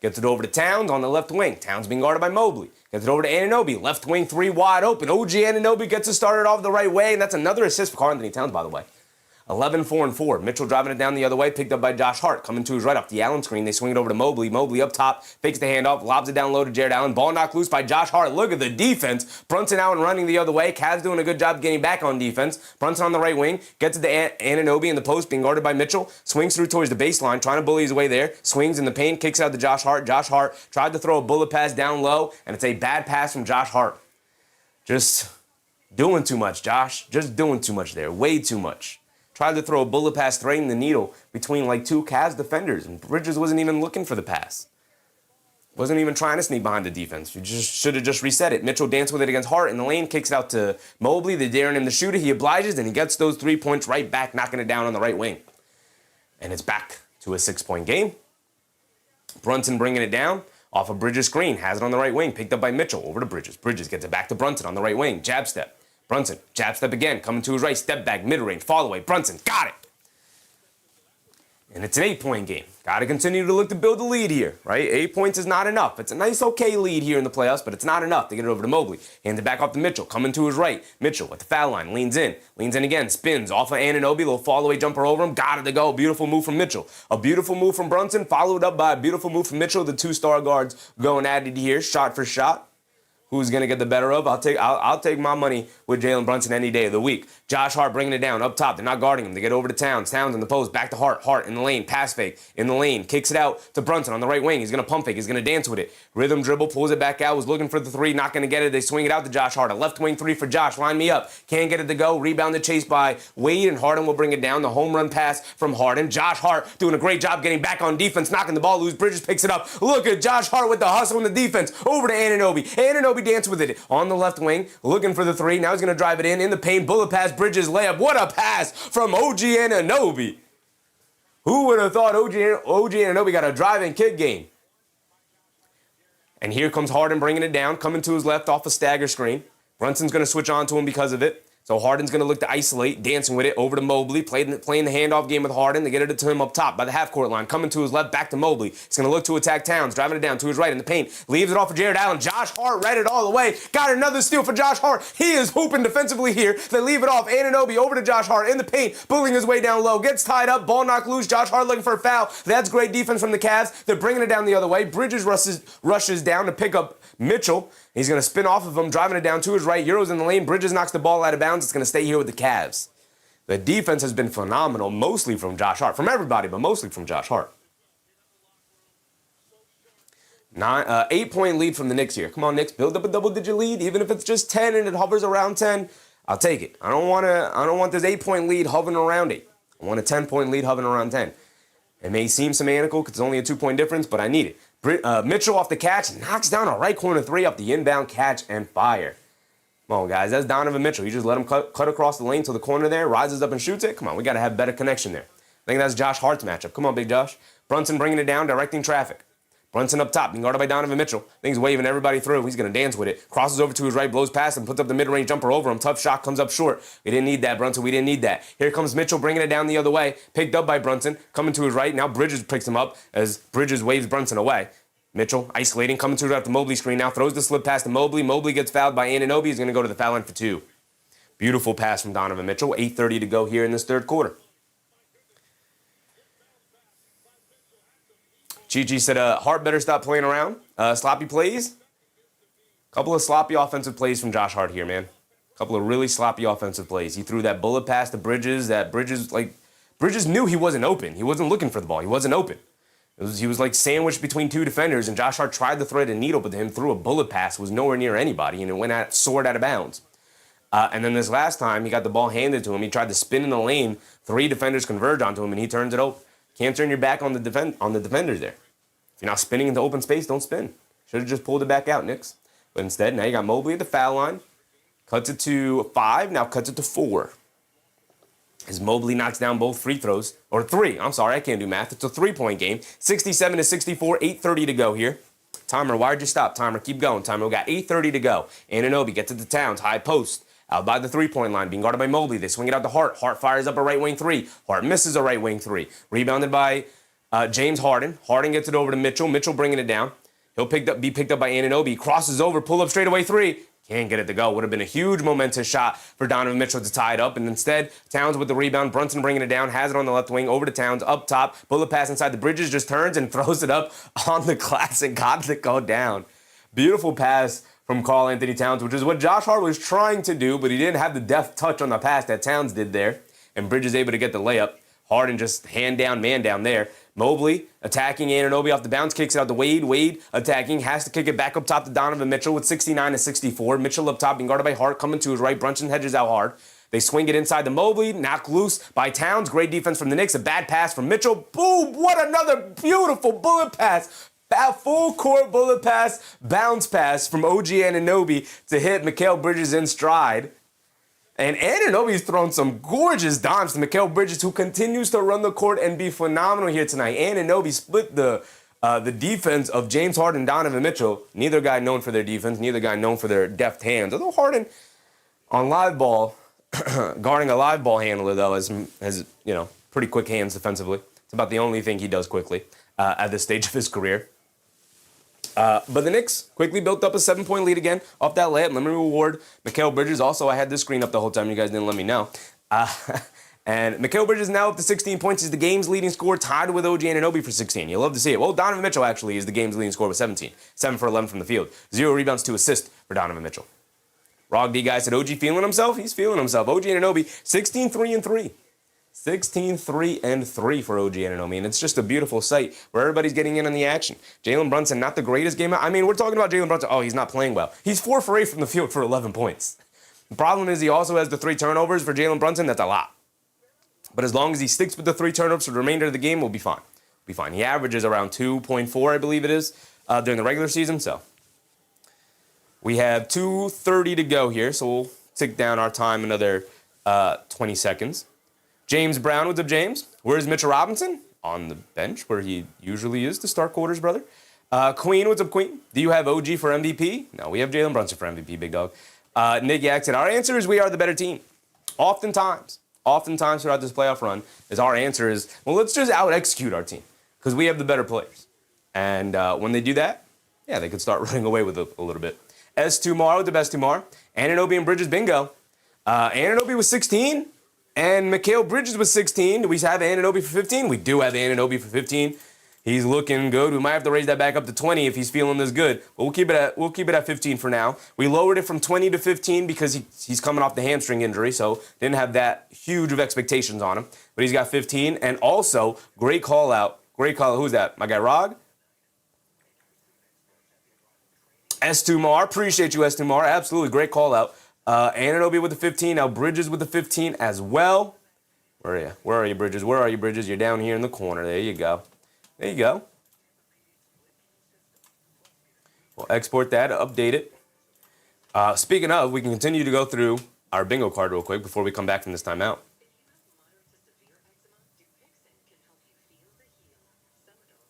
Gets it over to Towns on the left wing. Towns being guarded by Mobley. Gets it over to Anunoby. Left wing 3 wide open. OG Anunoby gets it started off the right way, and that's another assist for Karl Anthony Towns, by the way. 11-4-4. Mitchell driving it down the other way, picked up by Josh Hart. Coming to his right off the Allen screen. They swing it over to Mobley. Mobley up top, fakes the handoff, lobs it down low to Jared Allen. Ball knocked loose by Josh Hart. Look at the defense. Brunson out and running the other way. Cavs doing a good job getting back on defense. Brunson on the right wing. Gets it to Anunoby in the post, being guarded by Mitchell. Swings through towards the baseline, trying to bully his way there. Swings in the paint, kicks out to Josh Hart. Josh Hart tried to throw a bullet pass down low, and it's a bad pass from Josh Hart. Just doing too much, Josh. Just doing too much there. Way too much. Tried to throw a bullet pass, threading the needle between like 2 Cavs defenders, and Bridges wasn't even looking for the pass. Wasn't even trying to sneak behind the defense. You just should have just reset it. Mitchell danced with it against Hart in the lane, kicks it out to Mobley. They're daring him to shoot it. He obliges, and he gets those 3 points right back, knocking it down on the right wing. And it's back to a 6-point game. Brunson bringing it down off of Bridges' screen, has it on the right wing, picked up by Mitchell, over to Bridges. Bridges gets it back to Brunson on the right wing, jab step. Brunson, jab step again, coming to his right, step back, mid-range, fall away. Brunson, got it. And it's an 8-point game. Got to continue to look to build a lead here, right? 8 points is not enough. It's a nice, okay lead here in the playoffs, but it's not enough to get it over to Mobley. Hands it back off to Mitchell, coming to his right. Mitchell at the foul line, leans in again, spins off of Anunoby, little fall away jumper over him. Got it to go. Beautiful move from Mitchell. A beautiful move from Brunson, followed up by a beautiful move from Mitchell. The 2 star guards going at it here, shot for shot. Who's going to get the better of? I'll take my money with Jalen Brunson any day of the week. Josh Hart bringing it down up top. They're not guarding him. They get over to Towns. Towns in the post. Back to Hart. Hart in the lane. Pass fake in the lane. Kicks it out to Brunson on the right wing. He's going to pump fake. He's going to dance with it. Rhythm dribble. Pulls it back out. Was looking for the 3. Not going to get it. They swing it out to Josh Hart. A left wing 3 for Josh. Line me up. Can't get it to go. Rebounded chase by Wade, and Harden will bring it down. The home run pass from Harden. Josh Hart doing a great job getting back on defense. Knocking the ball loose. Bridges picks it up. Look at Josh Hart with the hustle in the defense. Over to Anunoby. Anunoby dance with it. On the left wing, looking for the 3. Now he's going to drive it in the paint. Bullet pass, Bridges layup. What a pass from OG Anunoby. Who would have thought OG Anunoby got a drive and kick game? And here comes Harden bringing it down, coming to his left off a stagger screen. Brunson's going to switch on to him because of it. So Harden's going to look to isolate, dancing with it, over to Mobley, playing the handoff game with Harden. They get it to him up top by the half-court line. Coming to his left, back to Mobley. He's going to look to attack Towns, driving it down to his right in the paint. Leaves it off for Jared Allen. Josh Hart read it all the way. Got another steal for Josh Hart. He is hooping defensively here. They leave it off. Anunoby over to Josh Hart in the paint, bullying his way down low. Gets tied up, ball knocked loose. Josh Hart looking for a foul. That's great defense from the Cavs. They're bringing it down the other way. Bridges rushes down to pick up Mitchell. He's going to spin off of him, driving it down to his right. Euros in the lane. Bridges knocks the ball out of bounds. It's going to stay here with the Cavs. The defense has been phenomenal, mostly from Josh Hart. From everybody, but mostly from Josh Hart. 8-point lead from the Knicks here. Come on, Knicks, build up a double-digit lead. Even if it's just 10 and it hovers around 10, I'll take it. I don't want this 8-point lead hovering around 8. I want a 10-point lead hovering around 10. It may seem semantical because it's only a 2-point difference, but I need it. Mitchell off the catch, knocks down a right corner three off the inbound catch and fire. Come on, guys. That's Donovan Mitchell. You just let him cut across the lane to the corner there, rises up and shoots it. Come on, we got to have better connection there. I think that's Josh Hart's matchup. Come on, Big Josh. Brunson bringing it down, directing traffic. Brunson up top, being guarded by Donovan Mitchell. I think he's waving everybody through. He's going to dance with it. Crosses over to his right, blows past him, puts up the mid-range jumper over him. Tough shot, comes up short. We didn't need that, Brunson. We didn't need that. Here comes Mitchell bringing it down the other way. Picked up by Brunson, coming to his right. Now Bridges picks him up as Bridges waves Brunson away. Mitchell isolating, coming to the Mobley screen now. Throws the slip pass to Mobley. Mobley gets fouled by Anunoby. He's going to go to the foul line for 2. Beautiful pass from Donovan Mitchell. 8:30 to go here in this third quarter. Chi said, Hart better stop playing around. Sloppy plays. Couple of sloppy offensive plays from Josh Hart here, man. Couple of really sloppy offensive plays. He threw that bullet pass to Bridges. Bridges knew he wasn't open. He wasn't looking for the ball. He wasn't open. He was like sandwiched between two defenders, and Josh Hart tried to thread a needle, but him threw a bullet pass, was nowhere near anybody, and it soared out of bounds. And then this last time, he got the ball handed to him. He tried to spin in the lane. 3 defenders converge onto him, and he turns it over. Can't turn your back on the defenders there. If you're not spinning into open space, don't spin. Should have just pulled it back out, Knicks. But instead, now you got Mobley at the foul line. Cuts it to 5, now cuts it to 4. As Mobley knocks down both free throws, or 3, I'm sorry, I can't do math. It's a 3-point game. 67-64, 8:30 to go here. Timer, why'd you stop? Timer, keep going. Timer, we got 8:30 to go. Anunoby gets it to Towns, high post. Out by the 3-point line, being guarded by Mobley. They swing it out to Hart. Hart fires up a right wing 3. Hart misses a right wing 3. Rebounded by James Harden. Harden gets it over to Mitchell. Mitchell bringing it down. He'll be picked up by Anunoby. Crosses over, pull up straightaway 3. Can't get it to go. Would have been a huge momentous shot for Donovan Mitchell to tie it up. And instead, Towns with the rebound. Brunson bringing it down. Has it on the left wing. Over to Towns. Up top. Bullet pass inside the Bridges. Just turns and throws it up on the glass and got it go down. Beautiful pass from Karl Anthony Towns, which is what Josh Hart was trying to do, but he didn't have the deft touch on the pass that Towns did there. And Bridges able to get the layup. Harden just hand down, man down there. Mobley attacking Anunoby off the bounce, kicks it out to Wade. Wade attacking, has to kick it back up top to Donovan Mitchell with 69-64. Mitchell up top being guarded by Hart, coming to his right. Brunson hedges out hard. They swing it inside to Mobley, knocked loose by Towns. Great defense from the Knicks. A bad pass from Mitchell. Boom! What another beautiful bullet pass. Full court bullet pass, bounce pass from OG Anunoby to hit Mikal Bridges in stride. And Anunoby's thrown some gorgeous dimes to Mikal Bridges, who continues to run the court and be phenomenal here tonight. Anunoby split the defense of James Harden and Donovan Mitchell. Neither guy known for their defense, neither guy known for their deft hands. Although Harden on live ball, guarding a live ball handler, though, has pretty quick hands defensively. It's about the only thing he does quickly at this stage of his career. But the Knicks quickly built up a 7-point lead again off that layup. Let me reward Mikal Bridges. Also, I had this screen up the whole time. You guys didn't let me know. And Mikal Bridges now up to 16 points. He's the game's leading scorer, tied with OG Anunoby for 16. You'll love to see it. Well, Donovan Mitchell actually is the game's leading scorer with 17. 7 for 11 from the field. 0 rebounds, 2 assists for Donovan Mitchell. Rog D guy said, OG feeling himself? He's feeling himself. OG Anunoby, 16-3-3. 16-3-3 for OG Anunoby, and it's just a beautiful sight where everybody's getting in on the action. Jalen Brunson, not the greatest game. I mean, we're talking about Jalen Brunson. Oh, he's not playing well. He's 4 for 8 from the field for 11 points. The problem is he also has the 3 turnovers for Jalen Brunson. That's a lot. But as long as he sticks with the 3 turnovers for the remainder of the game, we'll be fine. We'll be fine. He averages around 2.4, I believe it is, during the regular season. So we have 2:30 to go here, so we'll tick down our time another 20 seconds. James Brown, what's up, James? Where's Mitchell Robinson? On the bench, where he usually is to start quarters, brother. Queen, what's up, Queen? Do you have OG for MVP? No, we have Jalen Brunson for MVP, big dog. Nick Yak said, our answer is we are the better team. Oftentimes throughout this playoff run, our answer is, well, let's just out-execute our team because we have the better players. And when they do that, yeah, they could start running away with it a little bit. S2 with the best Tumar. Anunoby and Bridges bingo. Anunoby was 16, and Mikal Bridges was 16. Do we have Anunoby for 15? We do have Anunoby for 15. He's looking good. We might have to raise that back up to 20 if he's feeling this good. But we'll keep it at 15 for now. We lowered it from 20 to 15 because he's coming off the hamstring injury, so didn't have that huge of expectations on him. But he's got 15, and also great call out. Who's that? My guy Rog. S2 appreciate you, S2 Absolutely great call out. Anunoby with the 15. Now Bridges with the 15 as well. Where are you? Where are you, Bridges? Where are you, Bridges? You're down here in the corner. There you go. There you go. We'll export that, update it. Speaking of, we can continue to go through our bingo card real quick before we come back from this timeout.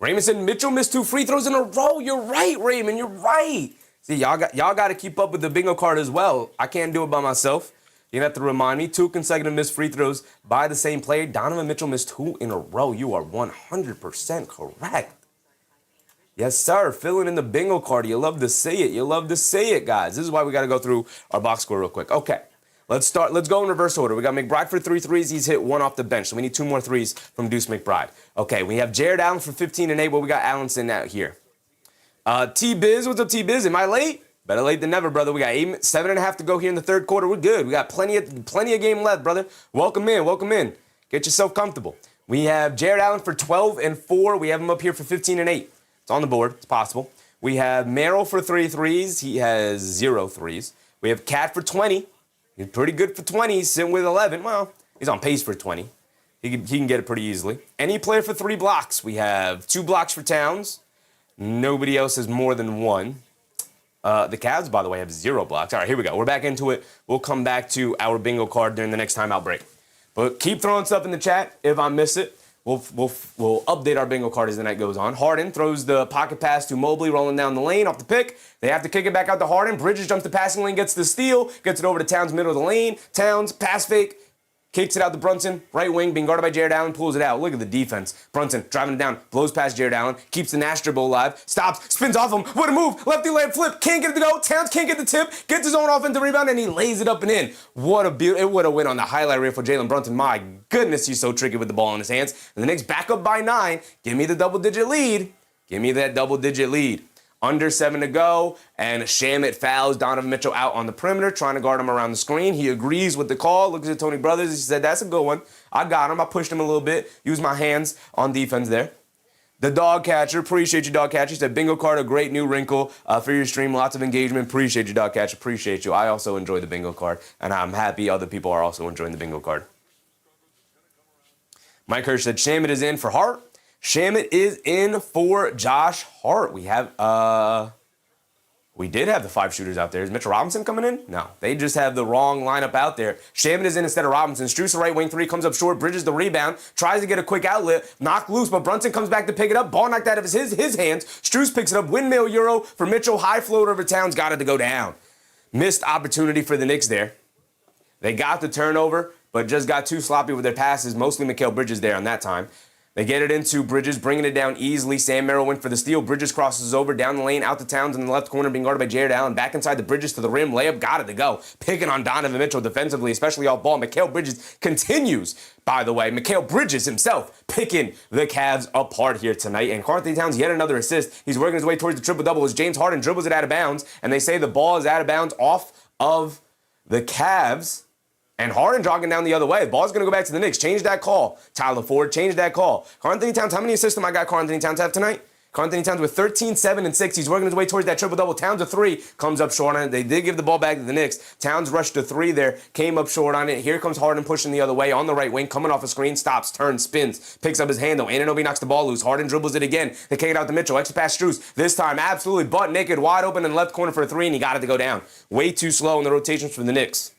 Raymond said Mitchell missed 2 free throws in a row. You're right, Raymond. You're right. See, y'all got to keep up with the bingo card as well. I can't do it by myself. You're going to have to remind me. 2 consecutive missed free throws by the same player. Donovan Mitchell missed 2 in a row. You are 100% correct. Yes, sir. Filling in the bingo card. You love to see it. You love to see it, guys. This is why we got to go through our box score real quick. Okay. Let's start. Let's go in reverse order. We got McBride for 3 threes. He's hit 1 off the bench. So we need 2 more threes from Deuce McBride. Okay. We have Jared Allen for 15 and 8. Well, we got Allenson out here. T-Biz. What's up, T-Biz? Am I late? Better late than never, brother. We got 7.5 to go here in the third quarter. We're good. We got plenty of game left, brother. Welcome in. Welcome in. Get yourself comfortable. We have Jared Allen for 12 and 4. We have him up here for 15 and 8. It's on the board. It's possible. We have Merrill for 3 threes. He has 0 threes. We have Cat for 20. He's pretty good for 20. He's sitting with 11. Well, he's on pace for 20. He can get it pretty easily. Any player for 3 blocks. We have 2 blocks for Towns. Nobody else has more than 1. The Cavs, by the way, have 0 blocks. All right, here we go. We're back into it. We'll come back to our bingo card during the next timeout break. But keep throwing stuff in the chat. If I miss it, we'll update our bingo card as the night goes on. Harden throws the pocket pass to Mobley, rolling down the lane off the pick. They have to kick it back out to Harden. Bridges jumps the passing lane, gets the steal, gets it over to Towns, middle of the lane. Towns, pass fake. Kicks it out to Brunson, right wing, being guarded by Jared Allen, pulls it out. Look at the defense. Brunson driving it down, blows past Jared Allen, keeps the Nash dribble alive, stops, spins off him. What a move! Lefty layup flip, can't get it to go. Towns can't get the tip, gets his own offensive rebound, and he lays it up and in. What a beauty! It would have went on the highlight reel for Jalen Brunson. My goodness, he's so tricky with the ball in his hands. And the Knicks back up by 9. Give me the double-digit lead. Give me that double-digit lead. Under 7 to go, and Shamet fouls Donovan Mitchell out on the perimeter, trying to guard him around the screen. He agrees with the call, looks at Tony Brothers. He said, that's a good one. I got him. I pushed him a little bit, used my hands on defense there. The dog catcher, appreciate you, dog catcher. He said, bingo card, a great new wrinkle for your stream. Lots of engagement. Appreciate you, dog catcher. Appreciate you. I also enjoy the bingo card, and I'm happy other people are also enjoying the bingo card. Mike Hirsch said, Shamet is in for Hart. Shamet is in for Josh Hart. We did have the 5 shooters out there. Is Mitchell Robinson coming in? No, they just have the wrong lineup out there. Shamet is in instead of Robinson. Strus, the right wing 3, comes up short, bridges the rebound, tries to get a quick outlet, knocked loose, but Brunson comes back to pick it up. Ball knocked out of his hands. Strus picks it up. Windmill Euro for Mitchell. High float over Towns. Got it to go down. Missed opportunity for the Knicks there. They got the turnover, but just got too sloppy with their passes. Mostly Mikal Bridges there on that time. They get it into Bridges, bringing it down easily. Sam Merrill went for the steal. Bridges crosses over, down the lane, out to Towns in the left corner, being guarded by Jared Allen. Back inside the Bridges to the rim. Layup, got it to go. Picking on Donovan Mitchell defensively, especially off ball. Mikal Bridges continues, by the way. Mikal Bridges himself picking the Cavs apart here tonight. And Karl-Anthony Towns, yet another assist. He's working his way towards the triple-double as James Harden dribbles it out of bounds. And they say the ball is out of bounds off of the Cavs. And Harden jogging down the other way. The ball's going to go back to the Knicks. Change that call. Tyler Ford, change that call. Karl-Anthony Towns, how many assists am I got Karl-Anthony Towns have tonight? Karl-Anthony Towns with 13, 7, and 6. He's working his way towards that triple-double. Towns a 3. Comes up short on it. They did give the ball back to the Knicks. Towns rushed to 3 there. Came up short on it. Here comes Harden pushing the other way on the right wing. Coming off a screen. Stops, turns, spins. Picks up his handle. Anunoby knocks the ball loose. Harden dribbles it again. They kick it out to Mitchell. Extra pass Strus. This time absolutely butt naked. Wide open in the left corner for a 3. And he got it to go down. Way too slow in the rotations for the Knicks.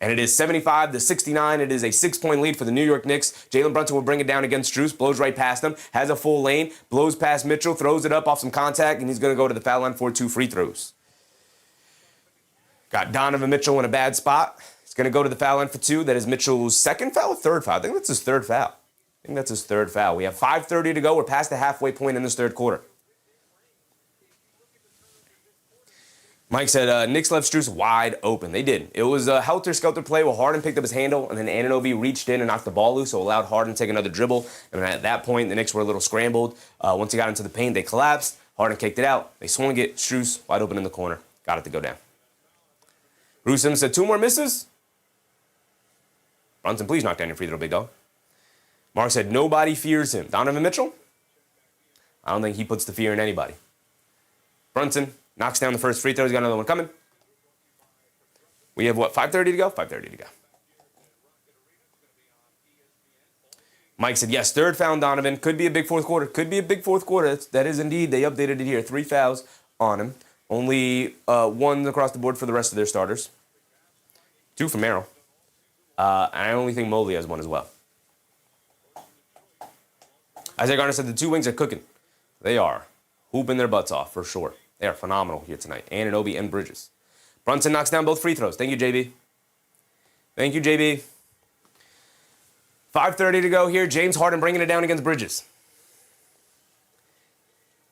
And it is 75-69. It is a 6-point lead for the New York Knicks. Jalen Brunson will bring it down against Strus. Blows right past him. Has a full lane. Blows past Mitchell. Throws it up off some contact. And he's going to go to the foul line for 2 free throws. Got Donovan Mitchell in a bad spot. He's going to go to the foul line for 2. That is Mitchell's second foul or third foul? I think that's his third foul. We have 5:30 to go. We're past the halfway point in this third quarter. Mike said, Knicks left Strus wide open. They did. It was a helter-skelter play where Harden picked up his handle, and then Anunoby reached in and knocked the ball loose, so allowed Harden to take another dribble. And at that point, the Knicks were a little scrambled. Once he got into the paint, they collapsed. Harden kicked it out. They swung it. Strus wide open in the corner. Got it to go down. Brunson said 2 more misses. Brunson, please knock down your free throw, big dog. Mark said nobody fears him. Donovan Mitchell? I don't think he puts the fear in anybody. Brunson knocks down the first free throw. He's got another one coming. We have, 5:30 to go? 5:30 to go. Mike said, yes, third foul on Donovan. Could be a big fourth quarter. That is indeed. They updated it here. 3 fouls on him. Only 1 across the board for the rest of their starters. 2 for Merrill. And I only think Mobley has 1 as well. Isaiah Garner said the 2 wings are cooking. They are. Hooping their butts off, for sure. They are phenomenal here tonight. Anunoby and Bridges. Brunson knocks down both free throws. Thank you, JB. 5:30 to go here. James Harden bringing it down against Bridges.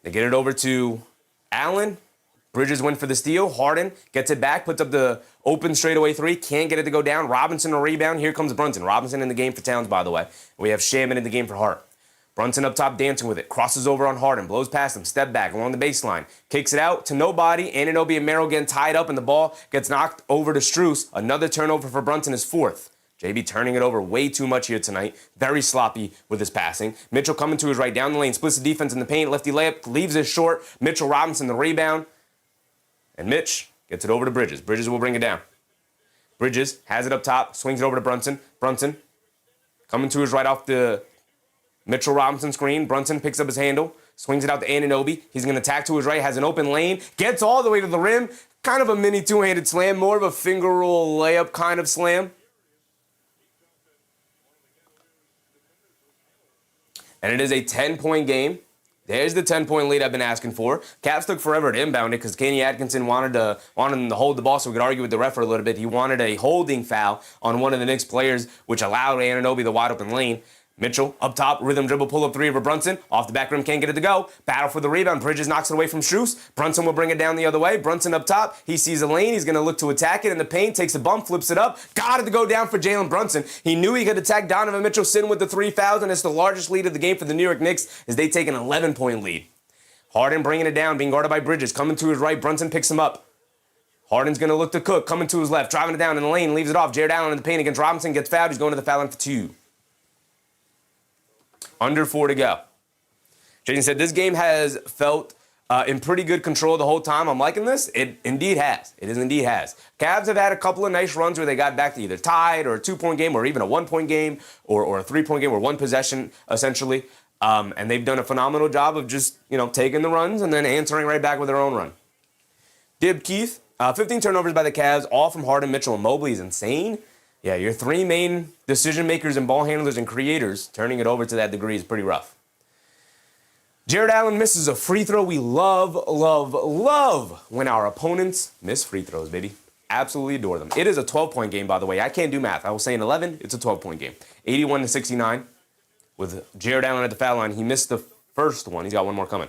They get it over to Allen. Bridges went for the steal. Harden gets it back, puts up the open straightaway 3. Can't get it to go down. Robinson a rebound. Here comes Brunson. Robinson in the game for Towns, by the way. We have Shaman in the game for Hart. Brunson up top dancing with it. Crosses over on Harden. Blows past him. Step back along the baseline. Kicks it out to nobody. Anunoby and Merrill getting tied up, and the ball gets knocked over to Strus. Another turnover for Brunson is 4th. JB turning it over way too much here tonight. Very sloppy with his passing. Mitchell coming to his right down the lane. Splits the defense in the paint. Lefty layup. Leaves it short. Mitchell Robinson the rebound. And Mitch gets it over to Bridges. Bridges will bring it down. Bridges has it up top. Swings it over to Brunson. Brunson coming to his right off the Mitchell Robinson screen. Brunson picks up his handle. Swings it out to Anunoby. He's going to tack to his right. Has an open lane. Gets all the way to the rim. Kind of a mini two-handed slam. More of a finger roll layup kind of slam. And it is a 10-point game. There's the 10-point lead I've been asking for. Cavs took forever to inbound it because Kenny Atkinson wanted them to hold the ball, so we could argue with the ref for a little bit. He wanted a holding foul on one of the Knicks players, which allowed Anunoby the wide open lane. Mitchell up top, rhythm dribble, pull up 3 over Brunson. Off the back rim, can't get it to go. Battle for the rebound. Bridges knocks it away from Strus. Brunson will bring it down the other way. Brunson up top. He sees a lane. He's going to look to attack it in the paint. Takes a bump, flips it up. Got it to go down for Jalen Brunson. He knew he could attack Donovan Mitchell sitting with the 3 fouls, and it's the largest lead of the game for the New York Knicks as they take an 11-point lead. Harden bringing it down, being guarded by Bridges. Coming to his right, Brunson picks him up. Harden's going to look to cook. Coming to his left, driving it down in the lane, leaves it off. Jared Allen in the paint against Robinson, gets fouled. He's going to the foul line for 2. Under 4 to go. Jason said, this game has felt in pretty good control the whole time. I'm liking this. It indeed has. It is indeed has. Cavs have had a couple of nice runs where they got back to either tied or a 2-point game or even a 1-point game or a 3-point game or 1 possession, essentially. And they've done a phenomenal job of just, taking the runs and then answering right back with their own run. Dib Keith, 15 turnovers by the Cavs, all from Harden, Mitchell, and Mobley is insane. Yeah, your 3 main decision makers and ball handlers and creators, turning it over to that degree is pretty rough. Jared Allen misses a free throw. We love, love, love when our opponents miss free throws, baby. Absolutely adore them. It is a 12-point game, by the way. I can't do math. I will say an 11. It's a 12-point game. 81-69 with Jared Allen at the foul line. He missed the first one. He's got 1 more coming.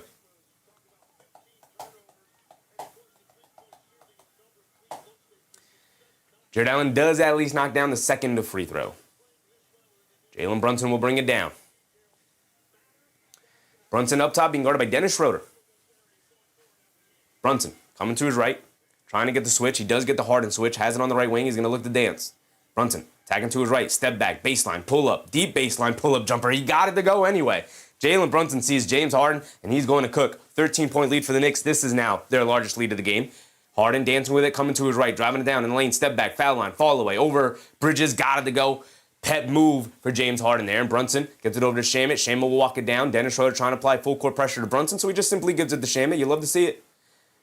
Jared Allen does at least knock down the second free throw. Jalen Brunson will bring it down. Brunson up top being guarded by Dennis Schroeder. Brunson coming to his right, trying to get the switch. He does get the Harden switch, has it on the right wing. He's going to look to dance. Brunson tagging to his right, step back, baseline, pull up, deep baseline, pull up jumper. He got it to go anyway. Jalen Brunson sees James Harden, and he's going to cook. 13-point lead for the Knicks. This is now their largest lead of the game. Harden dancing with it, coming to his right, driving it down in the lane, step back, foul line, fall away, over Bridges, got it to go. Pet move for James Harden there, and Brunson gets it over to Shamet. Shamet will walk it down. Dennis Schroeder trying to apply full court pressure to Brunson, so he just simply gives it to Shamet. You love to see it.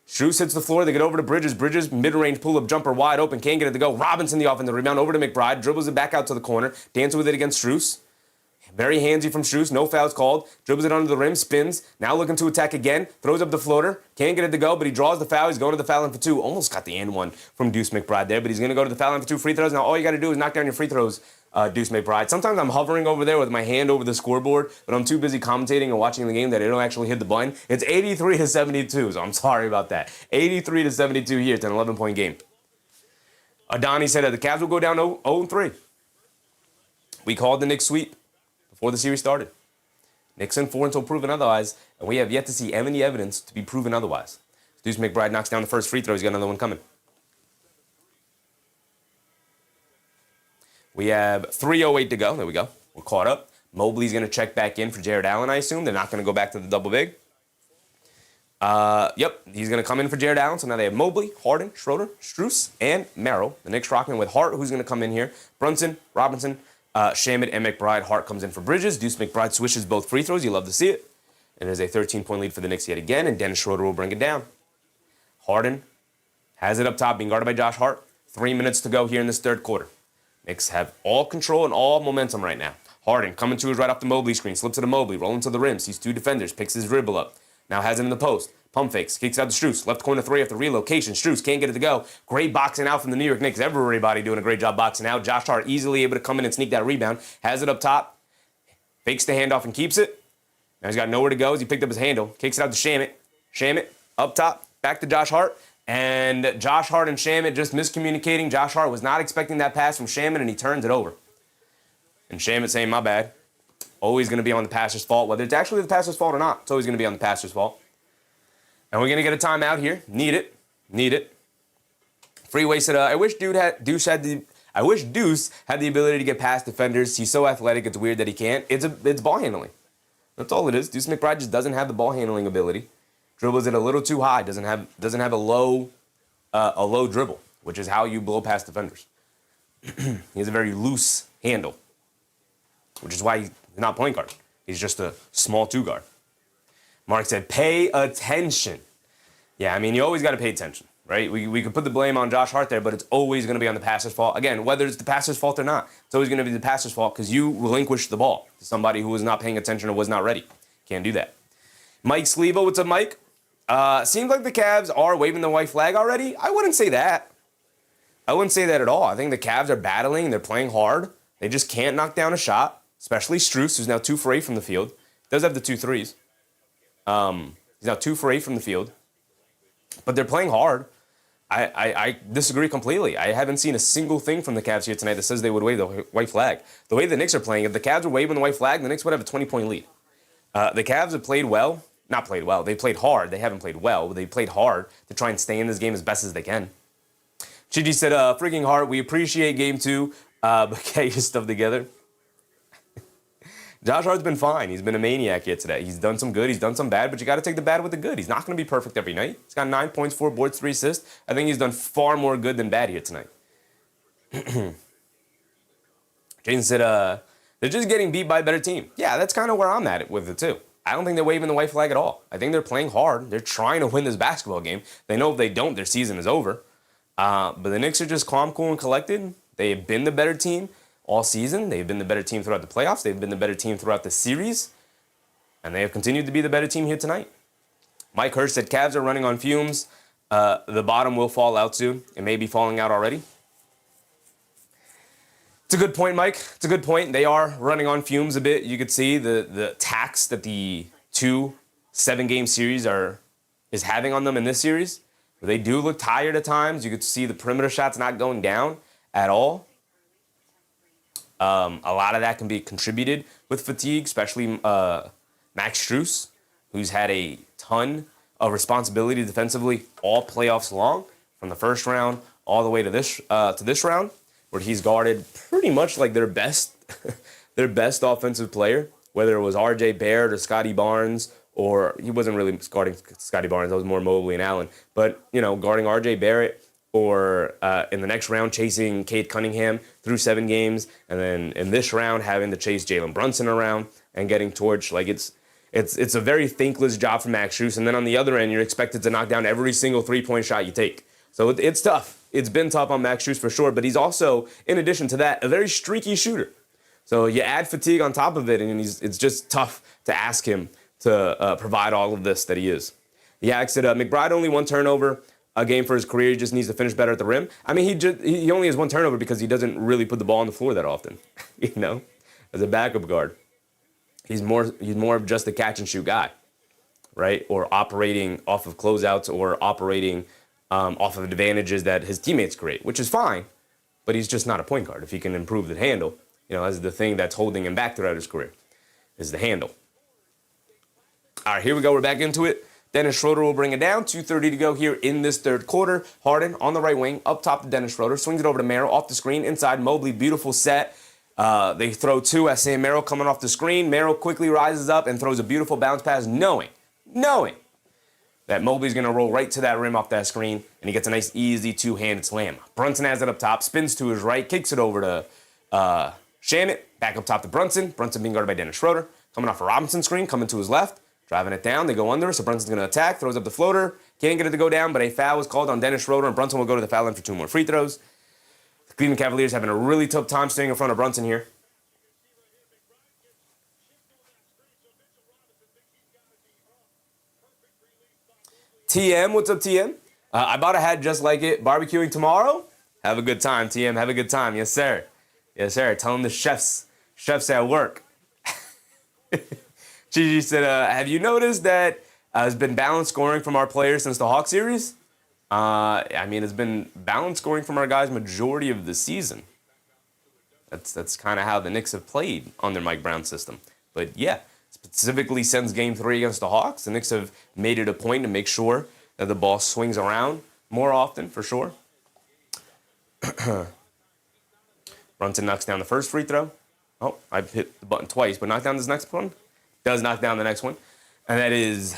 Strus hits the floor. They get over to Bridges. Bridges, mid-range pull-up jumper, wide open. Can't get it to go. Robinson the offensive rebound over to McBride. Dribbles it back out to the corner. Dancing with it against Strus. Very handsy from Strus. No fouls called. Dribbles it under the rim. Spins. Now looking to attack again. Throws up the floater. Can't get it to go, but he draws the foul. He's going to the foul line for 2. Almost got the and one from Deuce McBride there, but he's going to go to the foul line for 2 free throws. Now all you got to do is knock down your free throws, Deuce McBride. Sometimes I'm hovering over there with my hand over the scoreboard, but I'm too busy commentating and watching the game that I don't actually hit the button. It's 83-72, so I'm sorry about that. 83-72 here. It's an 11-point game. Adani said that the Cavs will go down 0-3. We called the Knicks sweep before the series started. Knicks in 4 until proven otherwise, and we have yet to see any evidence to be proven otherwise. Deuce McBride knocks down the first free throw. He's got another one coming. We have 3:08 to go. There we go. We're caught up. Mobley's going to check back in for Jared Allen, I assume. They're not going to go back to the double big. Yep, he's going to come in for Jared Allen. So now they have Mobley, Harden, Schroeder, Strus, and Merrill. The Knicks rocking with Hart, who's going to come in here. Brunson, Robinson, Shamet, and McBride. Hart comes in for Bridges. Deuce McBride swishes both free throws. You love to see it. And there's a 13-point lead for the Knicks yet again, and Dennis Schroeder will bring it down. Harden has it up top, being guarded by Josh Hart. 3 minutes to go here in this third quarter. Knicks have all control and all momentum right now. Harden coming to his right off the Mobley screen, slips it to Mobley, rolling to the rim, sees 2 defenders, picks his dribble up. Now has it in the post. Pump fakes, kicks out to Strus. Left corner 3 after relocation. Strus can't get it to go. Great boxing out from the New York Knicks. Everybody doing a great job boxing out. Josh Hart easily able to come in and sneak that rebound. Has it up top. Fakes the handoff and keeps it. Now he's got nowhere to go as he picked up his handle. Kicks it out to Shamet. Shamet up top. Back to Josh Hart. And Josh Hart and Shamet just miscommunicating. Josh Hart was not expecting that pass from Shamet, and he turns it over. And Shamet saying, my bad. Always going to be on the passer's fault. Whether it's actually the passer's fault or not, it's always going to be on the passer's fault. And we're going to get a timeout here. Need it. Need it. Freeway said, I wish Deuce had the ability to get past defenders. He's so athletic, it's weird that he can't. It's ball handling. That's all it is. Deuce McBride just doesn't have the ball handling ability. Dribbles it a little too high. Doesn't have a low dribble, which is how you blow past defenders. He has a very loose handle, which is why he's not point guard. He's just a small 2 guard. Mark said, pay attention. Yeah, I mean, you always got to pay attention, right? We could put the blame on Josh Hart there, but it's always going to be on the passer's fault. Again, whether it's the passer's fault or not, it's always going to be the passer's fault because you relinquished the ball to somebody who was not paying attention or was not ready. Can't do that. Mike Slevo, what's up, Mike? Seems like the Cavs are waving the white flag already. I wouldn't say that. I wouldn't say that at all. I think the Cavs are battling and they're playing hard. They just can't knock down a shot, especially Strus, who's now 2 for 8 from the field. Does have the 2 threes. He's now 2 for 8 from the field. But they're playing hard. I disagree completely. I haven't seen a single thing from the Cavs here tonight that says they would wave the white flag. The way the Knicks are playing, if the Cavs were waving the white flag, the Knicks would have a 20-point lead. The Cavs have played well. Not played well. They played hard. They haven't played well, but they played hard to try and stay in this game as best as they can. Chiji said, freaking Hart, we appreciate game 2, but get your stuff together. Josh Hart's been fine. He's been a maniac here today. He's done some good. He's done some bad, but you got to take the bad with the good. He's not going to be perfect every night. He's got 9 points, 4 boards, 3 assists. I think he's done far more good than bad here tonight. Jason said, they're just getting beat by a better team. Yeah, that's kind of where I'm at with it, too. I don't think they're waving the white flag at all. I think they're playing hard. They're trying to win this basketball game. They know if they don't, their season is over. But the Knicks are just calm, cool, and collected. They have been the better team all season. They've been the better team throughout the playoffs. They've been the better team throughout the series. And they have continued to be the better team here tonight. Mike Hirsch said Cavs are running on fumes. The bottom will fall out soon. It may be falling out already. It's a good point, Mike. It's a good point. They are running on fumes a bit. You could see the tax that the 2 7-game series is having on them in this series. They do look tired at times. You could see the perimeter shots not going down at all. A lot of that can be contributed with fatigue, especially Max Strus, who's had a ton of responsibility defensively all playoffs long, from the first round all the way to this round, where he's guarded pretty much like their best offensive player, whether it was R.J. Barrett or Scotty Barnes, or he wasn't really guarding Scotty Barnes, that was more Mobley and Allen, but, guarding R.J. Barrett, or in the next round chasing Cade Cunningham through 7 games, and then in this round having to chase Jalen Brunson around and getting torched. Like, it's a very thankless job for Max Strus, and then on the other end, you're expected to knock down every single 3-point shot you take. So it's tough. It's been tough on Max Strus for sure, but he's also, in addition to that, a very streaky shooter. So you add fatigue on top of it, and it's just tough to ask him to provide all of this that he is. Yeah, said McBride only 1 turnover a game for his career. He just needs to finish better at the rim. I mean, he only has 1 turnover because he doesn't really put the ball on the floor that often. As a backup guard, he's more of just a catch and shoot guy, right? Or operating off of closeouts or operating off of advantages that his teammates create, which is fine. But he's just not a point guard. If he can improve the handle, that's the thing that's holding him back throughout his career, is the handle. All right, here we go. We're back into it. Dennis Schroeder will bring it down. 2:30 to go here in this third quarter. Harden on the right wing, up top to Dennis Schroeder. Swings it over to Merrill, off the screen, inside Mobley. Beautiful set. They throw 2 at Sam Merrill coming off the screen. Merrill quickly rises up and throws a beautiful bounce pass, knowing that Mobley's going to roll right to that rim off that screen, and he gets a nice, easy 2-handed slam. Brunson has it up top, spins to his right, kicks it over to Shamit, back up top to Brunson. Brunson being guarded by Dennis Schroeder. Coming off a Robinson screen, coming to his left, driving it down. They go under, so Brunson's going to attack, throws up the floater. Can't get it to go down, but a foul was called on Dennis Schroeder, and Brunson will go to the foul line for 2 more free throws. The Cleveland Cavaliers having a really tough time staying in front of Brunson here. TM, what's up, TM? I bought a hat just like it. Barbecuing tomorrow? Have a good time, TM. Have a good time. Yes, sir. Yes, sir. Tell them the chefs at work. Gigi said, have you noticed that it's been balanced scoring from our players since the Hawks series? It's been balanced scoring from our guys majority of the season. That's kind of how the Knicks have played on their Mike Brown system. But yeah, specifically since Game 3 against the Hawks, the Knicks have made it a point to make sure that the ball swings around more often, for sure. Brunson knocks down the first free throw. Oh, I hit the button twice, but knocked down this next one. Does knock down the next one. And that is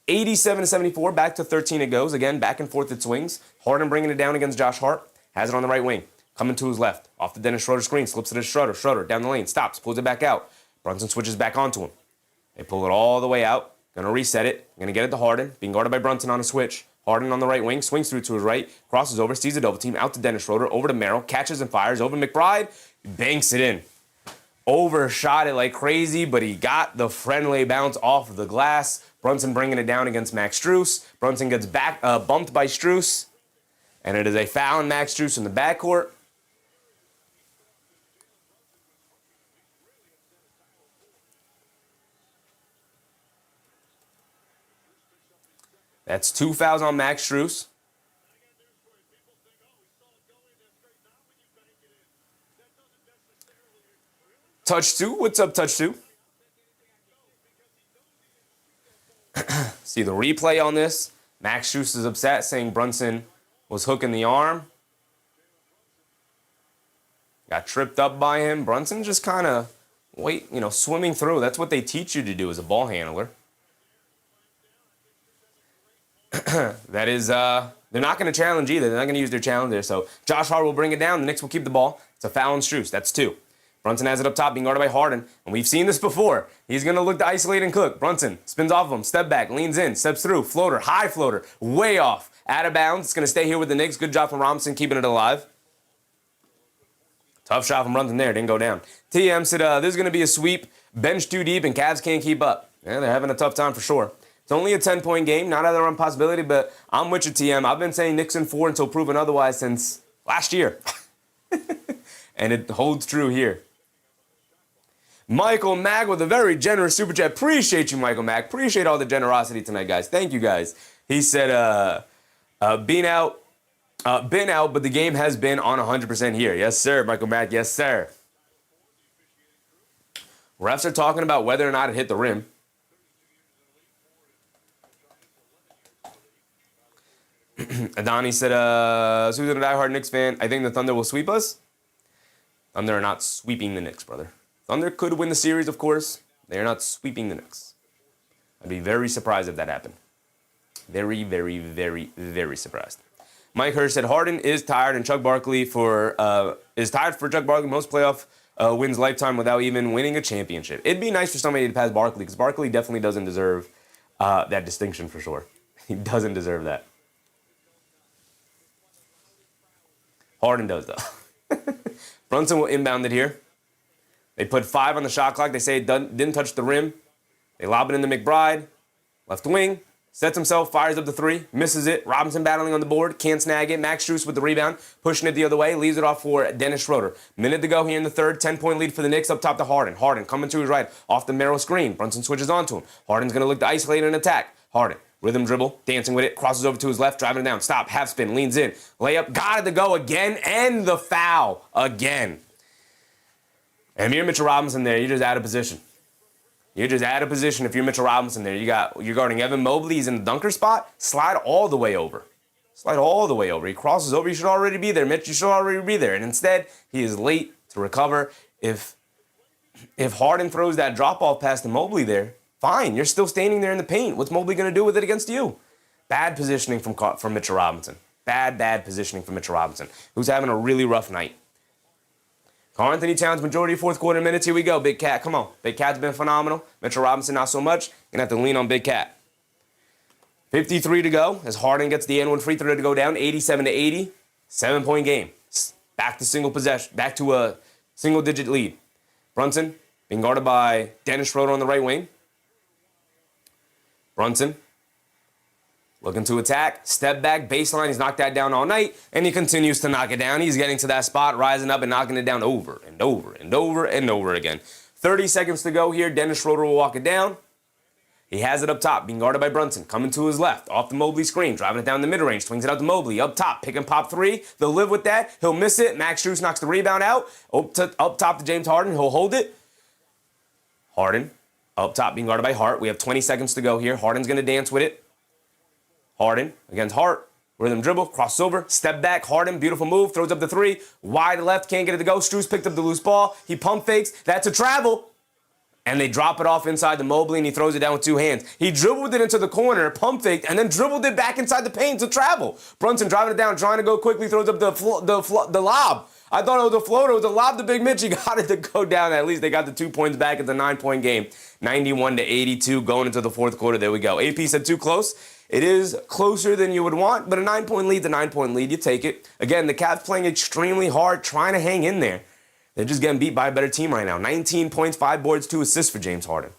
87-74. Back to 13 it goes. Again, back and forth it swings. Harden bringing it down against Josh Hart. Has it on the right wing. Coming to his left. Off the Dennis Schroeder screen. Slips it to Schroeder. Schroeder down the lane. Stops. Pulls it back out. Brunson switches back onto him. They pull it all the way out. Going to reset it. Going to get it to Harden. Being guarded by Brunson on a switch. Harden on the right wing. Swings through to his right. Crosses over. Sees a double team. Out to Dennis Schroeder. Over to Merrill. Catches and fires. Over to McBride. Banks it in. Overshot it like crazy, but he got the friendly bounce off of the glass. Brunson bringing it down against Max Strus. Brunson gets back bumped by Strus. And it is a foul on Max Strus in the backcourt. That's 2 fouls on Max Strus. Touch 2. What's up, Touch 2? See the replay on this. Max Strus is upset, saying Brunson was hooking the arm. Got tripped up by him. Brunson just kind of swimming through. That's what they teach you to do as a ball handler. That is, they're not going to challenge either. They're not going to use their challenge there. So Josh Hart will bring it down. The Knicks will keep the ball. It's a foul on Strus. That's 2. Brunson has it up top, being guarded by Harden. And we've seen this before. He's going to look to isolate and cook. Brunson spins off of him, step back, leans in, steps through, floater, high floater, way off, out of bounds. It's going to stay here with the Knicks. Good job from Robinson, keeping it alive. Tough shot from Brunson there, didn't go down. TM said, there's going to be a sweep, bench too deep, and Cavs can't keep up. Yeah, they're having a tough time for sure. It's only a 10-point game, not out of their own possibility, but I'm with you, TM. I've been saying Knicks in 4 until proven otherwise since last year. And it holds true here. Michael Mack with a very generous super chat. Appreciate you, Michael Mack. Appreciate all the generosity tonight, guys. Thank you, guys. He said, been out, but the game has been on 100% here. Yes, sir, Michael Mack. Yes, sir. Refs are talking about whether or not it hit the rim. Adani said, Susan, a diehard Knicks fan, I think the Thunder will sweep us. Thunder are not sweeping the Knicks, brother. Thunder could win the series, of course. They are not sweeping the Knicks. I'd be very surprised if that happened. Very, very, very, very surprised. Mike Hirsch said Harden is tired, and Chuck Barkley is tired for Chuck Barkley most playoff wins lifetime without even winning a championship. It'd be nice for somebody to pass Barkley because Barkley definitely doesn't deserve that distinction for sure. He doesn't deserve that. Harden does though. Brunson will inbound it here. They put 5 on the shot clock. They say it didn't touch the rim. They lob it into McBride. Left wing. Sets himself, fires up the 3, misses it. Robinson battling on the board, can't snag it. Max Strus with the rebound, pushing it the other way, leaves it off for Dennis Schroeder. Minute to go here in the third, 10-point lead for the Knicks up top to Harden. Harden coming to his right, off the Merrill screen. Brunson switches onto him. Harden's going to look to isolate an attack. Harden, rhythm dribble, dancing with it, crosses over to his left, driving it down. Stop, half spin, leans in. Layup, got it to go again, and the foul again. And if you're Mitchell Robinson there, you're just out of position. You're just out of position if you're Mitchell Robinson there. You're guarding Evan Mobley. He's in the dunker spot. Slide all the way over. Slide all the way over. He crosses over. You should already be there, Mitch. You should already be there. And instead, he is late to recover. If Harden throws that drop-off pass to Mobley there, fine. You're still standing there in the paint. What's Mobley going to do with it against you? Bad positioning from Mitchell Robinson. Bad positioning from Mitchell Robinson, who's having a really rough night. Karl-Anthony Towns, majority of fourth quarter minutes. Here we go, Big Cat. Come on. Big Cat's been phenomenal. Mitchell Robinson, not so much. Going to have to lean on Big Cat. 53 to go as Harden gets the N1 free throw to go down, 87-80. 7-point game. Back to single possession. Back to a single-digit lead. Brunson being guarded by Dennis Schroeder on the right wing. Brunson looking to attack, step back, baseline. He's knocked that down all night, and he continues to knock it down. He's getting to that spot, rising up and knocking it down over and over and over and over again. 30 seconds to go here. Dennis Schroeder will walk it down. He has it up top, being guarded by Brunson. Coming to his left, off the Mobley screen, driving it down the mid-range, swings it out to Mobley. Up top, pick and pop 3. They'll live with that. He'll miss it. Max Strus knocks the rebound out. Up top to James Harden. He'll hold it. Harden, up top, being guarded by Hart. We have 20 seconds to go here. Harden's going to dance with it. Harden against Hart. Rhythm dribble, crossover, step back. Harden, beautiful move, throws up the 3. Wide left, can't get it to go. Strus picked up the loose ball. He pump fakes. That's a travel. And they drop it off inside the Mobley, and he throws it down with 2 hands. He dribbled it into the corner, pump faked, and then dribbled it back inside the paint to travel. Brunson driving it down, trying to go quickly, throws up the lob. I thought it was a floater. It was a lob to Big Mitch. He got it to go down. At least they got the 2 points back. It's a 9-point game. 91-82 going into the fourth quarter. There we go. AP said too close. It is closer than you would want, but a 9-point lead's a 9-point lead. You take it. Again, the Cavs playing extremely hard, trying to hang in there. They're just getting beat by a better team right now. 19 points, 5 boards, 2 assists for James Harden.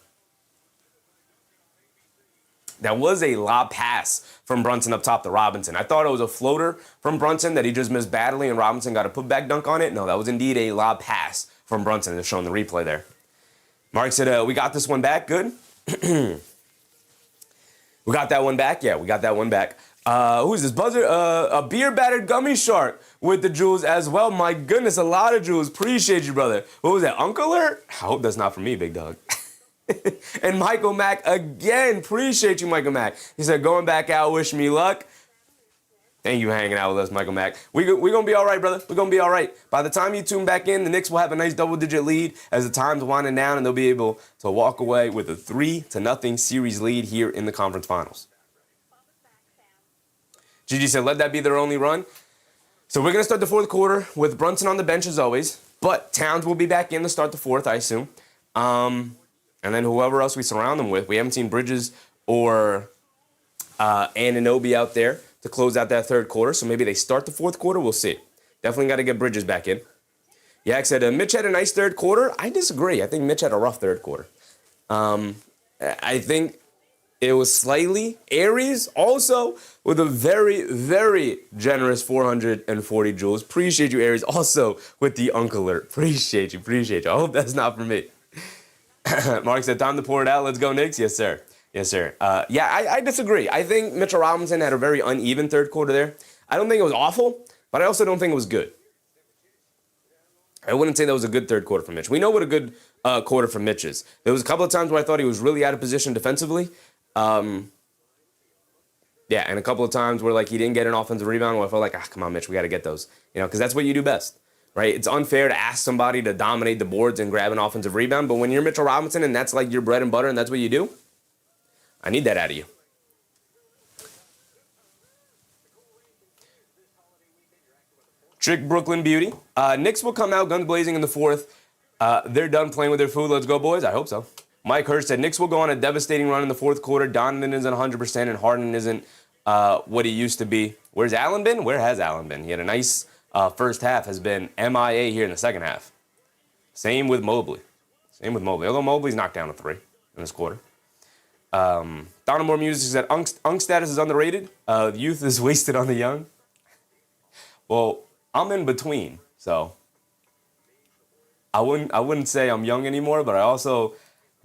That was a lob pass from Brunson up top to Robinson. I thought it was a floater from Brunson that he just missed badly and Robinson got a putback dunk on it. No, that was indeed a lob pass from Brunson. They're showing the replay there. Mark said, we got this one back. Good. We got that one back? Yeah, we got that one back. Who's this? Buzzer? A beer-battered gummy shark with the jewels as well. My goodness, a lot of jewels. Appreciate you, brother. What was that, Uncle Alert? I hope that's not for me, big dog. And Michael Mack, again, appreciate you, Michael Mack. He said, going back out, wish me luck. Thank you for hanging out with us, Michael Mack. We're going to be all right, brother. We're going to be all right. By the time you tune back in, the Knicks will have a nice double-digit lead as the time's winding down, and they'll be able to walk away with a 3-0 series lead here in the conference finals. Gigi said, let that be their only run. So we're going to start the fourth quarter with Brunson on the bench as always, but Towns will be back in to start the fourth, I assume. And then whoever else we surround them with. We haven't seen Bridges or Anunoby out there to close out that third quarter, so maybe they start the fourth quarter. We'll see. Definitely got to get Bridges back in. Yak said, Mitch had a nice third quarter. I disagree. I think Mitch had a rough third quarter. I think it was slightly Aries also with a very, very generous 440 joules. Appreciate you, Aries. Also with the Uncle Alert. Appreciate you. I hope that's not for me. Mark said, time to pour it out. Let's go, Knicks. Yes, sir. Yes, sir. I disagree. I think Mitchell Robinson had a very uneven third quarter there. I don't think it was awful, but I also don't think it was good. I wouldn't say that was a good third quarter for Mitch. We know what a good quarter for Mitch is. There was a couple of times where I thought he was really out of position defensively. And a couple of times where like he didn't get an offensive rebound where I felt like, come on, Mitch, we got to get those. Because that's what you do best, right? It's unfair to ask somebody to dominate the boards and grab an offensive rebound, but when you're Mitchell Robinson and that's like your bread and butter and that's what you do, I need that out of you. Trick Brooklyn Beauty. Knicks will come out guns blazing in the fourth. They're done playing with their food. Let's go, boys. I hope so. Mike Hurst said Knicks will go on a devastating run in the fourth quarter. Donovan isn't 100% and Harden isn't what he used to be. Where's Allen been? Where has Allen been? He had a nice first half, has been MIA here in the second half. Same with Mobley. Although Mobley's knocked down a 3 in this quarter. Donovan Music said, Unk status is underrated. Youth is wasted on the young. Well, I'm in between, so I wouldn't say I'm young anymore, but I also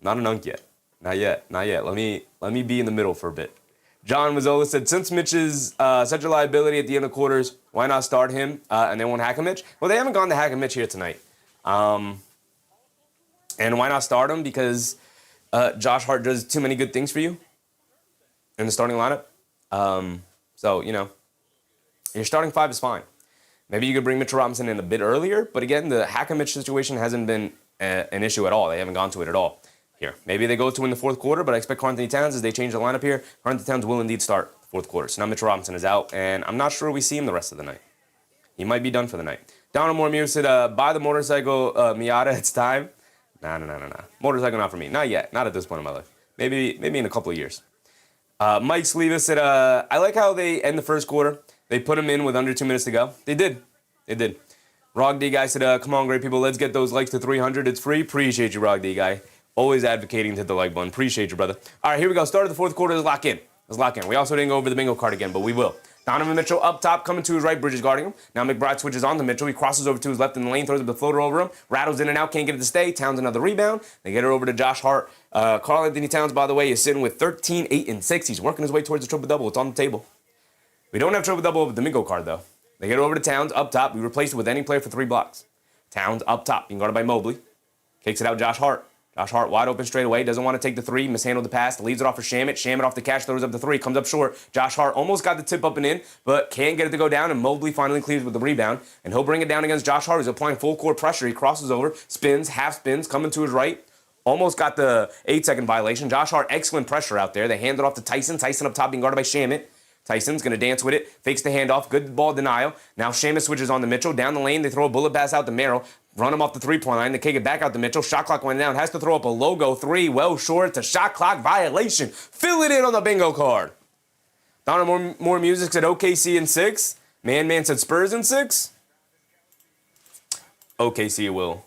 not an unk yet. Not yet. Let me be in the middle for a bit. John Mazzola said, since Mitch is such a liability at the end of quarters, why not start him and they won't hack a Mitch? Well, they haven't gone to hack a Mitch here tonight. And why not start him? Because Josh Hart does too many good things for you in the starting lineup. So, your starting 5 is fine. Maybe you could bring Mitchell Robinson in a bit earlier, but again, the hack a Mitch situation hasn't been an issue at all. They haven't gone to it at all here. Maybe they go to in the fourth quarter, but I expect Karl-Anthony Towns, as they change the lineup here, Karl-Anthony Towns will indeed start the fourth quarter. So now Mitchell Robinson is out, and I'm not sure we see him the rest of the night. He might be done for the night. Donald Moore said, buy the motorcycle Miata, it's time. Nah. Motorcycle not for me. Not yet. Not at this point in my life. Maybe in a couple of years. Mike Sleva said, I like how they end the first quarter. They put him in with under 2 minutes to go. They did. Rog D guy said, come on, great people, let's get those likes to 300. It's free. Appreciate you, Rog D guy. Always advocating to hit the like button. Appreciate you, brother. All right, here we go. Start of the fourth quarter. Let's lock in. We also didn't go over the bingo card again, but we will. Donovan Mitchell up top, coming to his right. Bridges guarding him. Now McBride switches on to Mitchell. He crosses over to his left in the lane, throws up the floater over him. Rattles in and out, can't get it to stay. Towns another rebound. They get it over to Josh Hart. Karl-Anthony Towns, by the way, is sitting with 13, 8, and 6. He's working his way towards the triple-double. It's on the table. We don't have triple-double with the bingo card, though. They get it over to Towns up top. We replace it with any player for 3 blocks. Towns up top, being guarded by Mobley. Kicks it out Josh Hart. Josh Hart wide open straight away. Doesn't want to take the 3. Mishandled the pass. Leaves it off for Shamit. Shamit off the catch. Throws up the 3. Comes up short. Josh Hart almost got the tip up and in, but can't get it to go down. And Mobley finally clears with the rebound. And he'll bring it down against Josh Hart. He's applying full court pressure. He crosses over. Spins. Half spins. Coming to his right. Almost got the 8-second violation. Josh Hart, excellent pressure out there. They hand it off to Tyson. Tyson up top being guarded by Shamit. Tyson's going to dance with it. Fakes the handoff. Good ball denial. Now Shamit switches on to Mitchell. Down the lane, they throw a bullet pass out to Merrill. Run him off the 3-point line. They kick it back out to Mitchell. Shot clock went down. Has to throw up a logo 3. Well short. It's a shot clock violation. Fill it in on the bingo card. Donovan Moore Music said OKC in 6. Man said Spurs in 6. OKC will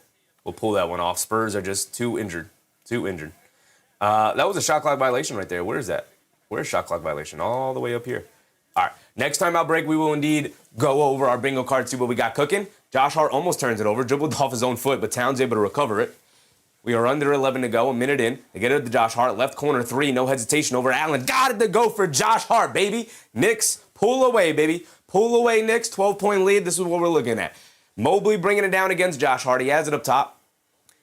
pull that one off. Spurs are just too injured. That was a shot clock violation right there. Where is that? Where's shot clock violation? All the way up here. All right. Next time out break, we will indeed go over our bingo card, see what we got cooking. Josh Hart almost turns it over, dribbled off his own foot, but Towns able to recover it. We are under 11 to go, a minute in. They get it to Josh Hart, left corner 3, no hesitation over Allen. Got it to go for Josh Hart, baby. Knicks, pull away, baby. Pull away, Knicks, 12-point lead. This is what we're looking at. Mobley bringing it down against Josh Hart. He has it up top.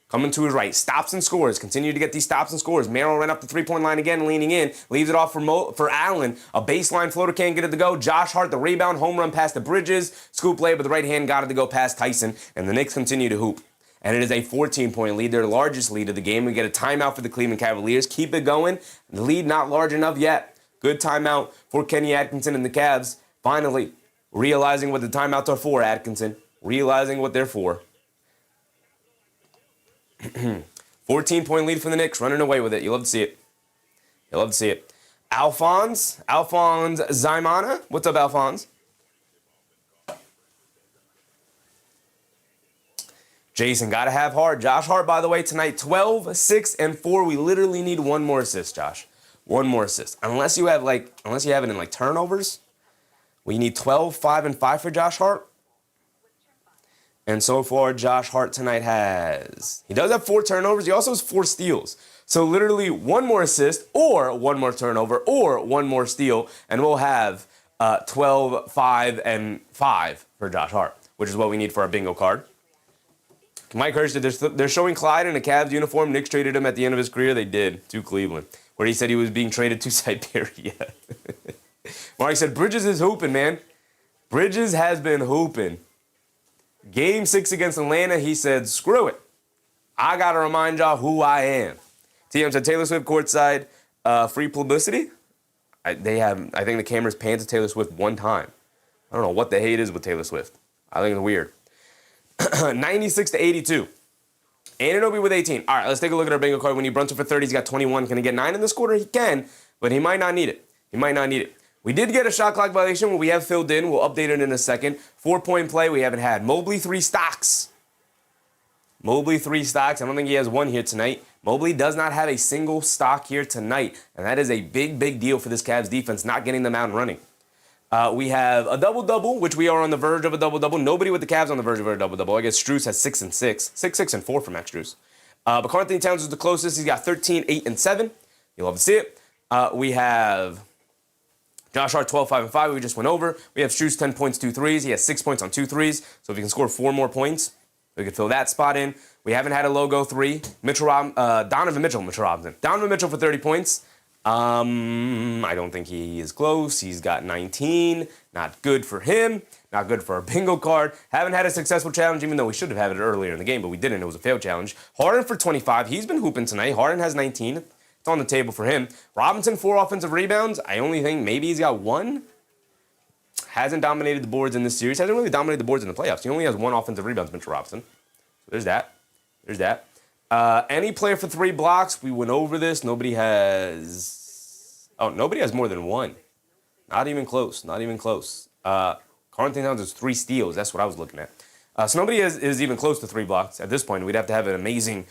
Coming to his right, stops and scores. Continue to get these stops and scores. Merrill ran up the 3-point line again, leaning in. Leaves it off for Allen. A baseline floater, can't get it to go. Josh Hart, the rebound, home run past the Bridges. Scoop lay, but the right hand got it to go past Tyson. And the Knicks continue to hoop. And it is a 14-point lead, their largest lead of the game. We get a timeout for the Cleveland Cavaliers. Keep it going. The lead not large enough yet. Good timeout for Kenny Atkinson and the Cavs. Finally, realizing what the timeouts are for, Atkinson. Realizing what they're for. 14-point lead for the Knicks, running away with it. You love to see it. Alphonse Zaimana. What's up, Alphonse? Jason, gotta have Hart. Josh Hart, by the way, tonight, 12, 6, and 4. We literally need one more assist, Josh. One more assist. Unless you have it in like turnovers. We need 12, 5, and 5 for Josh Hart. And so far, Josh Hart tonight he does have 4 turnovers. He also has 4 steals. So literally one more assist or one more turnover or one more steal, and we'll have 12, 5, and 5 for Josh Hart, which is what we need for our bingo card. Mike Hirsch said they're showing Clyde in a Cavs uniform. Knicks traded him at the end of his career. They did, to Cleveland, where he said he was being traded to Siberia. Mark said Bridges is hooping, man. Bridges has been hooping. Game 6 against Atlanta, he said, screw it. I got to remind y'all who I am. TM said Taylor Swift courtside, free publicity. I think the cameras pan to Taylor Swift one time. I don't know what the hate is with Taylor Swift. I think it's weird. 96-82. Anunoby with 18. All right, let's take a look at our bingo card. We need Brunson for 30. He's got 21. Can he get 9 in this quarter? He can, but he might not need it. We did get a shot clock violation. We have filled in. We'll update it in a second. 4-point play we haven't had. Mobley 3 stocks. Mobley 3 stocks. I don't think he has one here tonight. Mobley does not have a single stock here tonight, and that is a big, big deal for this Cavs defense, not getting them out and running. We have a double-double, which we are on the verge of a double-double. Nobody with the Cavs on the verge of a double-double. I guess Strus has 6 and 6. 6, 6, and 4 for Max Strus. But Karl-Anthony Towns is the closest. He's got 13, 8, and 7. You'll love to see it. We have Josh Hart, 12, 5, and 5. We just went over. We have Strus, 10 points, 2 threes. He has 6 points on 2 threes. So if he can score 4 more points, we could fill that spot in. We haven't had a logo 3. Donovan Mitchell for 30 points. I don't think he is close. He's got 19. Not good for him. Not good for our bingo card. Haven't had a successful challenge, even though we should have had it earlier in the game, but we didn't. It was a failed challenge. Harden for 25. He's been hooping tonight. Harden has 19. It's on the table for him. Robinson, 4 offensive rebounds. I only think maybe he's got 1. Hasn't dominated the boards in this series. Hasn't really dominated the boards in the playoffs. He only has 1 offensive rebound, Mitchell Robinson. So there's that. There's that. Any player for 3 blocks. We went over this. Nobody has more than 1. Not even close. Not even close. Karl-Anthony Towns has 3 steals. That's what I was looking at. So nobody is even close to 3 blocks at this point. We'd have to have an amazing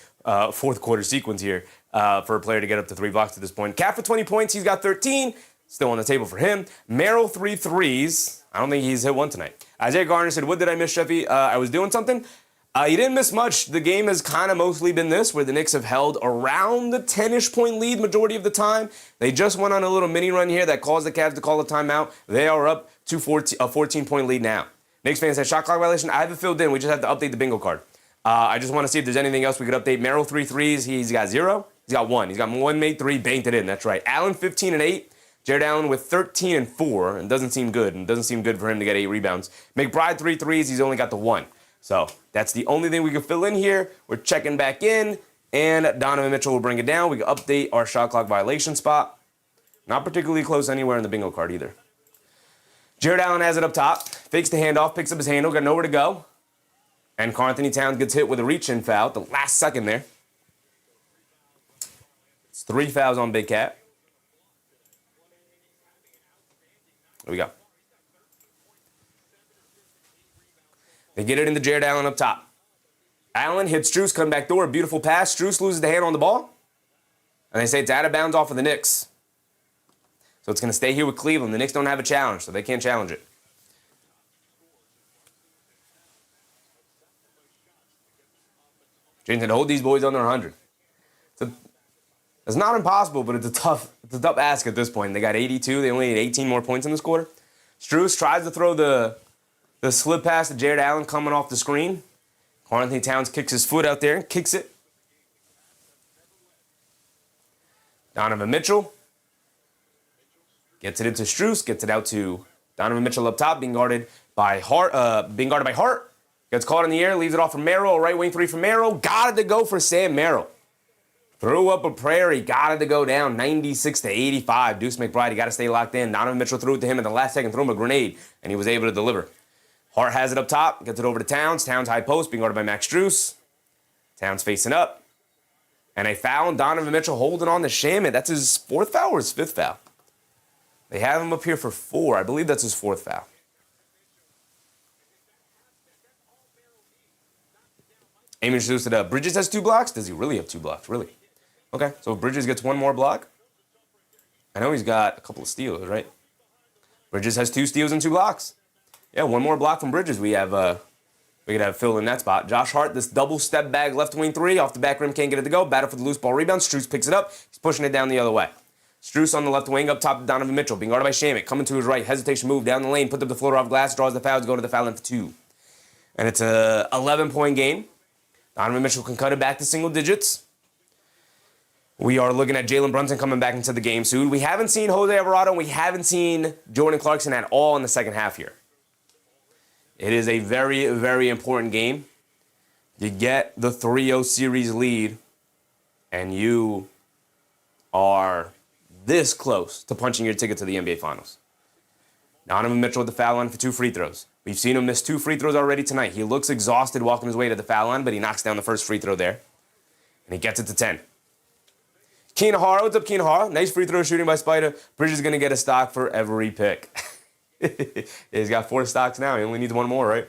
fourth quarter sequence here for a player to get up to 3 blocks at this point. Cat for 20 points. He's got 13. Still on the table for him. Merrill, 3 threes. I don't think he's hit 1 tonight. Isaiah Garner said, what did I miss, Sheffy? I was doing something. You didn't miss much. The game has kind of mostly been this, where the Knicks have held around the 10-ish point lead majority of the time. They just went on a little mini run here that caused the Cavs to call a timeout. They are up to a 14-point lead now. Knicks fans said, shot clock violation. I have it filled in. We just have to update the bingo card. I just want to see if there's anything else we could update. Merrill, 3 threes. He's got 0. He's got 1. He's got 1 made 3, banked it in. That's right. Allen, 15 and 8. Jared Allen with 13 and 4. And doesn't seem good. And doesn't seem good for him to get 8 rebounds. McBride, 3 threes. He's only got the 1. So that's the only thing we can fill in here. We're checking back in, and Donovan Mitchell will bring it down. We can update our shot clock violation spot. Not particularly close anywhere in the bingo card either. Jared Allen has it up top. Fakes the handoff, picks up his handle, got nowhere to go. And Karl-Anthony Towns gets hit with a reach-in foul at the last second there. It's 3 fouls on Big Cat. There we go. They get it into Jared Allen up top. Allen hits Strus, come back door, beautiful pass. Strus loses the hand on the ball. And they say it's out of bounds off of the Knicks. So it's going to stay here with Cleveland. The Knicks don't have a challenge, so they can't challenge it. James said, hold these boys under 100. It's not impossible, but it's a tough ask at this point. They got 82. They only need 18 more points in this quarter. Strus tries to throw the slip pass to Jared Allen coming off the screen. Karl-Anthony Towns kicks his foot out there and kicks it. Donovan Mitchell gets it into Strus, gets it out to Donovan Mitchell up top, being guarded by Hart. Gets caught in the air, leaves it off for Merrill. A right wing 3 for Merrill. Got it to go for Sam Merrill. Threw up a prayer. He got it to go down 96 to 85. Deuce McBride, he got to stay locked in. Donovan Mitchell threw it to him at the last second, threw him a grenade, and he was able to deliver. Hart has it up top, gets it over to Towns. Towns high post, being guarded by Max Strus. Towns facing up. And a foul on Donovan Mitchell holding on to Shaman. That's his 4th foul or his 5th foul? They have him up here for 4. I believe that's his 4th foul. Amy Strus said, Bridges has 2 blocks? Does he really have 2 blocks? Really? Okay, so Bridges gets 1 more block. I know he's got a couple of steals, right? Bridges has 2 steals and 2 blocks. Yeah, 1 more block from Bridges. We could have filled in that spot. Josh Hart, this double step bag left wing 3 off the back rim, can't get it to go. Battle for the loose ball rebound. Strus picks it up. He's pushing it down the other way. Strus on the left wing up top to Donovan Mitchell, being guarded by Shaman. Coming to his right, hesitation move down the lane, put up the floater off glass, draws the foul, go to the foul line for 2. And it's a 11-point game. Donovan Mitchell can cut it back to single digits. We are looking at Jalen Brunson coming back into the game soon. We haven't seen Jose Alvarado, and we haven't seen Jordan Clarkson at all in the second half here. It is a very, very important game. You get the 3-0 series lead, and you are this close to punching your ticket to the NBA Finals. Donovan Mitchell at the foul line for 2 free throws. We've seen him miss 2 free throws already tonight. He looks exhausted walking his way to the foul line, but he knocks down the first free throw there. And he gets it to 10. Keenan Hara, what's up, Keenan Hara? Nice free throw shooting by Spider. Bridges is going to get a stock for every pick. He's got 4 stocks now. He only needs 1 more, right?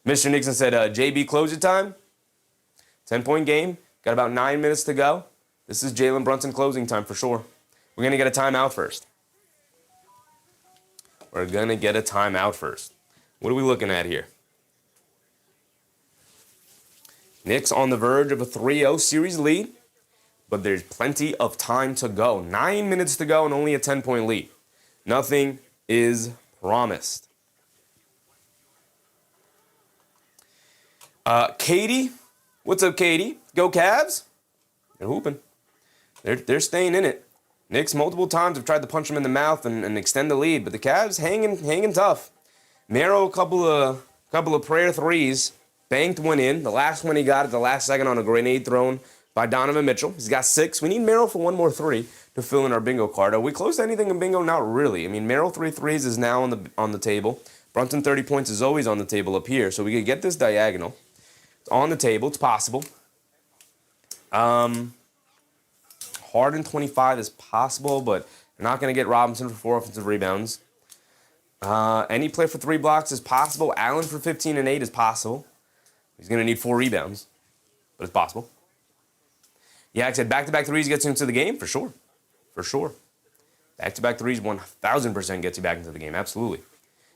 Mr. Nixon said, JB, closure time. 10-point game. Got about 9 minutes to go. This is Jalen Brunson closing time for sure. We're going to get a timeout first. What are we looking at here? Knicks on the verge of a 3-0 series lead, but there's plenty of time to go. 9 minutes to go and only a 10-point lead. Nothing is promised. Katie, what's up, Katie? Go Cavs. They're hooping. They're staying in it. Knicks multiple times have tried to punch them in the mouth and extend the lead, but the Cavs hanging tough. Mero, a couple of prayer threes, banked one in. The last one he got at the last second on a grenade thrown by Donovan Mitchell. He's got 6. We need Mero for one more 3 to fill in our bingo card. Are we close to anything in bingo? Not really. I mean, Mero 3 threes is now on the table. Brunson 30 points is always on the table up here, so we could get this diagonal. It's on the table. It's possible. Harden 25 is possible, but they're not going to get Robinson for 4 offensive rebounds. Any play for 3 blocks is possible. Allen for 15 and 8 is possible. He's going to need 4 rebounds, but it's possible. Yeah, I said back-to-back threes gets you into the game, for sure. For sure. Back-to-back threes 1,000% gets you back into the game, absolutely.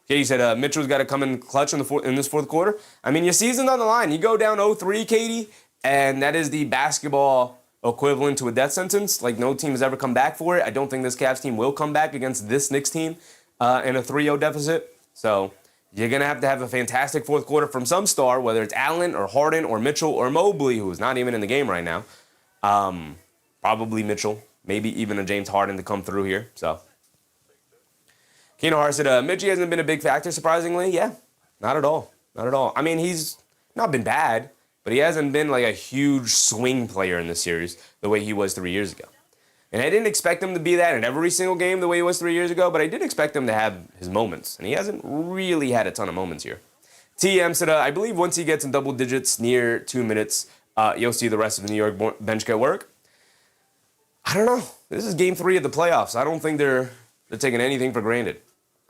Katie said Mitchell's got to come in clutch in this fourth quarter. I mean, your season's on the line. You go down 0-3, Katie, and that is the basketball equivalent to a death sentence. Like, no team has ever come back for it. I don't think this Cavs team will come back against this Knicks team in a 3-0 deficit. So you're going to have a fantastic fourth quarter from some star, whether it's Allen or Harden or Mitchell or Mobley, who is not even in the game right now. Probably Mitchell, maybe even a James Harden to come through here. So Keenan Hart said, Mitchie hasn't been a big factor, surprisingly. Yeah, not at all. Not at all. I mean, he's not been bad, but he hasn't been like a huge swing player in this series the way he was 3 years ago. And I didn't expect him to be that in every single game the way he was 3 years ago, but I did expect him to have his moments. And he hasn't really had a ton of moments here. TM said, I believe once he gets in double digits near 2 minutes, you'll see the rest of the New York bench get work. I don't know. This is game 3 of the playoffs. I don't think they're taking anything for granted.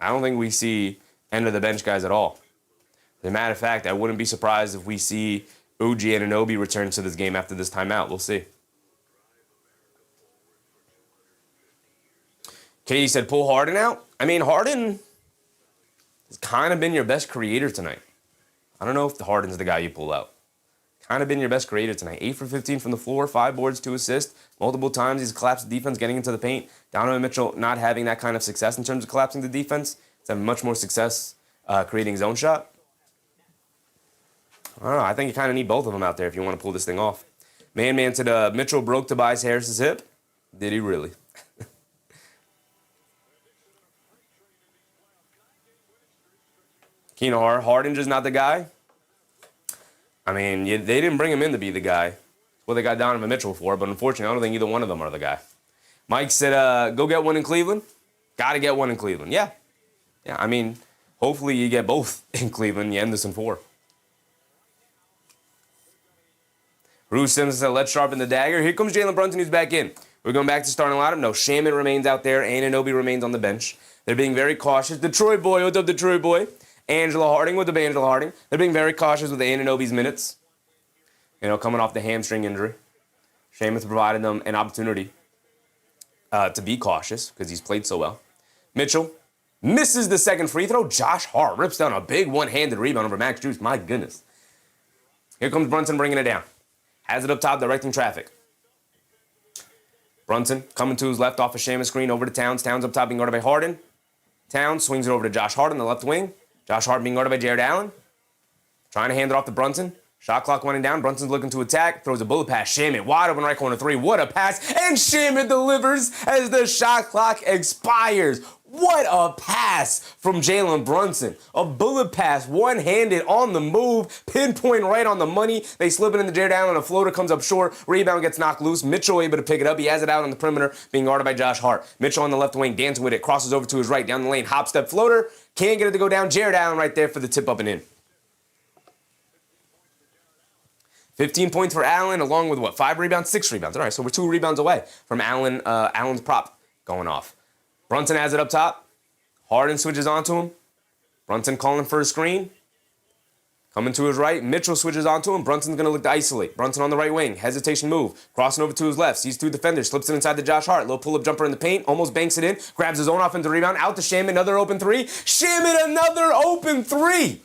I don't think we see end of the bench guys at all. As a matter of fact, I wouldn't be surprised if we see OG Anunoby return to this game after this timeout. We'll see. Katie said, pull Harden out. I mean, Harden has kind of been your best creator tonight. I don't know if the Harden's the guy you pull out. Kind of been your best creator tonight. 8 for 15 from the floor, 5 boards, 2 assists. Multiple times he's collapsed the defense, getting into the paint. Donovan Mitchell not having that kind of success in terms of collapsing the defense. He's having much more success creating his own shot. I don't know. I think you kind of need both of them out there if you want to pull this thing off. Man said Mitchell broke Tobias Harris's hip. Did he really? Keenan Harden just not the guy. I mean, they didn't bring him in to be the guy. Well, they got Donovan Mitchell for, but unfortunately, I don't think either one of them are the guy. Mike said, go get one in Cleveland. Got to get one in Cleveland. Yeah, I mean, hopefully you get both in Cleveland. You end this in 4. Bruce Simmons said, let's sharpen the dagger. Here comes Jalen Brunson, who's back in. We're going back to starting lineup. No, Shaman remains out there. Anunoby remains on the bench. They're being very cautious. Detroit boy, what's up, Detroit boy? Angela Harding with the Angela Harding. They're being very cautious with the Anunoby's minutes. You know, coming off the hamstring injury. Seamus provided them an opportunity to be cautious because he's played so well. Mitchell misses the second free throw. Josh Hart rips down a big one-handed rebound over Max Juice. My goodness. Here comes Brunson bringing it down. Has it up top, directing traffic. Brunson coming to his left off a Seamus screen over to Towns. Towns up top being guarded by Harden. Towns swings it over to Josh Hart on the left wing. Josh Hart being guarded by Jared Allen. Trying to hand it off to Brunson. Shot clock running down. Brunson's looking to attack. Throws a bullet pass. Shaman wide open right corner 3. What a pass. And Shaman delivers as the shot clock expires. What a pass from Jalen Brunson. A bullet pass, one-handed on the move, pinpoint right on the money. They slip it into Jared Allen. A floater comes up short. Rebound gets knocked loose. Mitchell able to pick it up. He has it out on the perimeter, being guarded by Josh Hart. Mitchell on the left wing, dancing with it. Crosses over to his right, down the lane. Hop step floater. Can't get it to go down. Jared Allen right there for the tip up and in. 15 points for Allen, along with what? 5 rebounds? 6 rebounds. All right, so we're 2 rebounds away from Allen's prop going off. Brunson has it up top. Harden switches onto him. Brunson calling for a screen. Coming to his right, Mitchell switches onto him. Brunson's going to look to isolate. Brunson on the right wing. Hesitation move. Crossing over to his left. Sees two defenders. Slips it inside to Josh Hart. Little pull-up jumper in the paint. Almost banks it in. Grabs his own offensive rebound. Out to Shaman. Another open three. Shaman, another open three.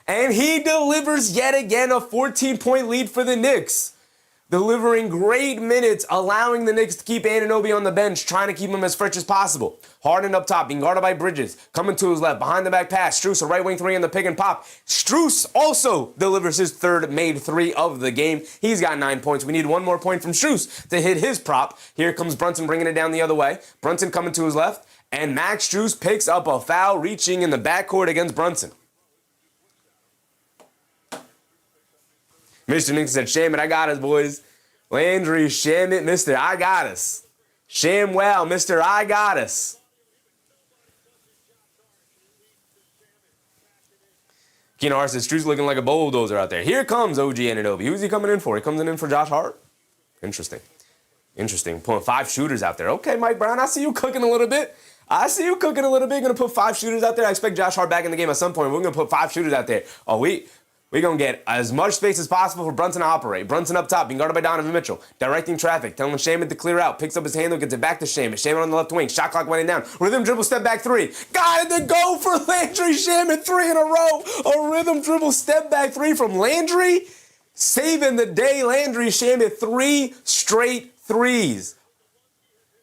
And he delivers yet again a 14-point lead for the Knicks. Delivering great minutes, allowing the Knicks to keep Anunoby on the bench, trying to keep him as fresh as possible. Harden up top, being guarded by Bridges. Coming to his left, behind the back pass. Strus, a right wing three in the pick and pop. Strus also delivers his third made three of the game. He's got 9 points. We need one more point from Strus to hit his prop. Here comes Brunson bringing it down the other way. Brunson coming to his left, and Max Strus picks up a foul, reaching in the backcourt against Brunson. Mr. Knicks said, "Sham it, I got us, boys." Landry, sham it, Mr. I got us. Sham well, Mr. I got us. Keenan Hart says, "Strus looking like a bulldozer out there." Here comes OG Anunoby. Who's he coming in for? He comes in for Josh Hart? Interesting. Pulling 5 shooters out there. Okay, Mike Brown, I see you cooking a little bit. Going to put 5 shooters out there. I expect Josh Hart back in the game at some point. We're going to put 5 shooters out there. Oh, we're going to get as much space as possible for Brunson to operate. Brunson up top, being guarded by Donovan Mitchell. Directing traffic, telling Shaman to clear out. Picks up his handle, gets it back to Shaman. Shaman on the left wing. Shot clock winding down. Rhythm dribble, step back 3. Got it to go for Landry Shaman. 3 in a row. A rhythm dribble, step back 3 from Landry. Saving the day, Landry Shaman. 3 straight threes.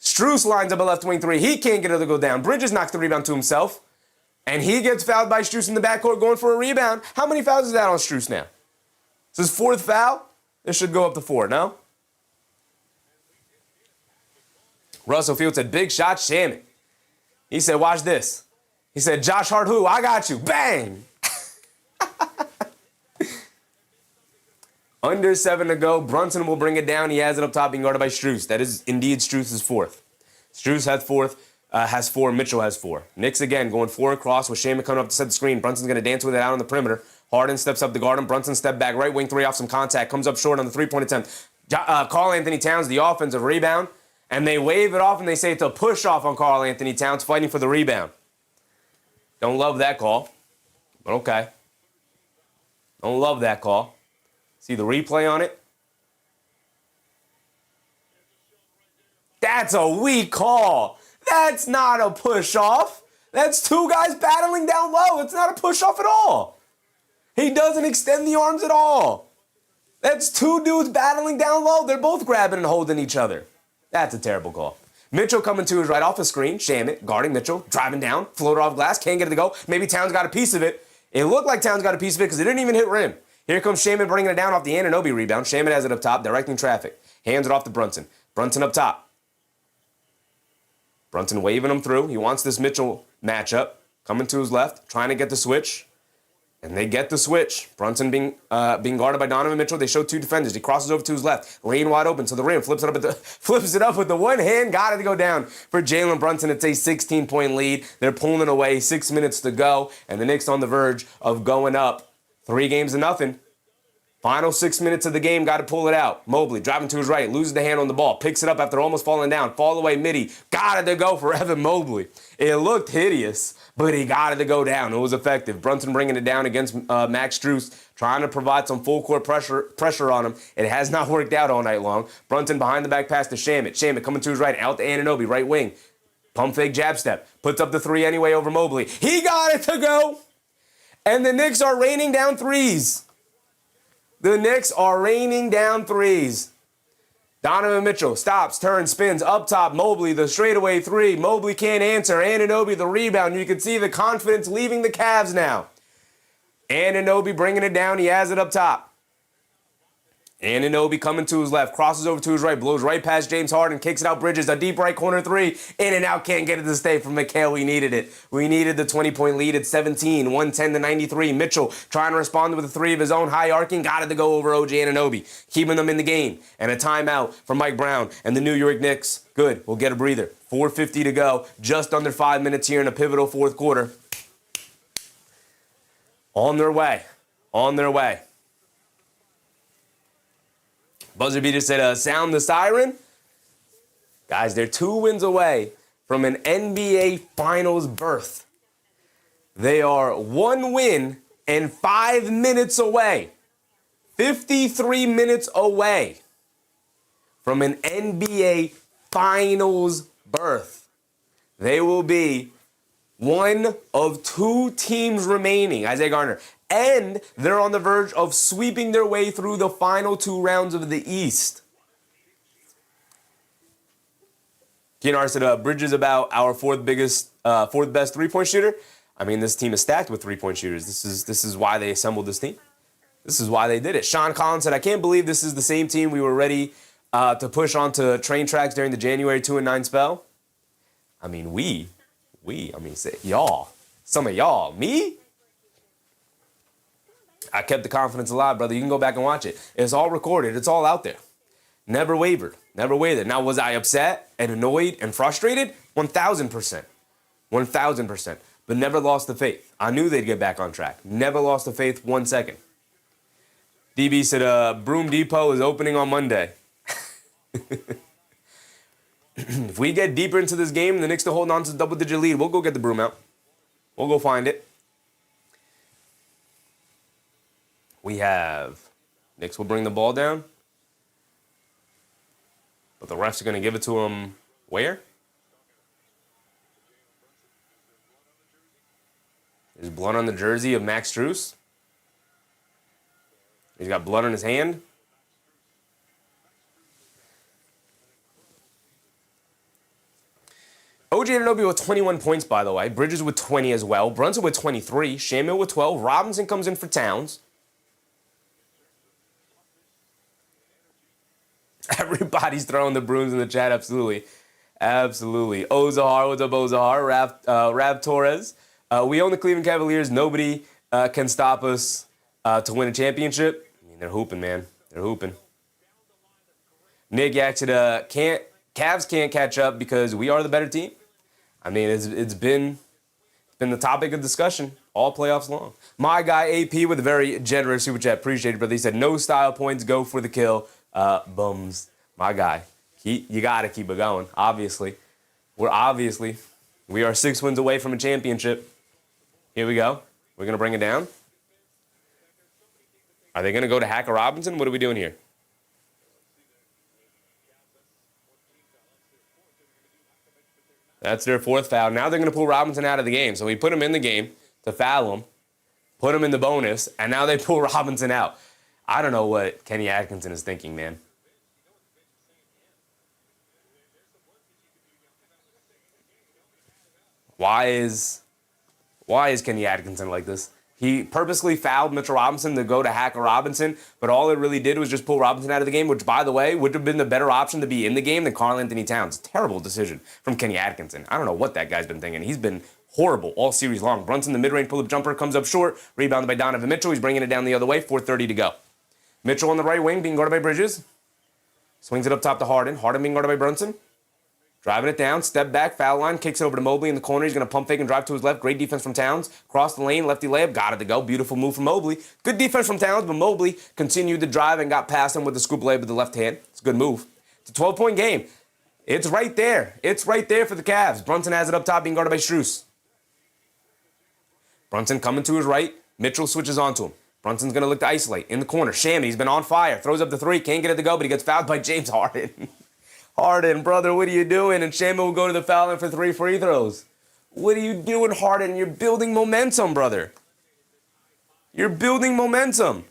Strus lines up a left wing 3. He can't get it to go down. Bridges knocks the rebound to himself. And he gets fouled by Strus in the backcourt going for a rebound. How many fouls is that on Strus now? This is his 4th foul. This should go up to 4, no? Russell Field said, "Big shot, Shaman." He said, "Watch this." He said, "Josh Hart who? I got you." Bang! Under 7 to go. Brunson will bring it down. He has it up top being guarded by Strus. That is indeed Strus' 4th. Strus has 4th. Has 4. Mitchell has 4. Knicks again going 4 across with Shaman coming up to set the screen. Brunson's going to dance with it out on the perimeter. Harden steps up to guard him. Brunson step back. Right wing 3 off some contact. Comes up short on the 3-point attempt. Karl Anthony Towns, the offensive rebound. And they wave it off and they say it's a push off on Karl Anthony Towns fighting for the rebound. Don't love that call. But okay. Don't love that call. See the replay on it? That's a weak call. That's not a push-off. That's 2 guys battling down low. It's not a push-off at all. He doesn't extend the arms at all. That's 2 dudes battling down low. They're both grabbing and holding each other. That's a terrible call. Mitchell coming to his right off the screen. Shaman guarding Mitchell. Driving down. Floater off glass. Can't get it to go. Maybe Towns got a piece of it. It looked like Towns got a piece of it because it didn't even hit rim. Here comes Shaman bringing it down off the Anunoby rebound. Shaman has it up top. Directing traffic. Hands it off to Brunson. Brunson up top. Brunson waving him through. He wants this Mitchell matchup. Coming to his left, trying to get the switch. And they get the switch. Brunson being guarded by Donovan Mitchell. They show 2 defenders. He crosses over to his left. Lane wide open to the rim. Flips it up with the one hand. Got it to go down for Jalen Brunson. It's a 16-point lead. They're pulling it away. 6 minutes to go. And the Knicks on the verge of going up 3-0. Final 6 minutes of the game, got to pull it out. Mobley driving to his right, loses the hand on the ball, picks it up after almost falling down. Fall away midi, got it to go for Evan Mobley. It looked hideous, but he got it to go down. It was effective. Brunson bringing it down against Max Strus, trying to provide some full court pressure on him. It has not worked out all night long. Brunson behind the back pass to Shaman. Shaman coming to his right, out to Anunoby, right wing. Pump fake jab step, puts up the 3 anyway over Mobley. He got it to go, and the Knicks are raining down threes. The Knicks are raining down threes. Donovan Mitchell stops, turns, spins, up top. Mobley, the straightaway 3. Mobley can't answer. Anunoby, the rebound. You can see the confidence leaving the Cavs now. Anunoby bringing it down. He has it up top. Anunoby coming to his left, crosses over to his right, blows right past James Harden, kicks it out Bridges, a deep right corner 3, in and out, can't get it to stay from McHale. We needed it. We needed the 20-point lead at 17, 110-93. Mitchell trying to respond with a 3 of his own, high arcing, got it to go over OG Anunoby, keeping them in the game. And a timeout for Mike Brown and the New York Knicks. Good, we'll get a breather. 4:50 to go, just under 5 minutes here in a pivotal 4th quarter. On their way. Buzzer beater said, sound the siren. Guys, they're 2 wins away from an NBA Finals berth. They are 1 win and 5 minutes away, 53 minutes away from an NBA Finals berth. They will be one of 2 teams remaining, Isaiah Gardner, and they're on the verge of sweeping their way through the final 2 rounds of the East. Keenar said, Bridges about our fourth best 3-point shooter. I mean, this team is stacked with 3-point shooters. This is why they assembled this team. This is why they did it. Sean Collins said, I can't believe this is the same team we were ready to push onto train tracks during the January 2-9 spell. I mean, say y'all. Some of y'all. Me? I kept the confidence alive, brother. You can go back and watch it. It's all recorded. It's all out there. Never wavered. Never wavered. Now, was I upset and annoyed and frustrated? 1,000%. 1,000%. But never lost the faith. I knew they'd get back on track. Never lost the faith 1 second. DB said, Broom Depot is opening on Monday. If we get deeper into this game and the Knicks to hold on to the double-digit lead, we'll go get the broom out. We'll go find it. We have Knicks will bring the ball down. But the refs are going to give it to him where? There's blood on the jersey of Max Strus. He's got blood on his hand. OJ Anunoby with 21 points, by the way. Bridges with 20 as well. Brunson with 23. Shamil with 12. Robinson comes in for Towns. Everybody's throwing the brooms in the chat, absolutely. Absolutely. Ozahar, what's up, Ozahar? Rav Torres. We own the Cleveland Cavaliers. Nobody can stop us to win a championship. I mean, they're hooping, man. They're hooping. Nick actually Cavs can't catch up because we are the better team. I mean, it's been the topic of discussion all playoffs long. My guy AP with a very generous super chat, appreciate it, brother. He said no style points, go for the kill. Bums. My guy, you gotta keep it going. Obviously, we are 6 wins away from a championship. Here we go. We're gonna bring it down. Are they gonna go to Hacker Robinson? What are we doing here? That's their 4th foul. Now they're going to pull Robinson out of the game. So we put him in the game to foul him, put him in the bonus, and now they pull Robinson out. I don't know what Kenny Atkinson is thinking, man. Why is Kenny Atkinson like this? He purposely fouled Mitchell Robinson to go to Hacker Robinson, but all it really did was just pull Robinson out of the game, which, by the way, would have been the better option to be in the game than Karl-Anthony Towns. Terrible decision from Kenny Atkinson. I don't know what that guy's been thinking. He's been horrible all series long. Brunson, the mid-range pull-up jumper, comes up short, rebounded by Donovan Mitchell. He's bringing it down the other way, 4:30 to go. Mitchell on the right wing, being guarded by Bridges. Swings it up top to Harden. Harden being guarded by Brunson. Driving it down, step back, foul line, kicks it over to Mobley in the corner. He's going to pump fake and drive to his left. Great defense from Towns. Cross the lane, lefty layup, got it to go. Beautiful move from Mobley. Good defense from Towns, but Mobley continued to drive and got past him with the scoop layup with the left hand. It's a good move. It's a 12-point game. It's right there. It's right there for the Cavs. Brunson has it up top, being guarded by Strus. Brunson coming to his right. Mitchell switches onto him. Brunson's going to look to isolate. In the corner, Shammy, he's been on fire. Throws up the 3, can't get it to go, but he gets fouled by James Harden. Harden, brother, what are you doing? And Shammy will go to the foul line for 3 free throws. What are you doing, Harden? You're building momentum, brother. You're building momentum.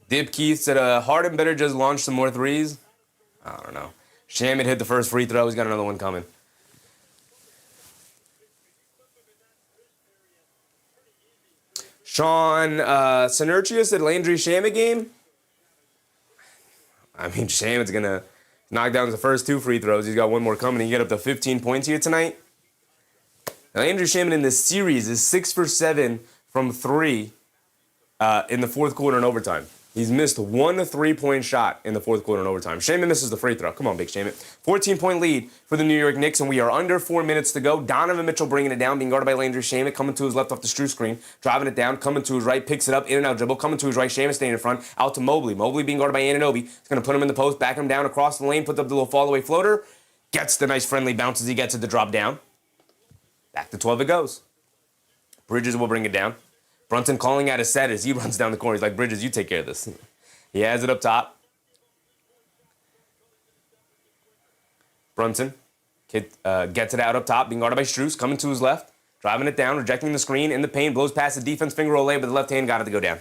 Dip Keith said, Harden better just launch some more threes. I don't know. Shamit hit the first free throw. He's got another one coming. Sean Sinertia said Landry Shamit game. I mean, Shamit's going to knock down the first 2 free throws. He's got one more coming. He got up to 15 points here tonight. Now, Landry Shamit in this series is 6 for 7 from 3 in the 4th quarter and overtime. He's missed one 3-point shot in the fourth quarter in overtime. Shaman misses the free throw. Come on, big Shaman. 14-point lead for the New York Knicks, and we are under 4 minutes to go. Donovan Mitchell bringing it down, being guarded by Landry Shaman, coming to his left off the Strus screen, driving it down, coming to his right, picks it up, in and out dribble, coming to his right, Shaman staying in front, out to Mobley. Mobley being guarded by Anunoby. He's going to put him in the post, back him down across the lane, puts up the little fall-away floater, gets the nice friendly bounce as he gets it to drop down. Back to 12 it goes. Bridges will bring it down. Brunson calling out his set as he runs down the corner. He's like, Bridges, you take care of this. He has it up top. Brunson gets it out up top, being guarded by Strus, coming to his left, driving it down, rejecting the screen, in the paint, blows past the defense, finger roll lay, but the left hand got it to go down.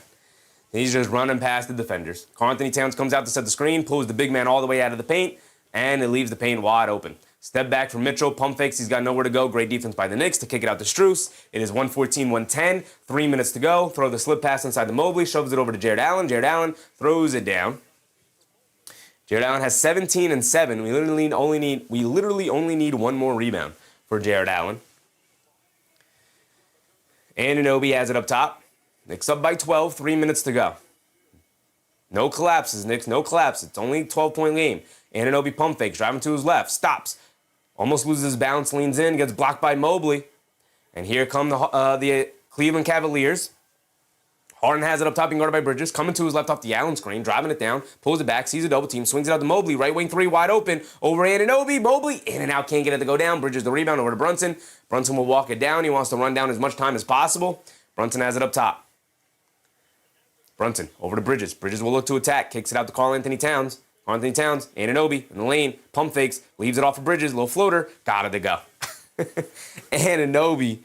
He's just running past the defenders. Karl-Anthony Towns comes out to set the screen, pulls the big man all the way out of the paint, and it leaves the paint wide open. Step back from Mitchell, pump fakes, he's got nowhere to go. Great defense by the Knicks to kick it out to Strus. It is 114-110, 3 minutes to go. Throw the slip pass inside the Mobley, shoves it over to Jared Allen. Jared Allen throws it down. Jared Allen has 17 and 7. We literally only need one more rebound for Jared Allen. Anunoby has it up top. Knicks up by 12, 3 minutes to go. No collapses, Knicks, no collapse. It's only a 12-point game. Anunoby pump fakes, driving to his left, stops. Almost loses his balance, leans in, gets blocked by Mobley. And here come the Cleveland Cavaliers. Harden has it up top, being guarded by Bridges, coming to his left off the Allen screen, driving it down, pulls it back, sees a double team, swings it out to Mobley, right wing three, wide open, over Anunoby, Mobley, in and out, can't get it to go down. Bridges the rebound over to Brunson. Brunson will walk it down. He wants to run down as much time as possible. Brunson has it up top. Brunson over to Bridges. Bridges will look to attack, kicks it out to Karl-Anthony Towns. Karl-Anthony Towns, Anunoby in the lane, pump fakes, leaves it off of Bridges, little floater, got it to go. Anunoby,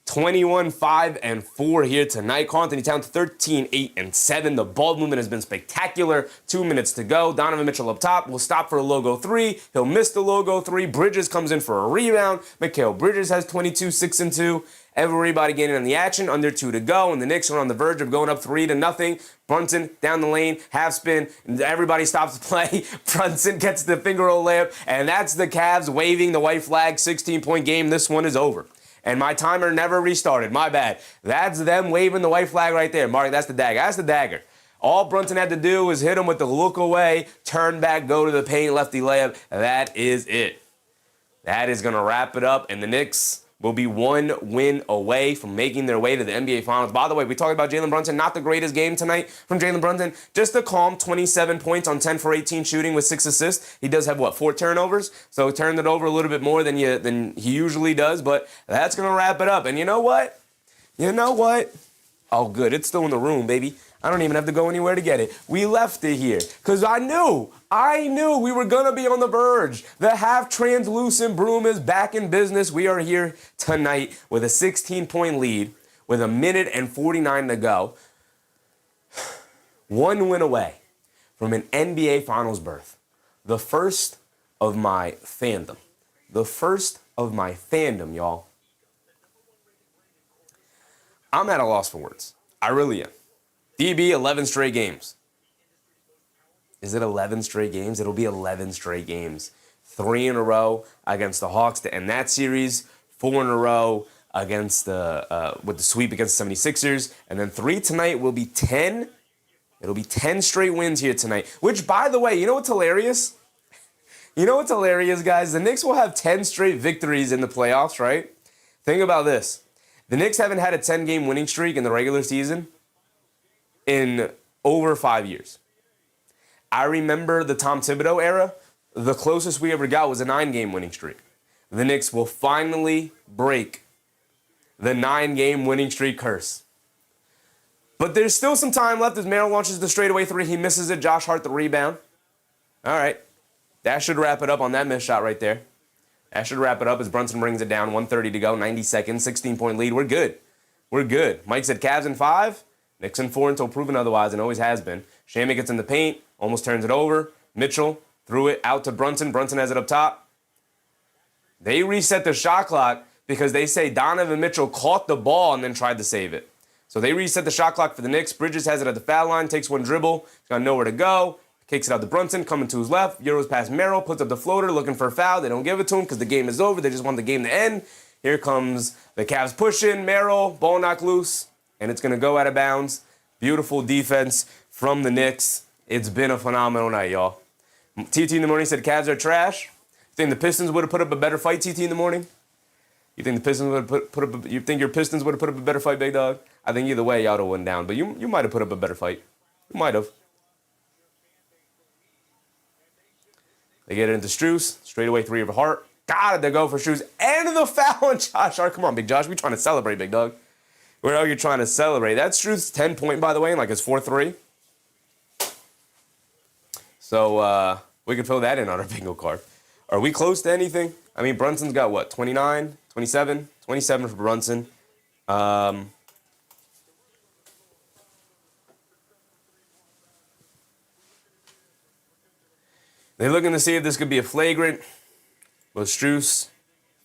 21-5-4 here tonight. Karl-Anthony Towns, 13-8-7. The ball movement has been spectacular. 2 minutes to go. Donovan Mitchell up top will stop for a logo three. He'll miss the logo three. Bridges comes in for a rebound. Mikal Bridges has 22, 6 and 2. Everybody getting in the action, under 2 to go, and the Knicks are on the verge of going up 3-0. Brunson down the lane, half spin, and everybody stops to play. Brunson gets the finger roll layup, and that's the Cavs waving the white flag. 16-point game. This one is over. And my timer never restarted. My bad. That's them waving the white flag right there. Mark, that's the dagger. That's the dagger. All Brunson had to do was hit him with the look away, turn back, go to the paint, lefty layup. That is it. That is going to wrap it up, and the Knicks will be one win away from making their way to the NBA Finals. By the way, we talked about Jalen Brunson. Not the greatest game tonight from Jalen Brunson. Just a calm 27 points on 10 for 18 shooting with 6 assists. He does have, 4 turnovers? So he turned it over a little bit more than he usually does. But that's going to wrap it up. And you know what? Oh, good. It's still in the room, baby. I don't even have to go anywhere to get it. We left it here because I knew we were going to be on the verge. The half-translucent broom is back in business. We are here tonight with a 16-point lead with 1:49 to go. One win away from an NBA Finals berth. The first of my fandom. The first of my fandom, y'all. I'm at a loss for words. I really am. DB, 11 straight games. Is it 11 straight games? It'll be 11 straight games. 3 in a row against the Hawks to end that series. 4 in a row against with the sweep against the 76ers. And then 3 tonight will be 10. It'll be 10 straight wins here tonight. Which, by the way, you know what's hilarious? You know what's hilarious, guys? The Knicks will have 10 straight victories in the playoffs, right? Think about this. The Knicks haven't had a 10-game winning streak in the regular season in over 5 years. I remember the Tom Thibodeau era. The closest we ever got was a 9-game winning streak. The Knicks will finally break the 9-game winning streak curse. But there's still some time left as Merrill launches the straightaway three. He misses it. Josh Hart the rebound. All right. That should wrap it up on that missed shot right there. That should wrap it up as Brunson brings it down. 1:30 to go, 90 seconds, 16-point lead. We're good. We're good. Mike said Cavs in 5. Knicks in 4 until proven otherwise, and always has been. Shaman gets in the paint, almost turns it over. Mitchell threw it out to Brunson. Brunson has it up top. They reset the shot clock because they say Donovan Mitchell caught the ball and then tried to save it. So they reset the shot clock for the Knicks. Bridges has it at the foul line, takes one dribble. He's got nowhere to go. Kicks it out to Brunson, coming to his left. Euros past Merrill, puts up the floater, looking for a foul. They don't give it to him because the game is over. They just want the game to end. Here comes the Cavs pushing. Merrill, ball knocked loose, and it's going to go out of bounds. Beautiful defense from the Knicks. It's been a phenomenal night, y'all. TT in the morning said Cavs are trash. You think the Pistons would have put up a better fight, TT in the morning? You think the Pistons would have put up? You think your Pistons would have put up a better fight, big dog? I think either way, y'all would have won down. But you might have put up a better fight. You might have. They get it into Strus. Straight away, 3 of a heart. Got it to go for Strus. And the foul on Josh Hart. Come on, big Josh. We trying to celebrate, big dog. Where are you trying to celebrate? That's Strus' 10-point, by the way, and like his 4-3. So we can fill that in on our bingo card. Are we close to anything? I mean, Brunson's got what? 29, 27? 27 for Brunson. They're looking to see if this could be a flagrant. Well, Strus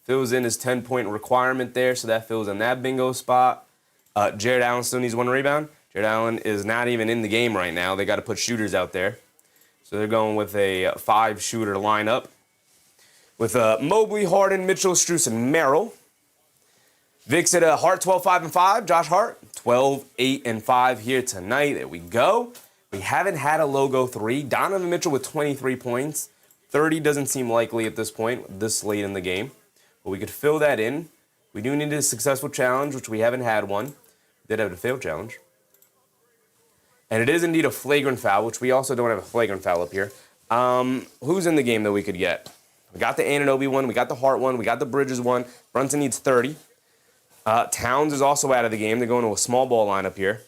fills in his 10-point requirement there, so that fills in that bingo spot. Jared Allen still needs 1 rebound. Jared Allen is not even in the game right now. They got to put shooters out there. So they're going with a 5-shooter lineup with Mobley, Harden, Mitchell, Strus, and Merrill. Vic's at Hart 12, 5, and 5. Josh Hart 12, 8, and 5 here tonight. There we go. We haven't had a logo 3. Donovan Mitchell with 23 points. 30 doesn't seem likely at this point, this late in the game. But we could fill that in. We do need a successful challenge, which we haven't had one. We did have a failed challenge. And it is indeed a flagrant foul, which we also don't have a flagrant foul up here. Who's in the game that we could get? We got the Anunoby one. We got the Hart one. We got the Bridges one. Brunson needs 30. Towns is also out of the game. They're going to a small ball lineup here.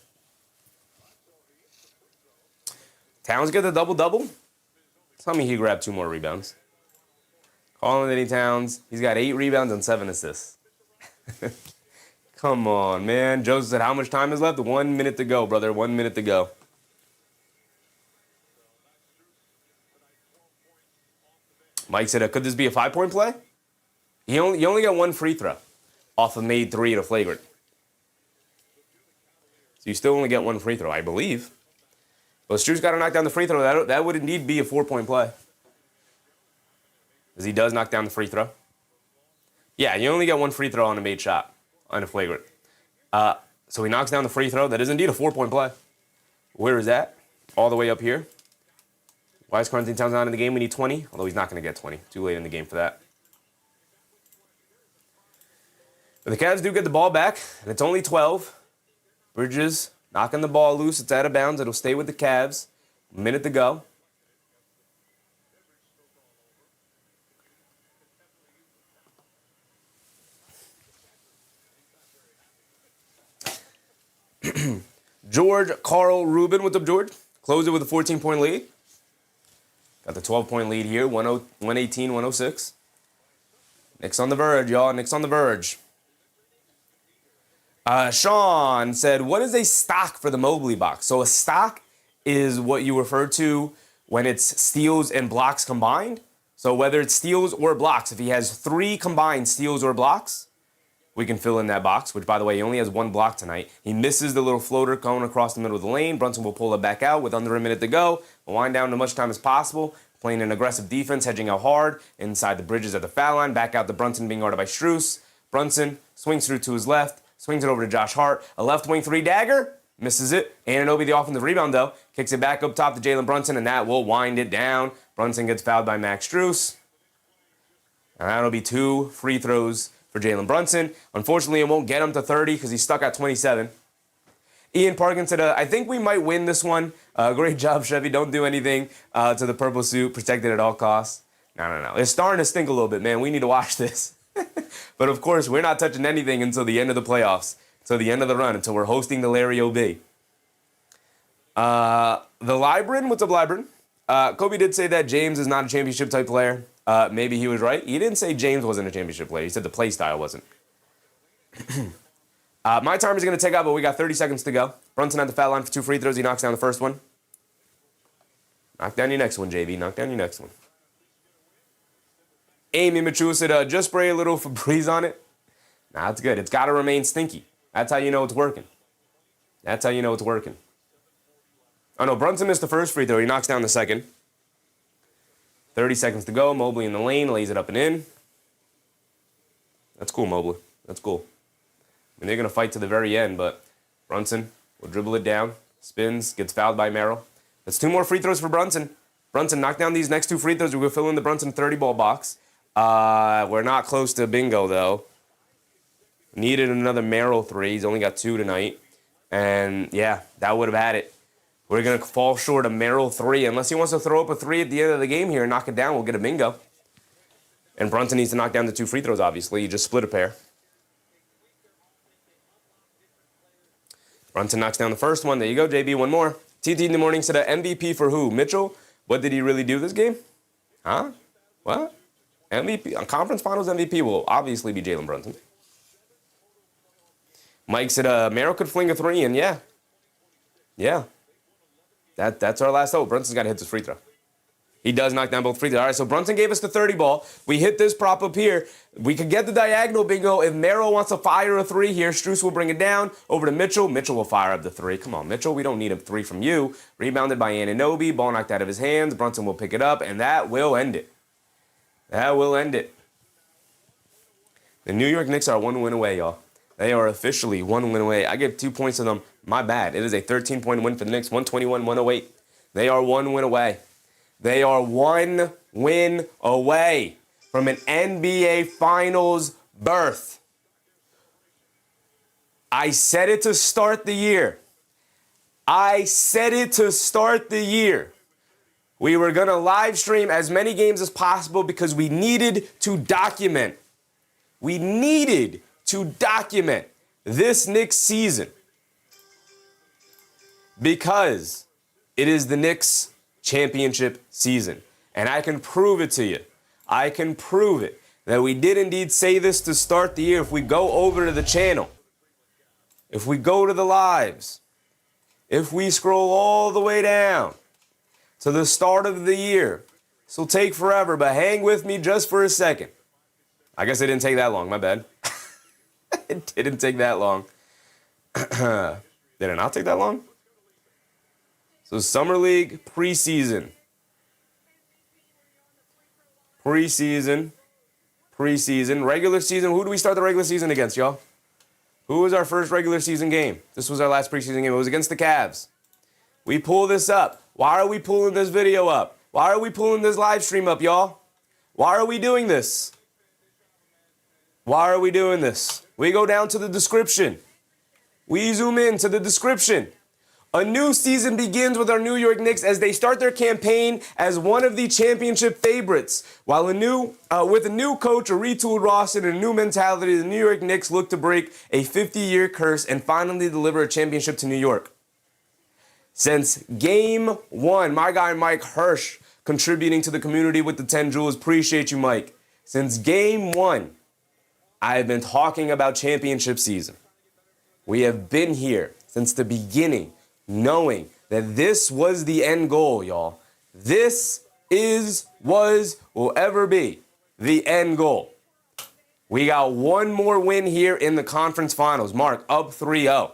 Towns get the double-double. Tell me he grabbed 2 more rebounds. Calling Anthony Towns. He's got 8 rebounds and 7 assists. Come on, man. Joseph said, how much time is left? 1 minute to go, brother. 1 minute to go. Mike said, could this be a 5-point play? You only got 1 free throw off of made 3 at a flagrant. So you still only get 1 free throw, I believe. Well, Strus got to knock down the free throw. That would indeed be a 4-point play. Because he does knock down the free throw. Yeah, you only get 1 free throw on a made shot. On a flagrant. So he knocks down the free throw. That is indeed a 4-point play. Where is that? All the way up here. Why is Carlton Towns not in the game? We need 20. Although he's not going to get 20. Too late in the game for that. But the Cavs do get the ball back. And it's only 12. Bridges knocking the ball loose. It's out of bounds. It'll stay with the Cavs. A minute to go. George Carl Rubin, what's up, George? Close it with a 14-point lead. Got the 12-point lead here, 118-106. Knicks on the verge, y'all. Knicks on the verge. Sean said, what is a stock for the Mobley box? So a stock is what you refer to when it's steals and blocks combined. So whether it's steals or blocks, if he has 3 combined steals or blocks, we can fill in that box, which, by the way, he only has 1 block tonight. He misses the little floater going across the middle of the lane. Brunson will pull it back out with under a minute to go. We'll wind down as much time as possible, playing an aggressive defense, hedging out hard, inside the Bridges at the foul line, back out to Brunson being guarded by Strus. Brunson swings through to his left, swings it over to Josh Hart. A left wing 3 dagger, misses it. Anunoby, the offensive rebound, though, kicks it back up top to Jalen Brunson, and that will wind it down. Brunson gets fouled by Max Strus. And that'll be 2 free throws for Jalen Brunson. Unfortunately, it won't get him to 30 because he's stuck at 27. Ian Parkin said, I think we might win this one. Great job, Chevy. Don't do anything to the purple suit. Protected at all costs. No. It's starting to stink a little bit, man. We need to watch this. But, of course, we're not touching anything until the end of the playoffs, until the end of the run, until we're hosting the Larry O.B. The Libran, what's up, Libran? Kobe did say that James is not a championship-type player. Maybe he was right. He didn't say James wasn't a championship player. He said the play style wasn't. My timer's going to take out, but we got 30 seconds to go. Brunson at the foul line for 2 free throws. He knocks down the first one. Knock down your next one, JV. Knock down your next one. Amy Machu said, just spray a little Febreze on it. Nah, it's good. It's got to remain stinky. That's how you know it's working. That's how you know it's working. Oh, no, Brunson missed the first free throw. He knocks down the second. 30 seconds to go. Mobley in the lane, lays it up and in. That's cool, Mobley. That's cool. I mean, they're going to fight to the very end, but Brunson will dribble it down. Spins, gets fouled by Merrill. That's 2 more free throws for Brunson. Brunson, knock down these next 2 free throws. We're going to fill in the Brunson 30-ball box. We're not close to bingo, though. Needed another Merrill 3. He's only got 2 tonight. And, yeah, that would have had it. We're going to fall short of Merrill 3. Unless he wants to throw up a 3 at the end of the game here and knock it down, we'll get a bingo. And Brunson needs to knock down the 2 free throws, obviously. He just split a pair. Brunson knocks down the first one. There you go, JB. One more. TT in the morning said, MVP for who? Mitchell? What did he really do this game? Huh? What? MVP? On conference finals MVP will obviously be Jalen Brunson. Mike said, Merrill could fling a 3, and yeah. Yeah. That's our last hope. Brunson's got to hit this free throw. He does knock down both free throws. All right, so Brunson gave us the 30 ball. We hit this prop up here. We could get the diagonal bingo. If Merrill wants to fire a 3 here, Strus will bring it down. Over to Mitchell. Mitchell will fire up the 3. Come on, Mitchell. We don't need a 3 from you. Rebounded by Anunoby. Ball knocked out of his hands. Brunson will pick it up, and that will end it. That will end it. The New York Knicks are 1 win away, y'all. They are officially 1 win away. I give 2 points to them. My bad. It is a 13-point win for the Knicks. 121-108. They are 1 win away. They are 1 win away from an NBA Finals berth. I said it to start the year. We were going to live stream as many games as possible because we needed to document. This Knicks season. Because it is the Knicks championship season. And I can prove it to you. I can prove it that we did indeed say this to start the year. If we go over to the channel, if we go to the lives, if we scroll all the way down to the start of the year, this will take forever, but hang with me just for a second. I guess it didn't take that long, my bad. It didn't take that long. Did it not take that long? So Summer League, preseason. Regular season. Who do we start the regular season against, y'all? Who was our first regular season game? This was our last preseason game. It was against the Cavs. We pull this up. Why are we pulling this video up? Why are we pulling this live stream up, y'all? Why are we doing this? We go down to the description. We zoom in to the description. A new season begins with our New York Knicks as they start their campaign as one of the championship favorites. While with a new coach, a retooled roster, and a new mentality, the New York Knicks look to break a 50-year curse and finally deliver a championship to New York. Since Game 1, my guy Mike Hirsch contributing to the community with the 10 jewels. Appreciate you, Mike. Since Game 1, I have been talking about championship season. We have been here since the beginning, knowing that this was the end goal, y'all. This will ever be the end goal. We got one more win here in the conference finals. Mark, up 3-0.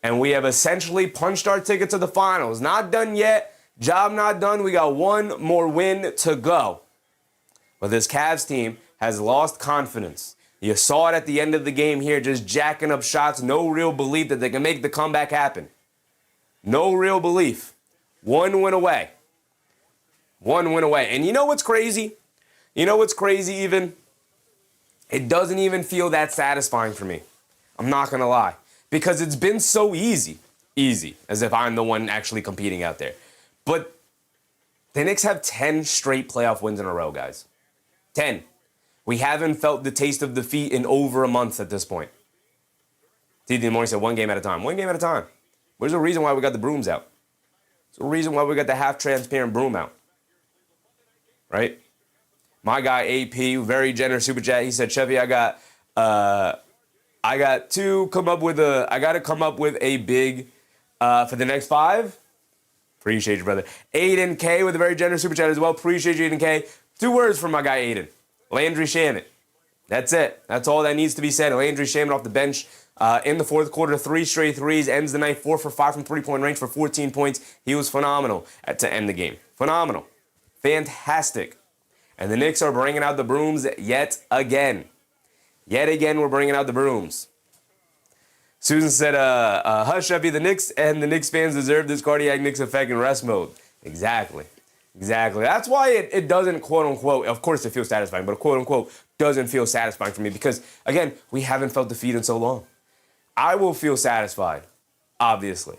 And we have essentially punched our ticket to the finals. Not done yet. Job not done. We got one more win to go. But this Cavs team has lost confidence. You saw it at the end of the game here, just jacking up shots. No real belief that they can make the comeback happen. No real belief. One win away. And you know what's crazy? Even? It doesn't even feel that satisfying for me. I'm not going to lie. Because it's been so easy. Easy, as if I'm the one actually competing out there. But the Knicks have 10 straight playoff wins in a row, guys. 10. We haven't felt the taste of defeat in over a month at this point. TD in the morning said 1 game at a time. 1 game at a time. There's a reason why we got the brooms out. There's a reason why we got the half-transparent broom out. Right? My guy AP, very generous super chat. He said, Chevy, I got to come up with a big for the next 5. Appreciate you, brother. Aiden K with a very generous super chat as well. Appreciate you, Aiden K. 2 words from my guy Aiden. Landry Shamet. That's it. That's all that needs to be said. Landry Shamet off the bench in the fourth quarter. 3 straight threes. Ends the night 4 for 5 from three-point range for 14 points. He was phenomenal to end the game. Phenomenal. Fantastic. And the Knicks are bringing out the brooms yet again. Yet again, we're bringing out the brooms. Susan said, hush, Sheffy, the Knicks and the Knicks fans deserve this cardiac Knicks effect in rest mode. Exactly. That's why it doesn't, quote unquote, of course it feels satisfying, but quote unquote doesn't feel satisfying for me because, again, we haven't felt defeat in so long. I will feel satisfied, obviously,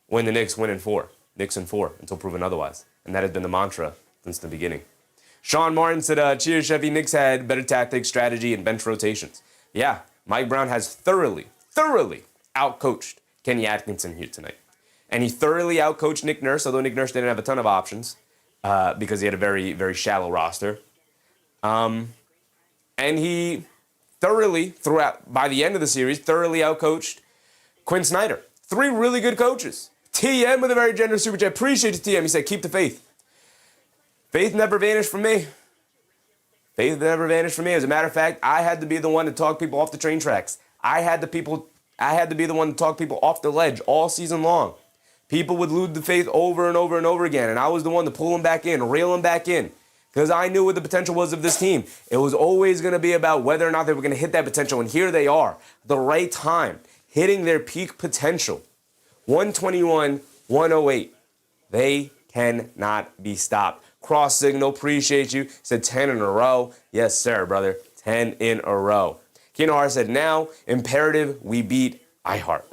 when the Knicks win in 4. Knicks in 4 until proven otherwise. And that has been the mantra since the beginning. Sean Martin said, cheers, Chevy. Knicks had better tactics, strategy, and bench rotations. Yeah, Mike Brown has thoroughly outcoached Kenny Atkinson here tonight. And he thoroughly outcoached Nick Nurse, although Nick Nurse didn't have a ton of options because he had a very, very shallow roster. And he thoroughly, by the end of the series, thoroughly outcoached Quinn Snyder. 3 really good coaches. TM with a very generous super chat. Appreciate you, TM. He said, keep the faith. Faith never vanished from me. Faith never vanished from me. As a matter of fact, I had to be the one to talk people off the train tracks. I had to be the one to talk people off the ledge all season long. People would lose the faith over and over and over again, and I was the one to pull them back in, reel them back in, because I knew what the potential was of this team. It was always going to be about whether or not they were going to hit that potential, and here they are, the right time, hitting their peak potential. 121, 108. They cannot be stopped. Cross signal, appreciate you. Said 10 in a row. Yes, sir, brother. 10 in a row. Keno Hart said, now, imperative, we beat iHeart.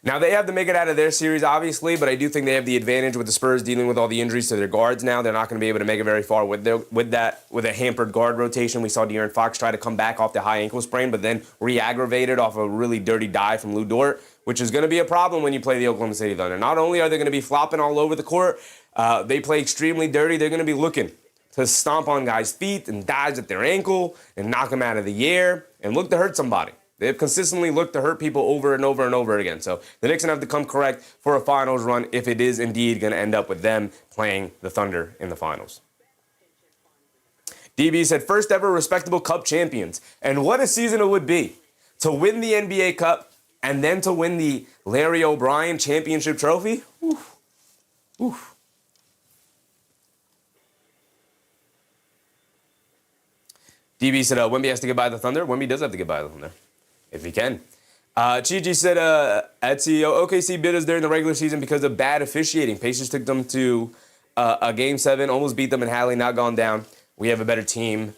Now, they have to make it out of their series, obviously, but I do think they have the advantage with the Spurs dealing with all the injuries to their guards now. They're not going to be able to make it very far with a hampered guard rotation. We saw De'Aaron Fox try to come back off the high ankle sprain, but then re-aggravated off a really dirty dive from Lou Dort, which is going to be a problem when you play the Oklahoma City Thunder. Not only are they going to be flopping all over the court, they play extremely dirty. They're going to be looking to stomp on guys' feet and dives at their ankle and knock them out of the air and look to hurt somebody. They've consistently looked to hurt people over and over and over again. So the Knicks are going to have to come correct for a finals run if it is indeed going to end up with them playing the Thunder in the finals. DB said, first ever respectable Cup champions. And what a season it would be to win the NBA Cup and then to win the Larry O'Brien championship trophy. Oof. Oof. DB said, Wemby has to get by the Thunder. Wemby does have to get by the Thunder, if he can. Chi said, Etsy, OKC bid us during the regular season because of bad officiating. Pacers took them to a Game 7, almost beat them in Halley, not gone down. We have a better team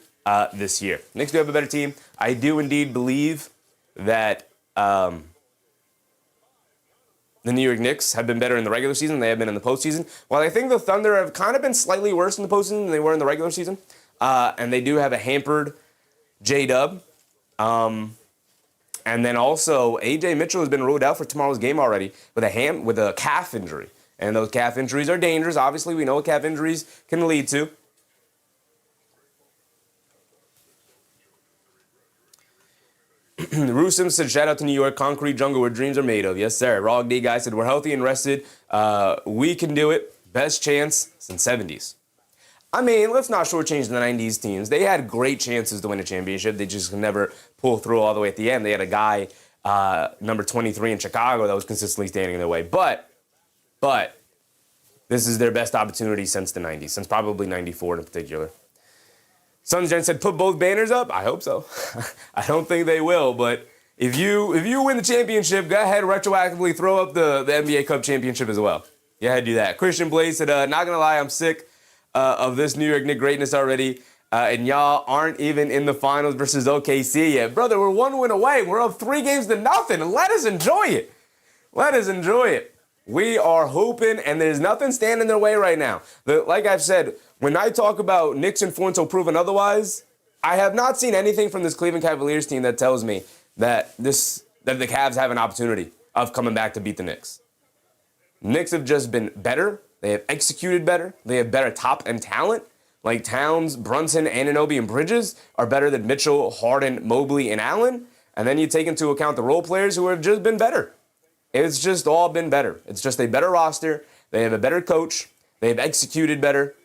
this year. Knicks do have a better team. I do indeed believe that the New York Knicks have been better in the regular season than they have been in the postseason. While I think the Thunder have kind of been slightly worse in the postseason than they were in the regular season, and they do have a hampered J-Dub. And then also, A.J. Mitchell has been ruled out for tomorrow's game already with a calf injury. And those calf injuries are dangerous. Obviously, we know what calf injuries can lead to. Rusim said, shout out to New York, concrete jungle where dreams are made of. Yes, sir. Rog D guy said, we're healthy and rested. We can do it. Best chance since 70s. I mean, let's not shortchange the 90s teams. They had great chances to win a championship. They just could never pull through all the way at the end. They had a guy, number 23 in Chicago, that was consistently standing in their way. But this is their best opportunity since the 90s, since probably 94 in particular. Suns Gen said, put both banners up? I hope so. I don't think they will, but if you win the championship, go ahead and retroactively throw up the NBA Cup championship as well. Go ahead and do that. Christian Blaze said, not going to lie, I'm sick of this New York Knicks greatness already, and y'all aren't even in the finals versus OKC yet. Brother, we're 1 win away. We're up 3-0. Let us enjoy it. Let us enjoy it. We are hooping, and there's nothing standing in their way right now. Like I've said, when I talk about Knicks and 4 until proven otherwise, I have not seen anything from this Cleveland Cavaliers team that tells me that the Cavs have an opportunity of coming back to beat the Knicks. Knicks have just been better. They have executed better. They have better top-end talent. Like Towns, Brunson, Anunoby, and Bridges are better than Mitchell, Harden, Mobley, and Allen. And then you take into account the role players who have just been better. It's just all been better. It's just a better roster. They have a better coach. They have executed better.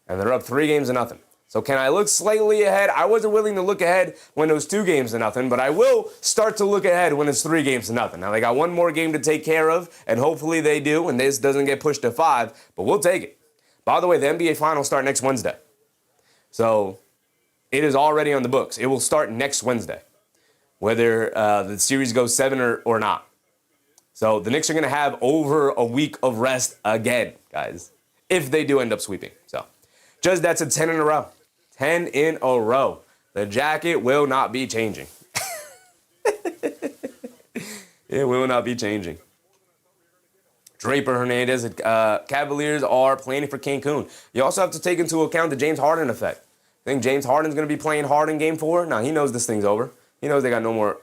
And they're up 3-0. So can I look slightly ahead? I wasn't willing to look ahead when it was 2-0, but I will start to look ahead when it's 3-0. Now, they got one more game to take care of, and hopefully they do, and this doesn't get pushed to 5, but we'll take it. By the way, the NBA Finals start next Wednesday. So it is already on the books. It will start next Wednesday. whether the series goes 7 or not. So the Knicks are going to have over a week of rest again, guys, if they do end up sweeping. So just that's a 10 in a row. 10 in a row. The jacket will not be changing. It will not be changing. Draper Hernandez, Cavaliers are planning for Cancun. You also have to take into account the James Harden effect. I think James Harden's going to be playing Harden game 4. Now, he knows this thing's over. He knows they got no more,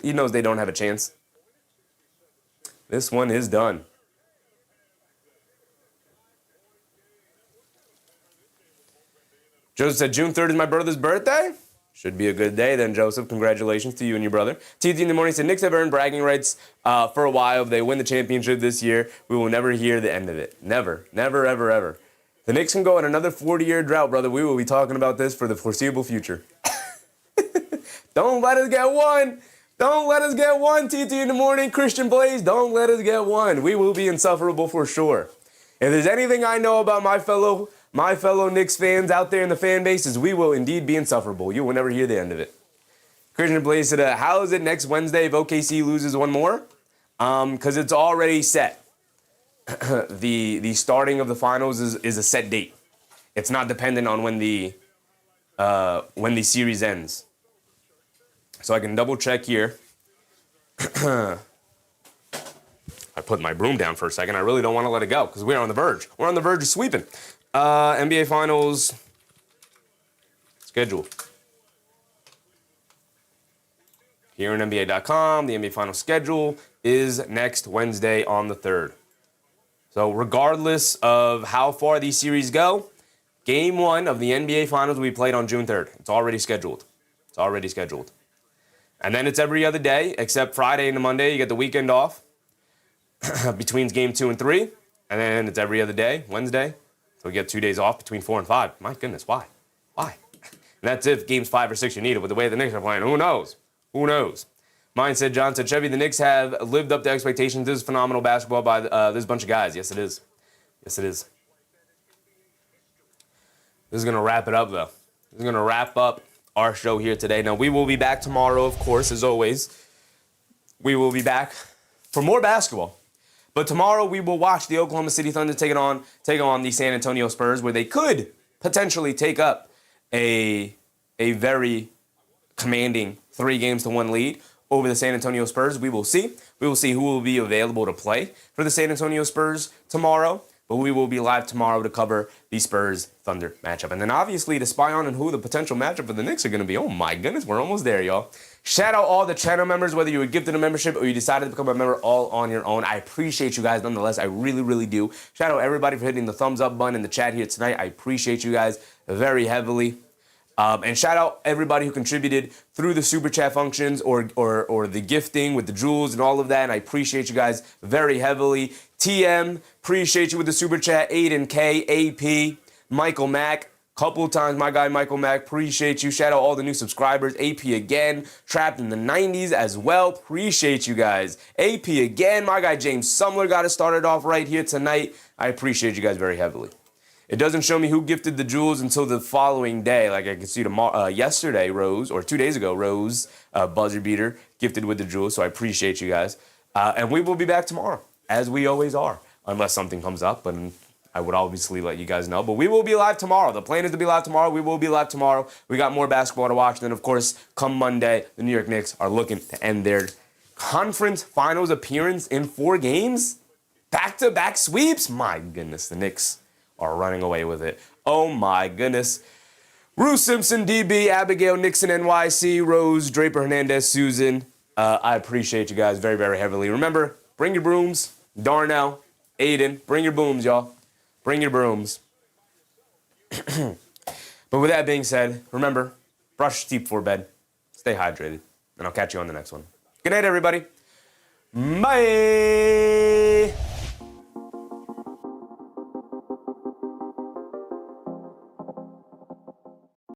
he knows they don't have a chance. This one is done. Joseph said, June 3rd is my brother's birthday. Should be a good day then, Joseph. Congratulations to you and your brother. TT in the morning said, Knicks have earned bragging rights for a while. If they win the championship this year, we will never hear the end of it. Never, never, ever, ever. The Knicks can go on another 40-year drought, brother. We will be talking about this for the foreseeable future. Don't let us get one. Don't let us get one, TT in the morning. Christian Blaze, don't let us get one. We will be insufferable for sure. If there's anything I know about my fellow Knicks fans out there in the fan base, is we will indeed be insufferable. You will never hear the end of it. Christian Blaze said, how is it next Wednesday if OKC loses one more? Because it's already set. The starting of the finals is a set date. It's not dependent on when the series ends. So I can double check here. I put my broom down for a second. I really don't want to let it go because we're on the verge. We're on the verge of sweeping. NBA Finals schedule. Here on NBA.com, the NBA Finals schedule is next Wednesday on the 3rd. So regardless of how far these series go, Game 1 of the NBA Finals will be played on June 3rd. It's already scheduled. It's already scheduled. And then it's every other day, except Friday and Monday. You get the weekend off between Game 2 and 3. And then it's every other day, Wednesday. So we get 2 days off between 4 and 5. My goodness, why? Why? And that's if Games 5 or 6 you need it. With the way the Knicks are playing, who knows? Who knows? Mine said, John said, Chevy, the Knicks have lived up to expectations. This is phenomenal basketball by this bunch of guys. Yes, it is. Yes, it is. This is going to wrap it up, though. This is going to wrap up our show here today. Now, we will be back tomorrow, of course, as always. We will be back for more basketball. But tomorrow, we will watch the Oklahoma City Thunder take on the San Antonio Spurs, where they could potentially take up a very commanding 3-1 lead over the San Antonio Spurs. We will see. We will see who will be available to play for the San Antonio Spurs tomorrow. But we will be live tomorrow to cover the Spurs-Thunder matchup. And then obviously to spy on and who the potential matchup for the Knicks are going to be. Oh my goodness, we're almost there, y'all. Shout out all the channel members, whether you were gifted a membership or you decided to become a member all on your own. I appreciate you guys nonetheless. I really, really do. Shout out everybody for hitting the thumbs up button in the chat here tonight. I appreciate you guys very heavily. And shout out everybody who contributed through the super chat functions or the gifting with the jewels and all of that. And I appreciate you guys very heavily. TM, appreciate you with the super chat. Aiden K, AP, Michael Mack, couple times my guy Michael Mack, appreciate you. Shout out all the new subscribers. AP again, trapped in the 90s as well. Appreciate you guys. AP again, my guy James Sumler got us started off right here tonight. I appreciate you guys very heavily. It doesn't show me who gifted the jewels until the following day. Like I can see tomorrow, yesterday, Rose, or 2 days ago, Rose, buzzer beater, gifted with the jewels. So I appreciate you guys. And we will be back tomorrow, as we always are, unless something comes up. And I would obviously let you guys know. But we will be live tomorrow. The plan is to be live tomorrow. We will be live tomorrow. We got more basketball to watch. Then, of course, come Monday, the New York Knicks are looking to end their conference finals appearance in 4 games. Back-to-back sweeps. My goodness, the Knicks are running away with it. Oh my goodness. Rue Simpson, DB, Abigail, Nixon, NYC, Rose, Draper, Hernandez, Susan. I appreciate you guys very, very heavily. Remember, bring your brooms. Darnell, Aiden, bring your brooms, y'all. Bring your brooms. But with that being said, remember, brush your teeth before bed. Stay hydrated. And I'll catch you on the next one. Good night, everybody. Bye.